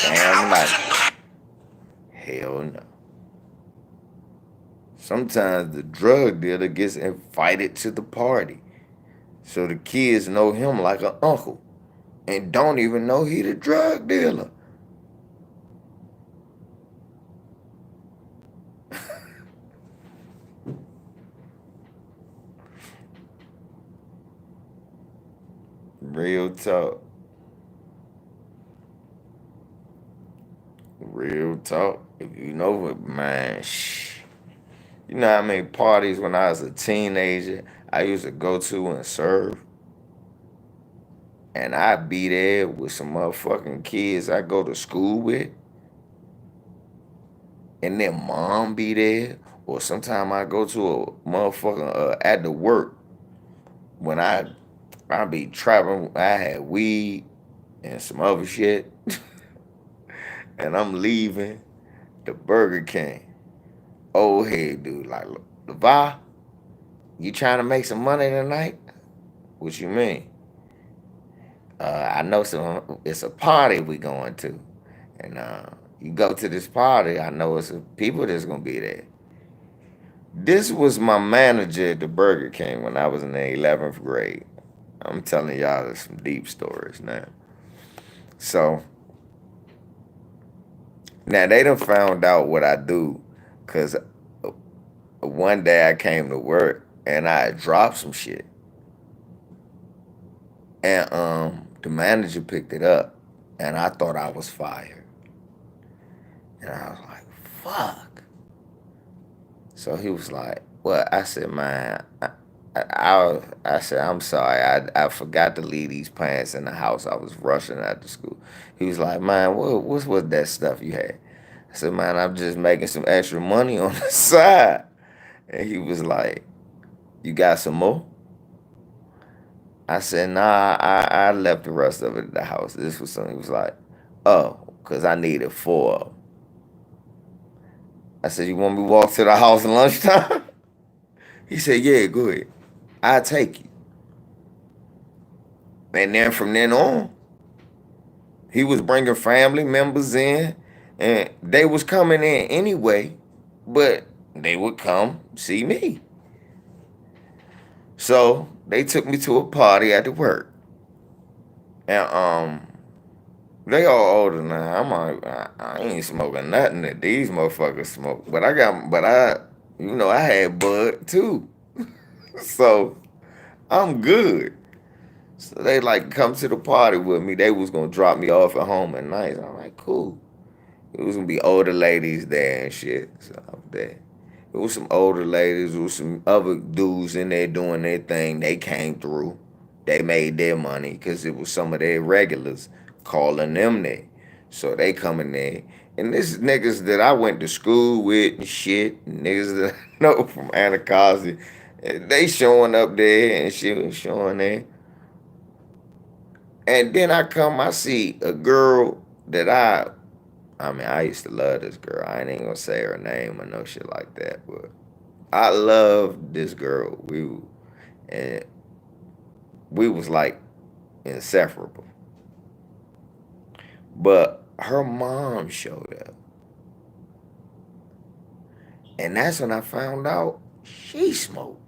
Damn right. Hell no. Sometimes the drug dealer gets invited to the party. So the kids know him like an uncle and don't even know he the drug dealer. Real talk. Real talk. If you know what, man, you know how many parties when I was a teenager I used to go to and serve? And I'd be there with some motherfucking kids I go to school with. And their mom be there. Or sometime I go to a motherfucking at the work when I be traveling. I had weed and some other shit. And I'm leaving the Burger King. Old head dude, like, Levi, you trying to make some money tonight? What you mean? I know it's a party we going to. And you go to this party, I know it's people that's gonna be there. This was my manager at the Burger King when I was in the 11th grade. I'm telling y'all some deep stories now. So now they done found out what I do, cause one day I came to work and I had dropped some shit, and the manager picked it up, and I thought I was fired, and I was like, fuck. So he was like, "What?" I said, "Man, I said, I'm sorry. I forgot to leave these pants in the house. I was rushing out to school." He was like, "Man, what's with that stuff you had?" I said, "Man, I'm just making some extra money on the side." And he was like, "You got some more?" I said, "Nah, I left the rest of it at the house." This was something. He was like, "Oh, because I needed four of 'em." I said, "You want me to walk to the house at lunchtime?" He said, "Yeah, go ahead. I'll take you." And then from then on, he was bringing family members in, and they was coming in anyway, but they would come see me. So they took me to a party at the work, and they all older now. I'm like, I ain't smoking nothing that these motherfuckers smoke, I had bud too, so I'm good. So they like come to the party with me. They was gonna drop me off at home at night. I'm like, cool. It was gonna be older ladies there and shit. So I'm there. It was some older ladies. It was some other dudes in there doing their thing. They came through. They made their money because it was some of their regulars calling them there. So they coming there. And this is niggas that I went to school with and shit. Niggas that I know from Anacostia. They showing up there and shit was showing there. And then I see a girl that I used to love this girl. I ain't even gonna say her name or no shit like that, but I loved this girl. And we was like inseparable. But her mom showed up, and that's when I found out she smoked.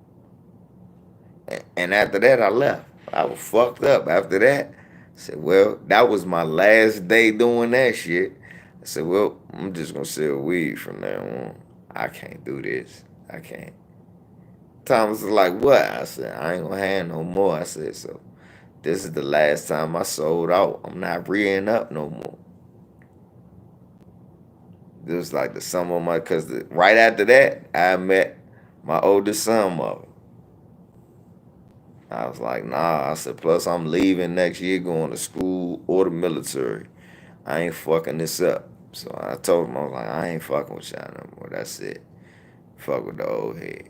And after that, I left. I was fucked up. After that, I said, "Well, that was my last day doing that shit." I said, "Well, I'm just gonna sell weed from now on. I can't do this. I can't." Thomas was like, "What?" I said, "I ain't gonna have no more." I said, "So this is the last time I sold out. I'm not re up no more." It was like the summer of my, because right after that, I met my oldest son mother. I was like, "Nah." I said, "Plus, I'm leaving next year, going to school or the military. I ain't fucking this up." So I told him, I was like, "I ain't fucking with y'all no more. That's it. Fuck with the old head."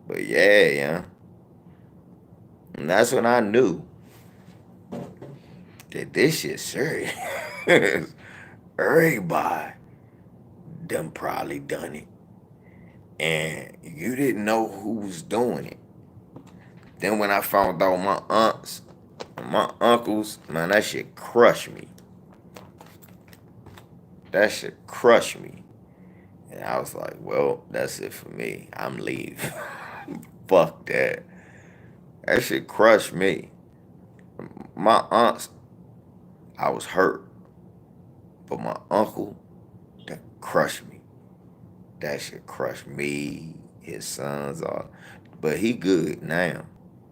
But yeah. And that's when I knew that this shit serious. Everybody done probably done it. And you didn't know who was doing it. Then when I found out my aunts and my uncles, man, that shit crushed me. That shit crushed me. And I was like, well, that's it for me. I'm leaving. Fuck that. That shit crushed me. My aunts, I was hurt. But my uncle, that crushed me. That shit crushed me. His sons are, but he good now.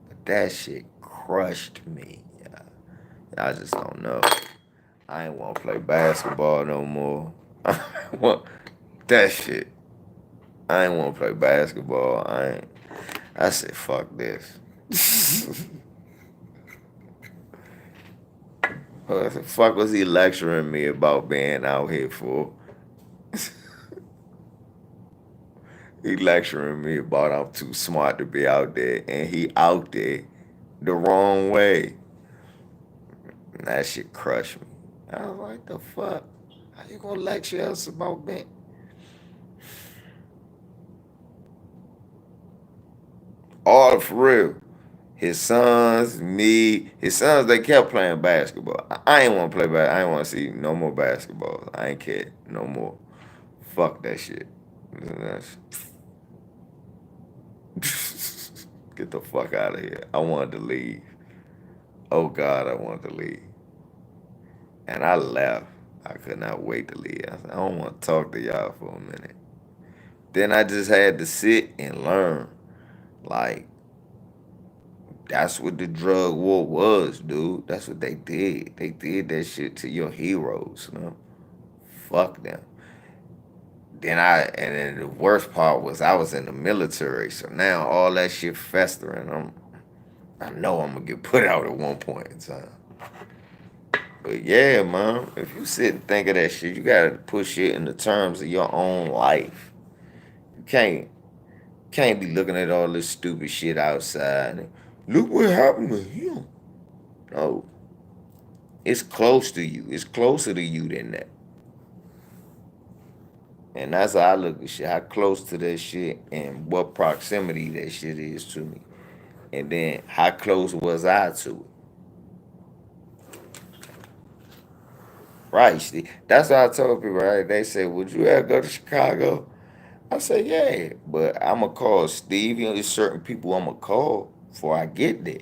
But that shit crushed me. Yeah. I just don't know. I ain't want to play basketball no more. I want that shit. I ain't want to play basketball. I said, fuck this. What the fuck was he lecturing me about being out here for? He lecturing me about I'm too smart to be out there, and he out there the wrong way. And that shit crushed me. I was like, the fuck? How you gonna lecture us about being? All for real. His sons, me, his sons, they kept playing basketball. I ain't want to play basketball. I ain't want to see no more basketball. I ain't care no more. Fuck that shit. Get the fuck out of here. I wanted to leave. Oh God, I wanted to leave. And I left. I could not wait to leave. I said, I don't want to talk to y'all for a minute. Then I just had to sit and learn. Like, that's what the drug war was, dude. That's what they did. They did that shit to your heroes, you know? Fuck them. And then the worst part was I was in the military, so now all that shit festering. I know I'm gonna get put out at one point in time. But yeah, man, if you sit and think of that shit, you gotta push it in the terms of your own life. You can't be looking at all this stupid shit outside. And, look what happened to him. No, it's close to you. It's closer to you than that. And that's how I look at shit. How close to that shit and what proximity that shit is to me. And then how close was I to it? Right, Steve. That's what I told people, right? They say, would you ever go to Chicago? I say, yeah, but I'm going to call Steve. You know, there's certain people I'm going to call before I get there.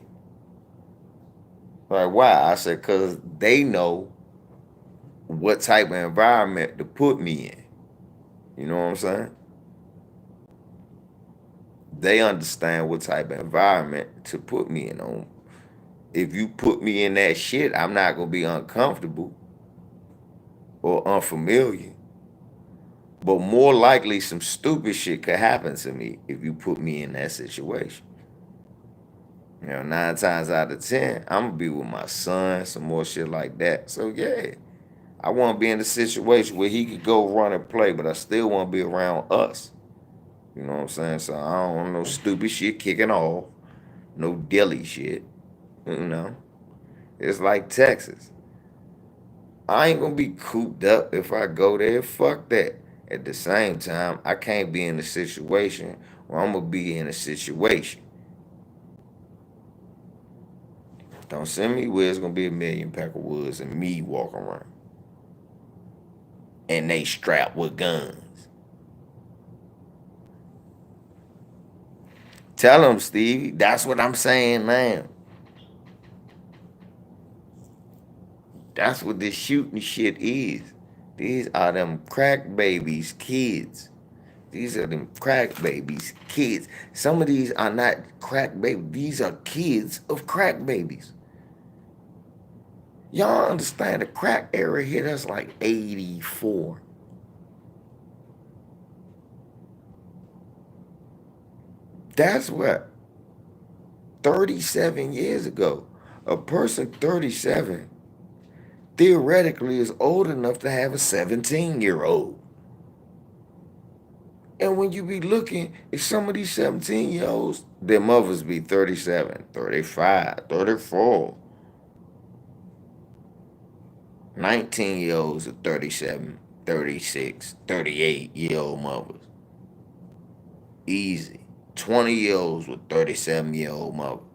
Like, why? I said, because they know what type of environment to put me in. You know what I'm saying? They understand what type of environment to put me in. On. If you put me in that shit, I'm not going to be uncomfortable or unfamiliar. But more likely, some stupid shit could happen to me if you put me in that situation. You know, 9 times out of 10, I'm going to be with my son, some more shit like that. So, yeah, I want to be in a situation where he could go run and play, but I still want to be around us. You know what I'm saying? So, I don't want no stupid shit kicking off, no dilly shit. You know, it's like Texas. I ain't going to be cooped up if I go there. Fuck that. At the same time, I can't be in a situation where I'm going to be in a situation. Don't send me where it's going to be a million pack of woods and me walking around. And they strapped with guns. Tell them, Stevie, that's what I'm saying now. That's what this shooting shit is. These are them crack babies, kids. These are them crack babies, kids. Some of these are not crack babies. These are kids of crack babies. Y'all understand the crack era hit us like 84. That's what 37 years ago. A person 37 theoretically is old enough to have a 17-year-old. And when you be looking at some of these 17-year-olds, their mothers be 37, 35, 34. 19-year-olds are 37, 36, 38-year-old mothers. Easy. 20-year-olds with 37-year-old mothers.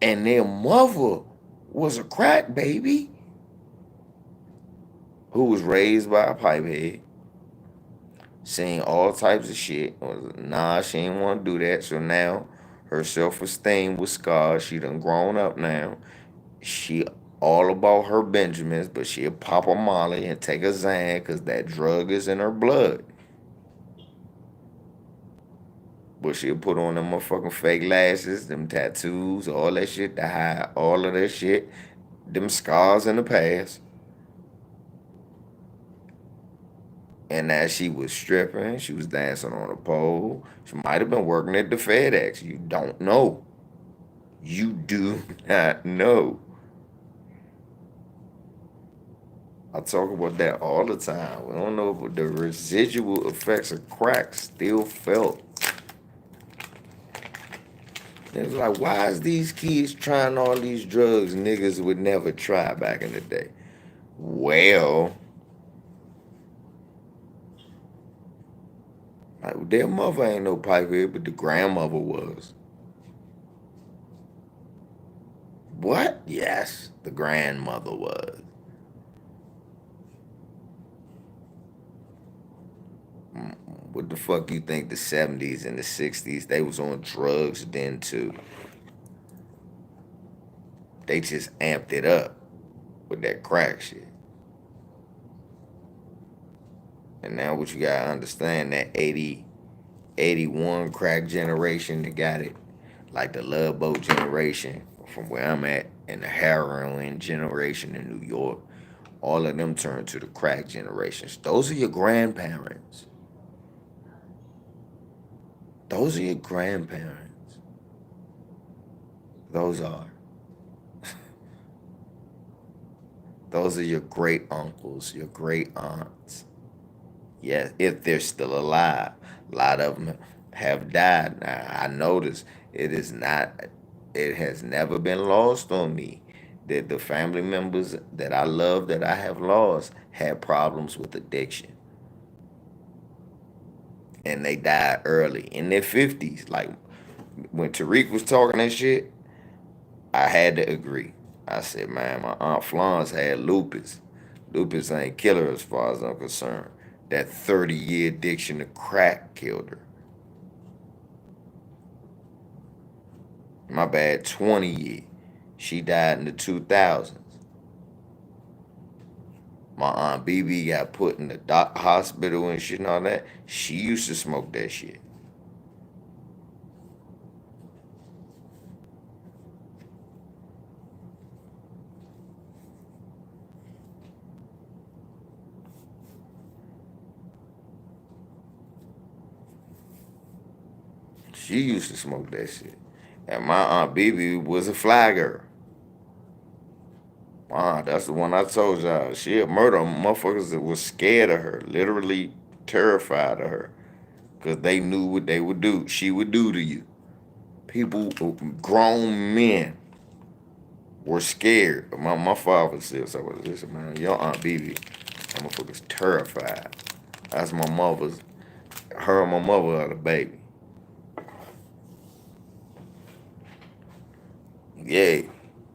And their mother was a crack baby who was raised by a pipehead, seeing all types of shit. Nah, she ain't want to do that. So now her self-esteem was scarred. She done grown up now. She all about her Benjamins, but she'll pop a Molly and take a Xan because that drug is in her blood. But she'll put on them motherfucking fake lashes, them tattoos, all that shit to hide all of that shit, them scars in the past. And as she was stripping, she was dancing on a pole. She might have been working at the FedEx. You don't know. You do not know. I talk about that all the time. We don't know if the residual effects of crack still felt. It's like, why is these kids trying all these drugs niggas would never try back in the day? Well, like, their mother ain't no pipehead, but the grandmother was. What? Yes, the grandmother was. What the fuck you think the 70s and the 60s, they was on drugs then too. They just amped it up with that crack shit. And now what you gotta understand, that 81 crack generation that got it, like the Love Boat generation from where I'm at, and the heroin generation in New York, all of them turned to the crack generations. Those are your grandparents. Those are your grandparents. Those are. Those are your great uncles, your great aunts. Yeah, if they're still alive. A lot of them have died. Now, I notice it is not, it has never been lost on me that the family members that I love, that I have lost, had problems with addiction. And they died early in their 50s. Like when Tariq was talking that shit, I had to agree. I said, man, my Aunt Florence had lupus. Lupus ain't kill her as far as I'm concerned. That 30-year addiction to crack killed her. My bad, 20 years. She died in the 2000s. My Aunt BB got put in the hospital and shit and all that. She used to smoke that shit. She used to smoke that shit. And my Aunt BB was a flagger. That's the one I told y'all. She had murder motherfuckers that was scared of her, literally terrified of her, because they knew what they would do. She would do to you. People, grown men, were scared. My father said, so listen, man, your Aunt BB, that motherfucker's terrified. That's my mother's, her and my mother are the baby. Yeah,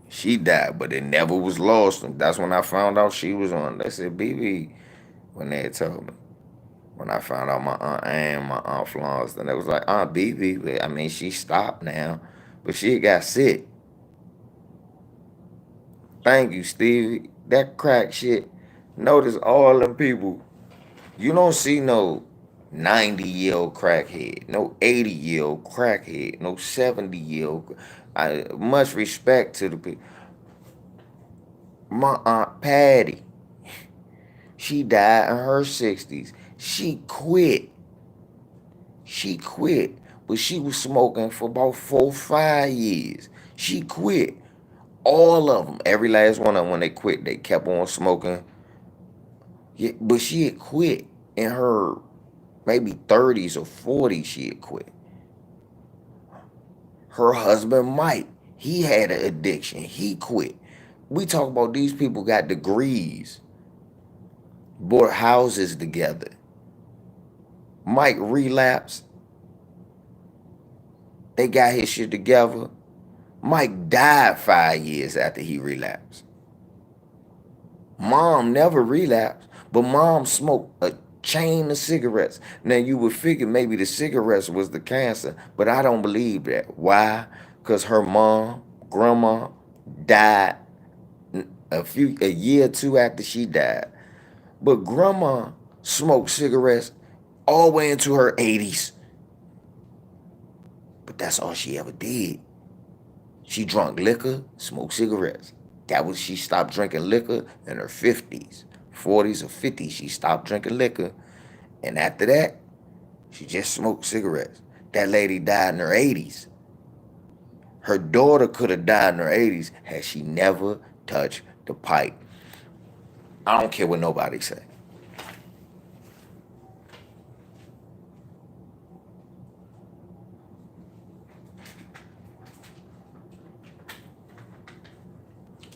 she died, but it never was lost. And that's when I found out she was on. They said, BB, when they had told me. When I found out my Aunt Ann, my Aunt Florence, then it was like, Aunt BB, I mean, she stopped now, but she got sick. Thank you, Stevie. That crack shit. Notice all them people. You don't see no 90-year-old crackhead, no 80-year-old crackhead, no 70-year-old. Much respect to the people. My Aunt Patty, she died in her 60s. She quit. She quit, but she was smoking for about 4 or 5 years. She quit. All of them, every last one of them, when they quit, they kept on smoking. Yeah, but she had quit in her maybe 30s or 40s. She had quit. Her husband Mike, he had an addiction. He quit. We talk about these people got degrees, bought houses together. Mike relapsed. They got his shit together. Mike died 5 years after he relapsed. Mom never relapsed, but mom smoked a chain of cigarettes. Now you would figure maybe the cigarettes was the cancer, but I don't believe that. Why? Because her mom, grandma, died a year or two after she died. But grandma smoked cigarettes all the way into her 80s. But that's all she ever did. She drank liquor, smoked cigarettes. That was, she stopped drinking liquor in her 50s, 40s or 50s. She stopped drinking liquor. And after that, she just smoked cigarettes. That lady died in her 80s. Her daughter could have died in her 80s had she never touched the pipe. I don't care what nobody say.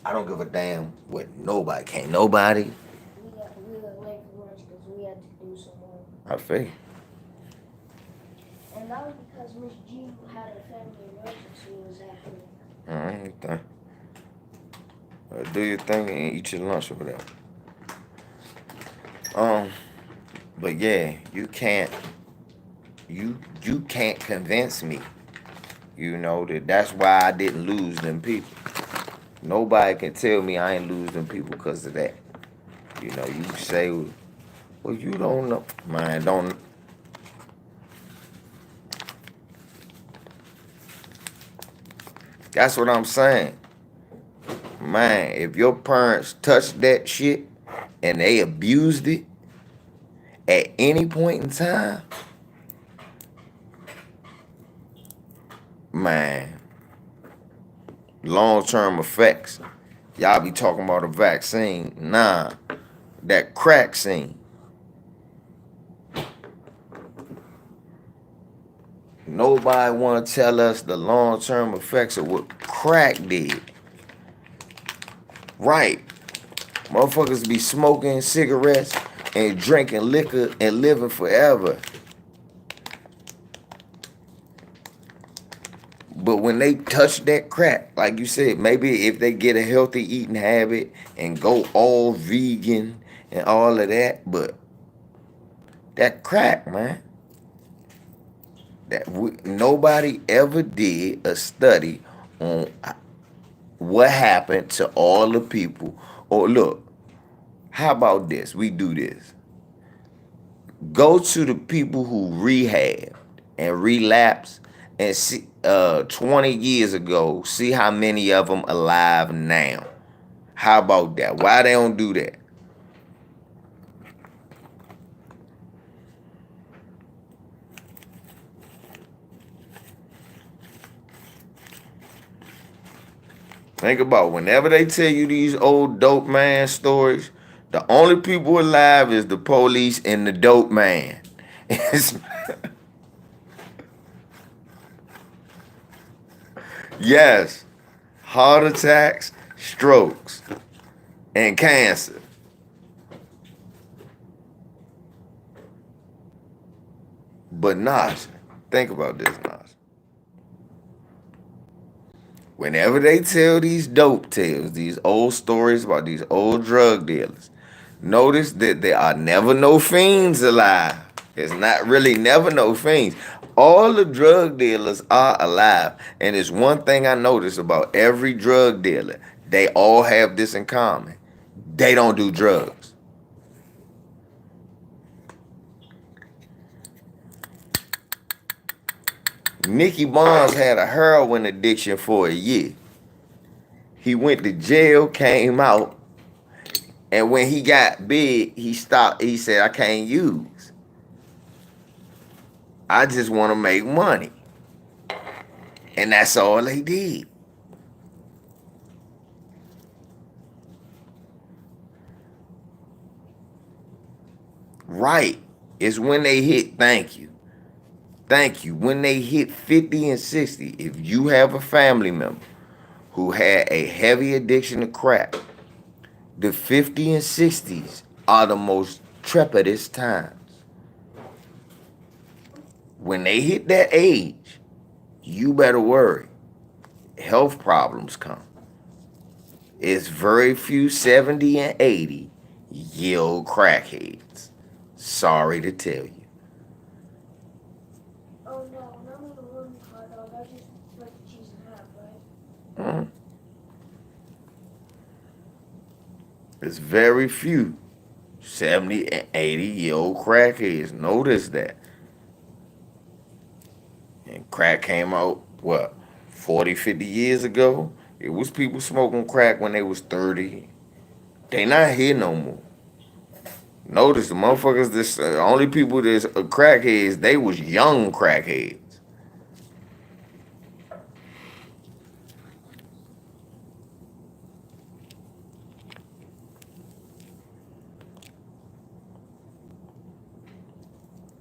I don't give a damn what nobody. Can't nobody. We were late for lunch because we had to do some work. I feel. And that was because Miss G had a family emergency and was at home. All right, then. Do your thing and eat your lunch or whatever. But yeah, you can't you can't convince me. You know that's why I didn't lose them people. Nobody can tell me I ain't losing people because of that. You know, you say, well, you don't know, man. Don't. That's what I'm saying, man. If your parents touched that shit and they abused it at any point in time, man, long-term effects. Y'all be talking about a vaccine. Nah, that crack scene. Nobody want to tell us the long-term effects of what crack did. Right. Motherfuckers be smoking cigarettes and drinking liquor and living forever. But when they touch that crack, like you said, maybe if they get a healthy eating habit and go all vegan and all of that, but that crack, man, nobody ever did a study on what happened to all the people. Or look, how about this? We do this. Go to the people who rehabbed and relapsed and see 20 years ago, see how many of them alive now. How about that? Why they don't do that? Think about whenever they tell you these old dope man stories, the only people alive is the police and the dope man. Yes, heart attacks, strokes, and cancer. But Nas, think about this, Nas. Whenever they tell these dope tales, these old stories about these old drug dealers, notice that there are never no fiends alive. It's not really never no fiends. All the drug dealers are alive. And it's one thing I notice about every drug dealer. They all have this in common. They don't do drugs. Nicky Barnes had a heroin addiction for a year. He went to jail, came out, and when he got big, he stopped. He said, I can't use. I just want to make money. And that's all they did. Right. It's when they hit, thank you. Thank you. When they hit 50 and 60, if you have a family member who had a heavy addiction to crack, the 50 and 60s are the most trepidous times. When they hit that age, you better worry. Health problems come. It's very few 70 and 80-year-old crackheads. Sorry to tell you. Oh no, not with a wooden hot dog. I just split the cheese in half, right? It's very few 70 and 80-year-old crackheads. Notice that. And crack came out, what, 40, 50 years ago? It was people smoking crack when they was 30. They not here no more. Notice the motherfuckers, this only people that's crackheads, they was young crackheads.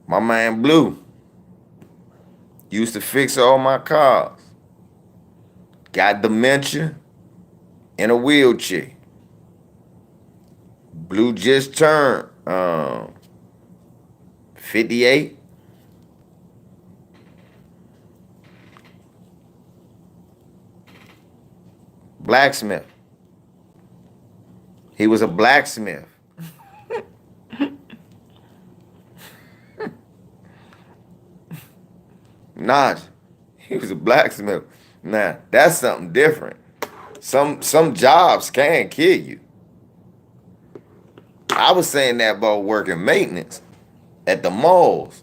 My man Blue used to fix all my cars. Got dementia in a wheelchair. Blue just turned 58. Blacksmith. He was a blacksmith. Nah, he was a blacksmith. Now, that's something different. Some jobs can kill you. I was saying that about working maintenance at the malls.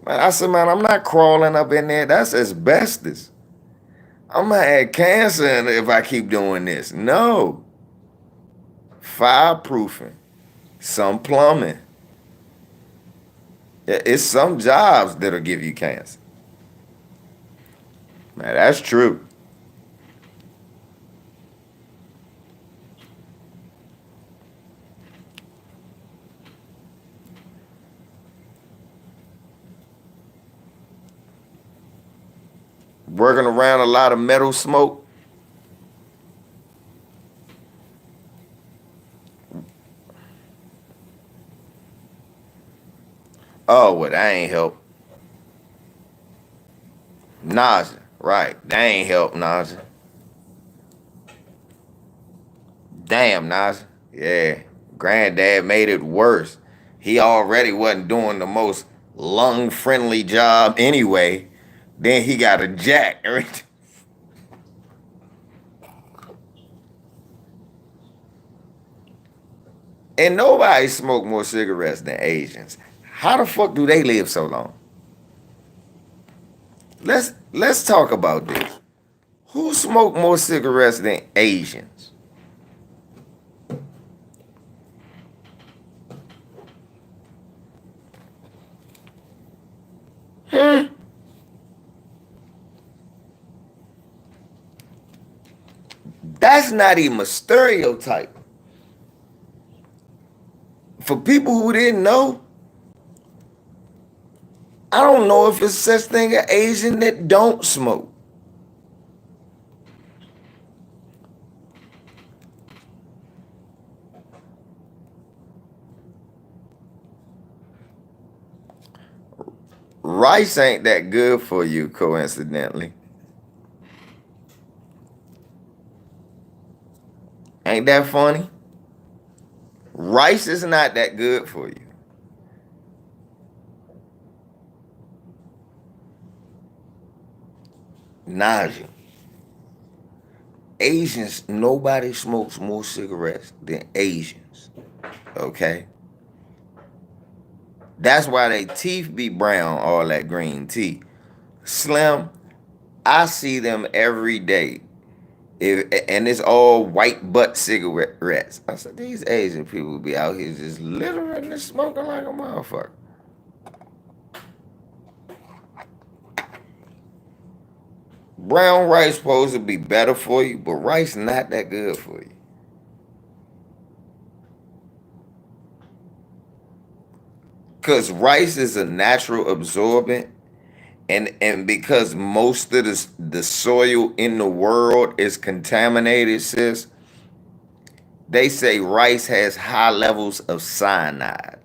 Man, I said, man, I'm not crawling up in there. That's asbestos. I'm gonna have cancer if I keep doing this. No. Fireproofing, some plumbing. It's some jobs that'll give you cancer. Man, that's true. Working around a lot of metal smoke. Oh, well, that ain't help. Nausea, right. That ain't help, nausea. Damn, nausea. Yeah. Granddad made it worse. He already wasn't doing the most lung-friendly job anyway. Then he got a jack. And nobody smoke more cigarettes than Asians. How the fuck do they live so long? Let's talk about this. Who smoke more cigarettes than Asians? That's not even a stereotype. For people who didn't know, I don't know if it's such thing as Asian that don't smoke. Rice ain't that good for you, coincidentally. Ain't that funny? Rice is not that good for you. Nausea. Asians, nobody smokes more cigarettes than Asians. Okay? That's why they teeth be brown, all that green tea. Slim, I see them every day. And it's all white butt cigarettes. I said, these Asian people be out here just literally smoking like a motherfucker. Brown rice supposed to be better for you, but rice not that good for you. Because rice is a natural absorbent, and because most of the soil in the world is contaminated, sis, they say rice has high levels of cyanide.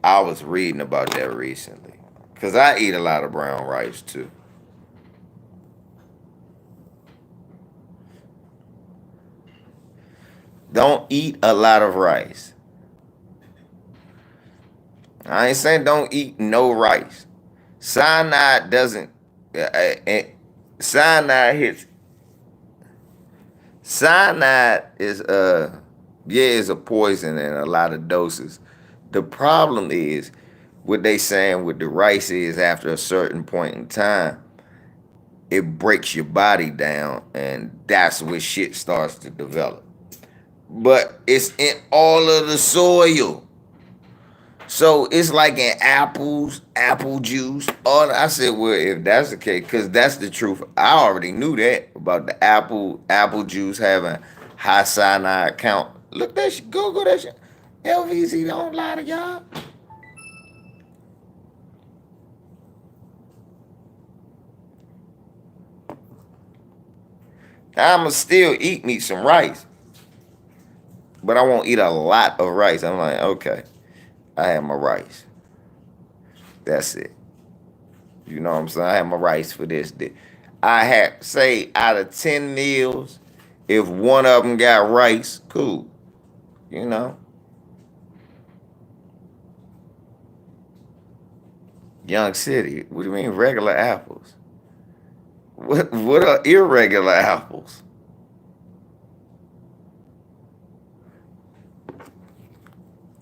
I was reading about that recently. Because I eat a lot of brown rice too. Don't eat a lot of rice. I ain't saying don't eat no rice. Cyanide doesn't. Cyanide hits. Cyanide is yeah, is a poison in a lot of doses. The problem is what they saying with the rice is after a certain point in time, it breaks your body down, and that's where shit starts to develop. But it's in all of the soil. So it's like in apples, apple juice. All I said, well, if that's the case, because that's the truth. I already knew that about the apple juice having high cyanide count. Look that shit, Google that shit. LVZ don't lie to y'all. I'ma still eat me some rice, but I won't eat a lot of rice. I'm like, okay, I have my rice. That's it. You know what I'm saying? I had my rice for this day. I had, say, out of 10 meals, if one of them got rice, cool. You know? Young City. What do you mean regular apples? What are irregular apples?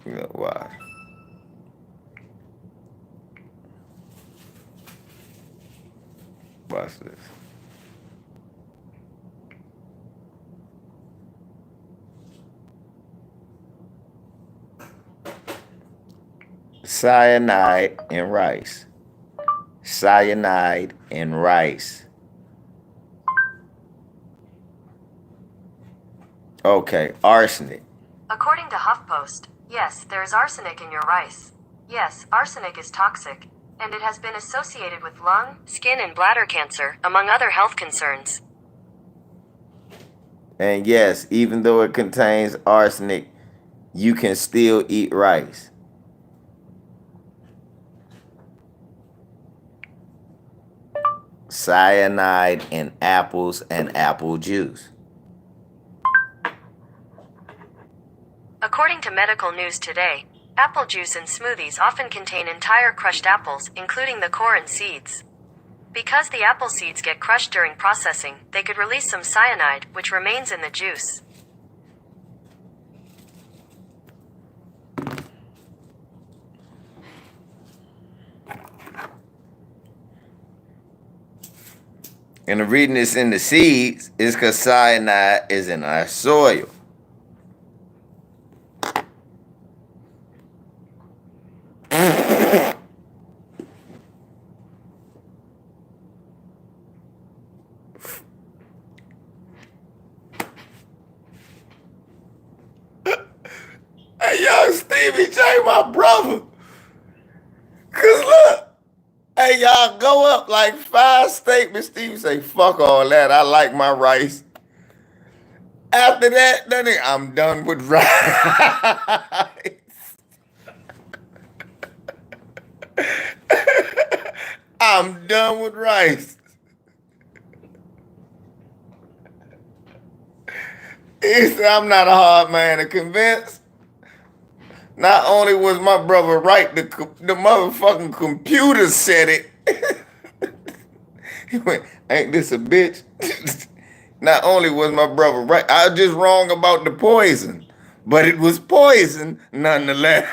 You know why? Watch this. Cyanide in rice. Cyanide in rice. Okay, arsenic. According to HuffPost, yes, there is arsenic in your rice. Yes, arsenic is toxic, and it has been associated with lung, skin, and bladder cancer, among other health concerns. And yes, even though it contains arsenic, you can still eat rice. Cyanide in apples and apple juice. According to Medical News Today, apple juice and smoothies often contain entire crushed apples, including the core and seeds. Because the apple seeds get crushed during processing, they could release some cyanide, which remains in the juice. And the reason it's in the seeds is because cyanide is in our soil. Hey, young Stevie J, my brother. Cause look, hey, y'all go up like 5 statements. Stevie say, fuck all that. I like my rice. After that, then I'm done with rice. I'm done with rice. He said, I'm not a hard man to convince. Not only was my brother right, the motherfucking computer said it. He went, ain't this a bitch? Not only was my brother right, I was just wrong about the poison, but it was poison nonetheless.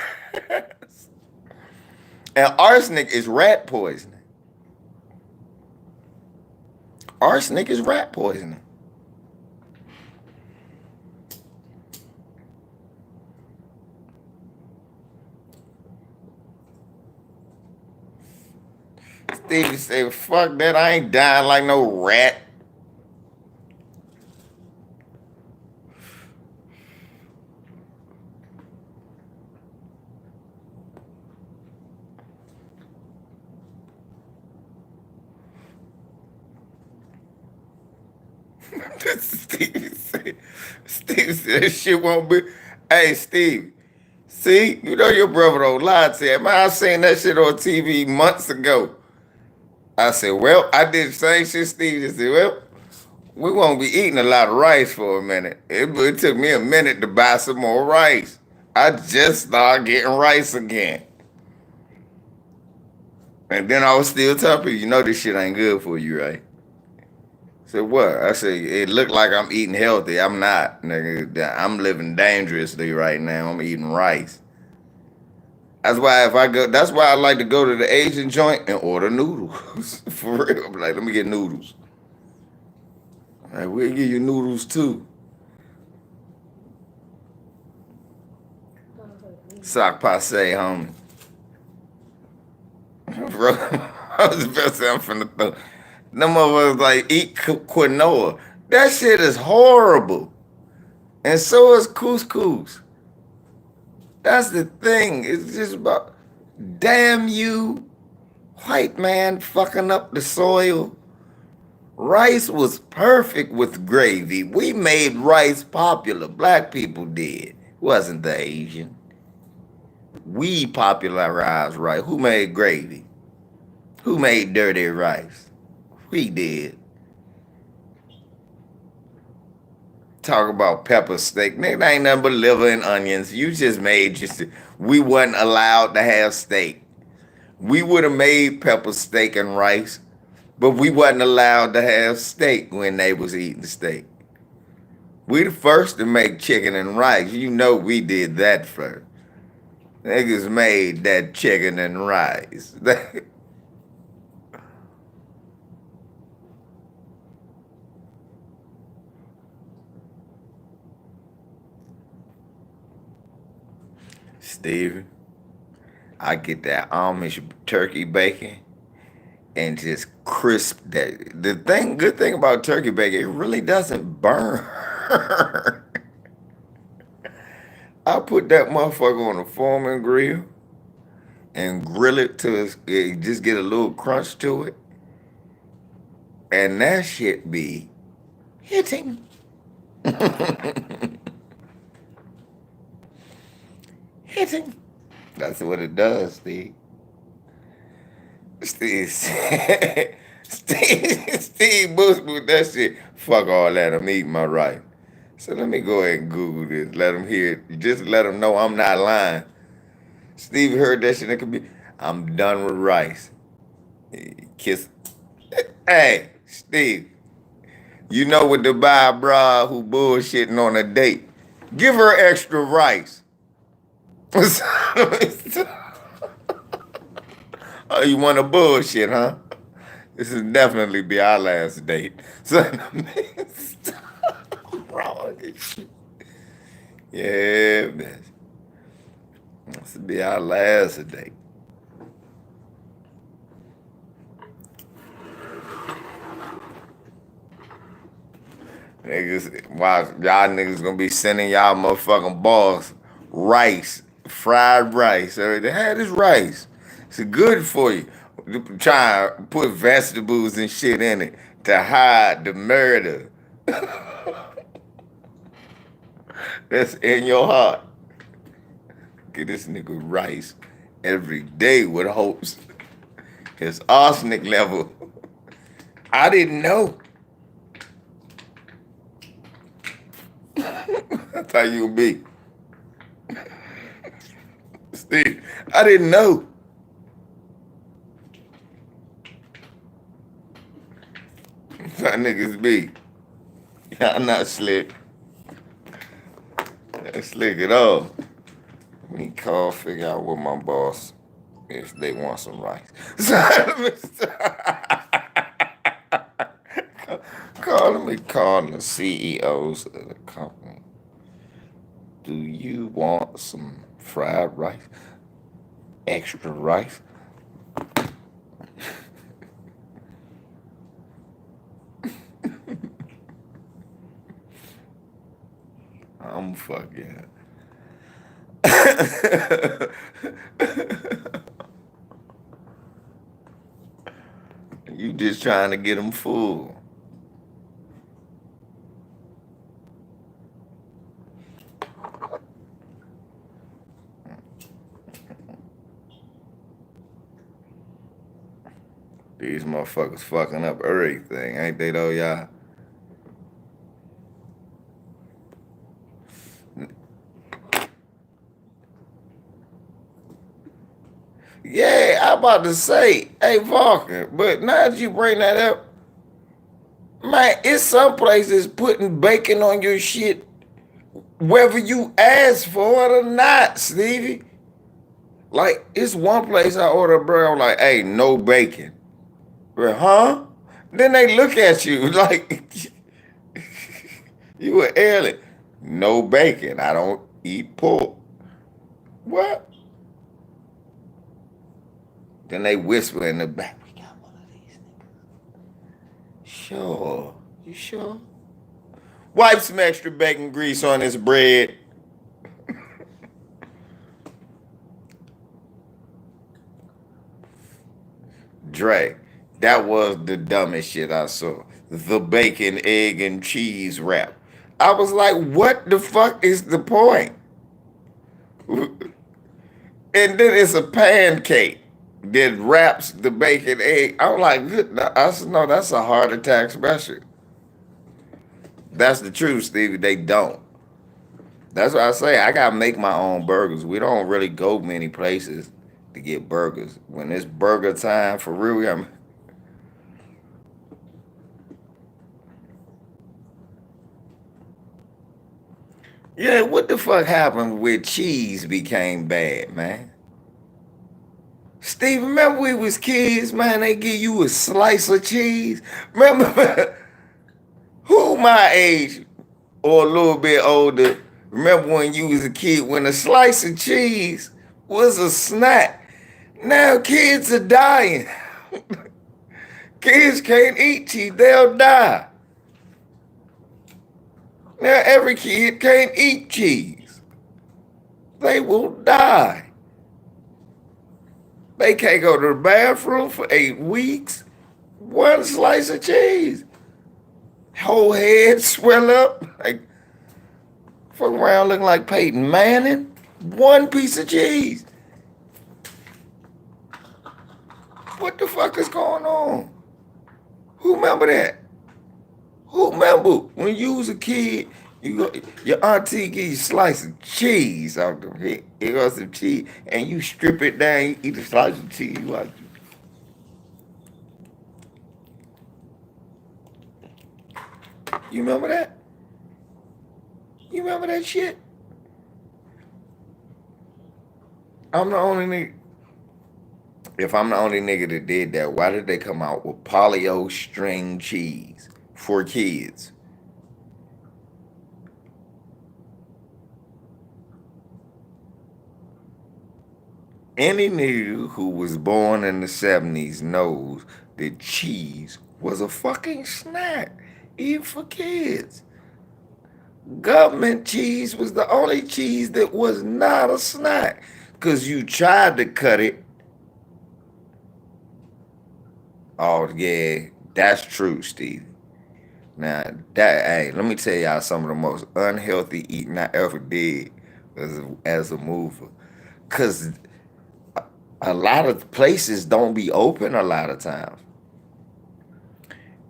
And arsenic is rat poisoning. Arsenic is rat poisoning. Stevie say, fuck that, I ain't dying like no rat. Steve said, that shit won't be. Hey, Steve, see, you know your brother don't lie to you. Man, I seen that shit on TV months ago. I said, well, I did the same shit Steve just said, well, we won't be eating a lot of rice for a minute. It took me a minute to buy some more rice. I just started getting rice again. And then I was still telling people, you know this shit ain't good for you, right? I said, what? I said, it looked like I'm eating healthy. I'm not, nigga. I'm living dangerously right now. I'm eating rice. That's why that's why I like to go to the Asian joint and order noodles. For real. I'm like, let me get noodles. Like, we'll give you noodles too. Sock passe, homie. Bro, I was the best thing I'm finna throw. Them motherfuckers like eat quinoa. That shit is horrible. And so is couscous. That's the thing. It's just about, damn you, white man fucking up the soil. Rice was perfect with gravy. We made rice popular. Black people did. Wasn't the Asian. We popularized rice. Who made gravy? Who made dirty rice? We did. Talk about pepper steak. Nigga, that ain't nothing but liver and onions. You just made we wasn't allowed to have steak. We would have made pepper steak and rice, but we wasn't allowed to have steak when they was eating steak. We the first to make chicken and rice. You know we did that first. Niggas made that chicken and rice. Steven, I get that Amish turkey bacon and just crisp that. Good thing about turkey bacon, it really doesn't burn. I put that motherfucker on a Foreman grill and grill it till it just get a little crunch to it. And that shit be hitting. Hitting. That's what it does, Steve. Steve Bush with that shit. Fuck all that. I'm eating my rice. So let me go ahead and Google this. Let them hear it. Just let them know I'm not lying. Steve heard that shit. It could be. I'm done with rice. Kiss. Hey, Steve. You know what to buy, bra who bullshitting on a date. Give her extra rice. Oh, you want to bullshit, huh? This will definitely be our last date. So, yeah, man. This will be our last date. Niggas, watch, y'all niggas gonna be sending y'all motherfucking balls rice, fried rice. They had this rice. It's good for you. Try to put vegetables and shit in it to hide the murder that's in your heart. Get this nigga rice every day with hopes. His arsenic level. I didn't know. That's how you be. Steve, I didn't know. That's how niggas be. Y'all not slick. Not slick at all. Let me call, figure out what my boss, if they want some rice. Let me call the CEOs of the company. Do you want some fried rice? Extra rice? I'm fucking. You just trying to get them full. These motherfuckers fucking up everything, ain't they though, y'all? Yeah, I about to say, hey, Vulcan, but now that you bring that up, man, it's some places putting bacon on your shit whether you ask for it or not, Stevie. Like, it's one place I order bread, I'm like, hey, no bacon. But, huh? Then they look at you like you an alien. No bacon. I don't eat pork. What? Then they whisper in the back, we got one of these niggas. Sure. You sure? Wipe some extra bacon grease on this bread. Dre, that was the dumbest shit I saw. The bacon, egg, and cheese wrap. I was like, what the fuck is the point? And then it's a pancake. then wraps the bacon egg. I'm like, I said, no, that's a heart attack special. That's the truth, Stevie. They don't. That's what I say. I gotta make my own burgers. We don't really go many places to get burgers. When it's burger time for real, yeah. What the fuck happened with cheese became bad, man? Steve, remember we was kids, man? They give you a slice of cheese. Remember who my age or a little bit older? Remember when you was a kid when a slice of cheese was a snack? Now kids are dying. Kids can't eat cheese, they'll die. Now every kid can't eat cheese. They will die. They can't go to the bathroom for 8 weeks. One slice of cheese. Whole head swell up. Like fuck around looking like Peyton Manning. One piece of cheese. What the fuck is going on? Who remember that? Who remember when you was a kid, your auntie give you a slice of cheese out the head. It was some cheese, and you strip it down, you eat a slice of cheese. You remember that? You remember that shit? I'm the only nigga. If I'm the only nigga that did that, why did they come out with polio string cheese for kids? Any nigga who was born in the 70s knows that cheese was a fucking snack, even for kids. Government cheese was the only cheese that was not a snack. Because you tried to cut it. Oh, yeah, that's true, Steve. Now, hey, let me tell y'all some of the most unhealthy eating I ever did as a mover. Because a lot of places don't be open a lot of times.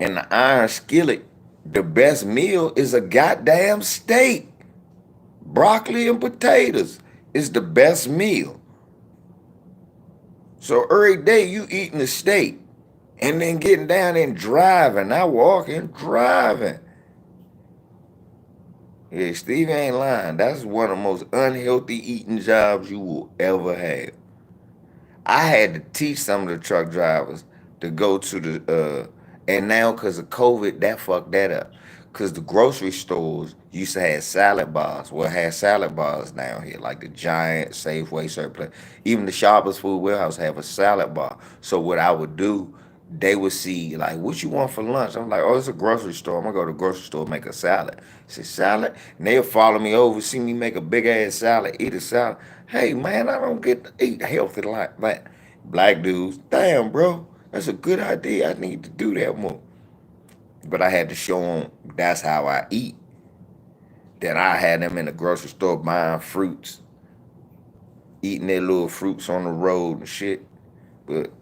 And the iron skillet, the best meal is a goddamn steak. Broccoli and potatoes is the best meal. So every day you eating a steak and then getting down and driving, not walking, driving. Yeah, Steve ain't lying. That's one of the most unhealthy eating jobs you will ever have. I had to teach some of the truck drivers to go to and now because of COVID, that fucked that up. Because the grocery stores used to have salad bars. Well, had salad bars down here, like the Giant, Safeway, Surplus. Even the Shoppers Food Warehouse have a salad bar. So what I would do, they would see, like, what you want for lunch? I'm like, oh, it's a grocery store. I'm going to go to the grocery store and make a salad. I said, salad? And they'll follow me over, see me make a big-ass salad, eat a salad. Hey, man, I don't get to eat healthy like that. Black dudes, damn, bro, that's a good idea. I need to do that more. But I had to show them that's how I eat. Then I had them in the grocery store buying fruits, eating their little fruits on the road and shit. But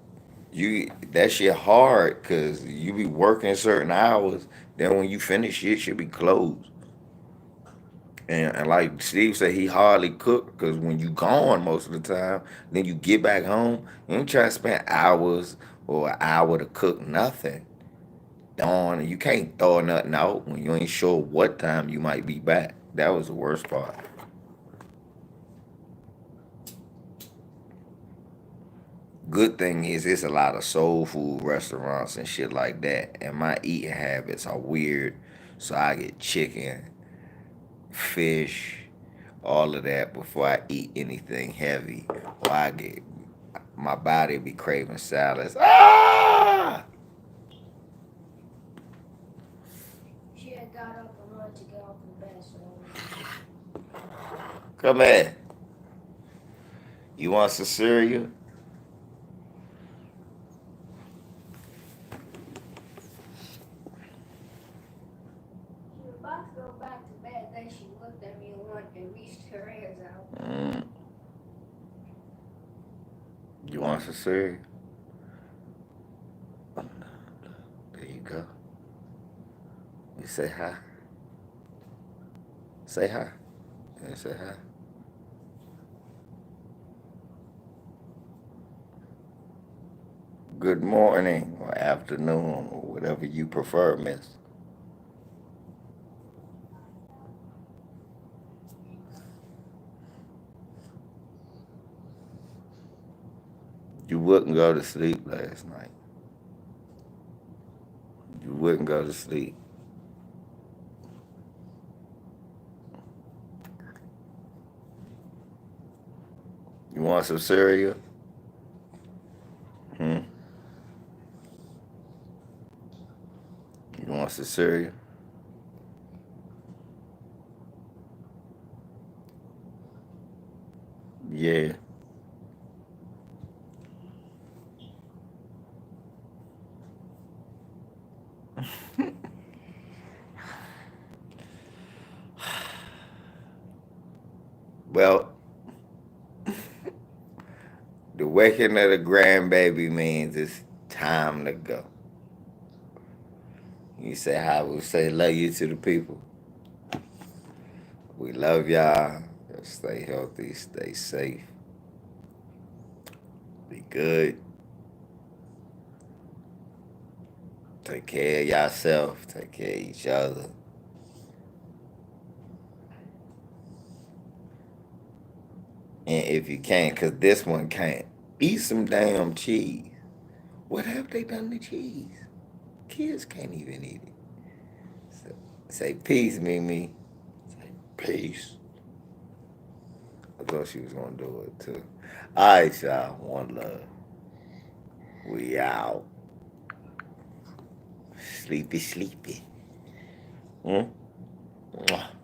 that shit hard because you be working certain hours. Then when you finish, shit should be closed. And like Steve said, he hardly cook because when you gone most of the time, then you get back home, you ain't trying to spend hours or an hour to cook nothing. Dawn, you can't throw nothing out when you ain't sure what time you might be back. That was the worst part. Good thing is it's a lot of soul food restaurants and shit like that. And my eating habits are weird. So I get chicken, fish, all of that before I eat anything heavy. Or I get my body be craving salads. Ah! She had got up and wanted to get off the bed, so Come here. You want some cereal? she was about to go back to bed. Then she looked at me and reached her hands out. You want some cereal? There you go. You say hi. Say hi. Yeah, say hi. Good morning or afternoon or whatever you prefer, miss. You wouldn't go to sleep last night. You wouldn't go to sleep. You want some cereal? Hmm? You want some cereal? Yeah. Well, the waking of the grandbaby means it's time to go. You say how we say love you to the people. We love y'all. Stay healthy, stay safe. Be good. Take care of yourself. Take care of each other. And if you can't, because this one can't, eat some damn cheese. What have they done to cheese? Kids can't even eat it. So, say peace, Mimi. Say peace. I thought she was going to do it too. All right, y'all. One love. We out. Sleepy, sleepy. Hmm? Mwah.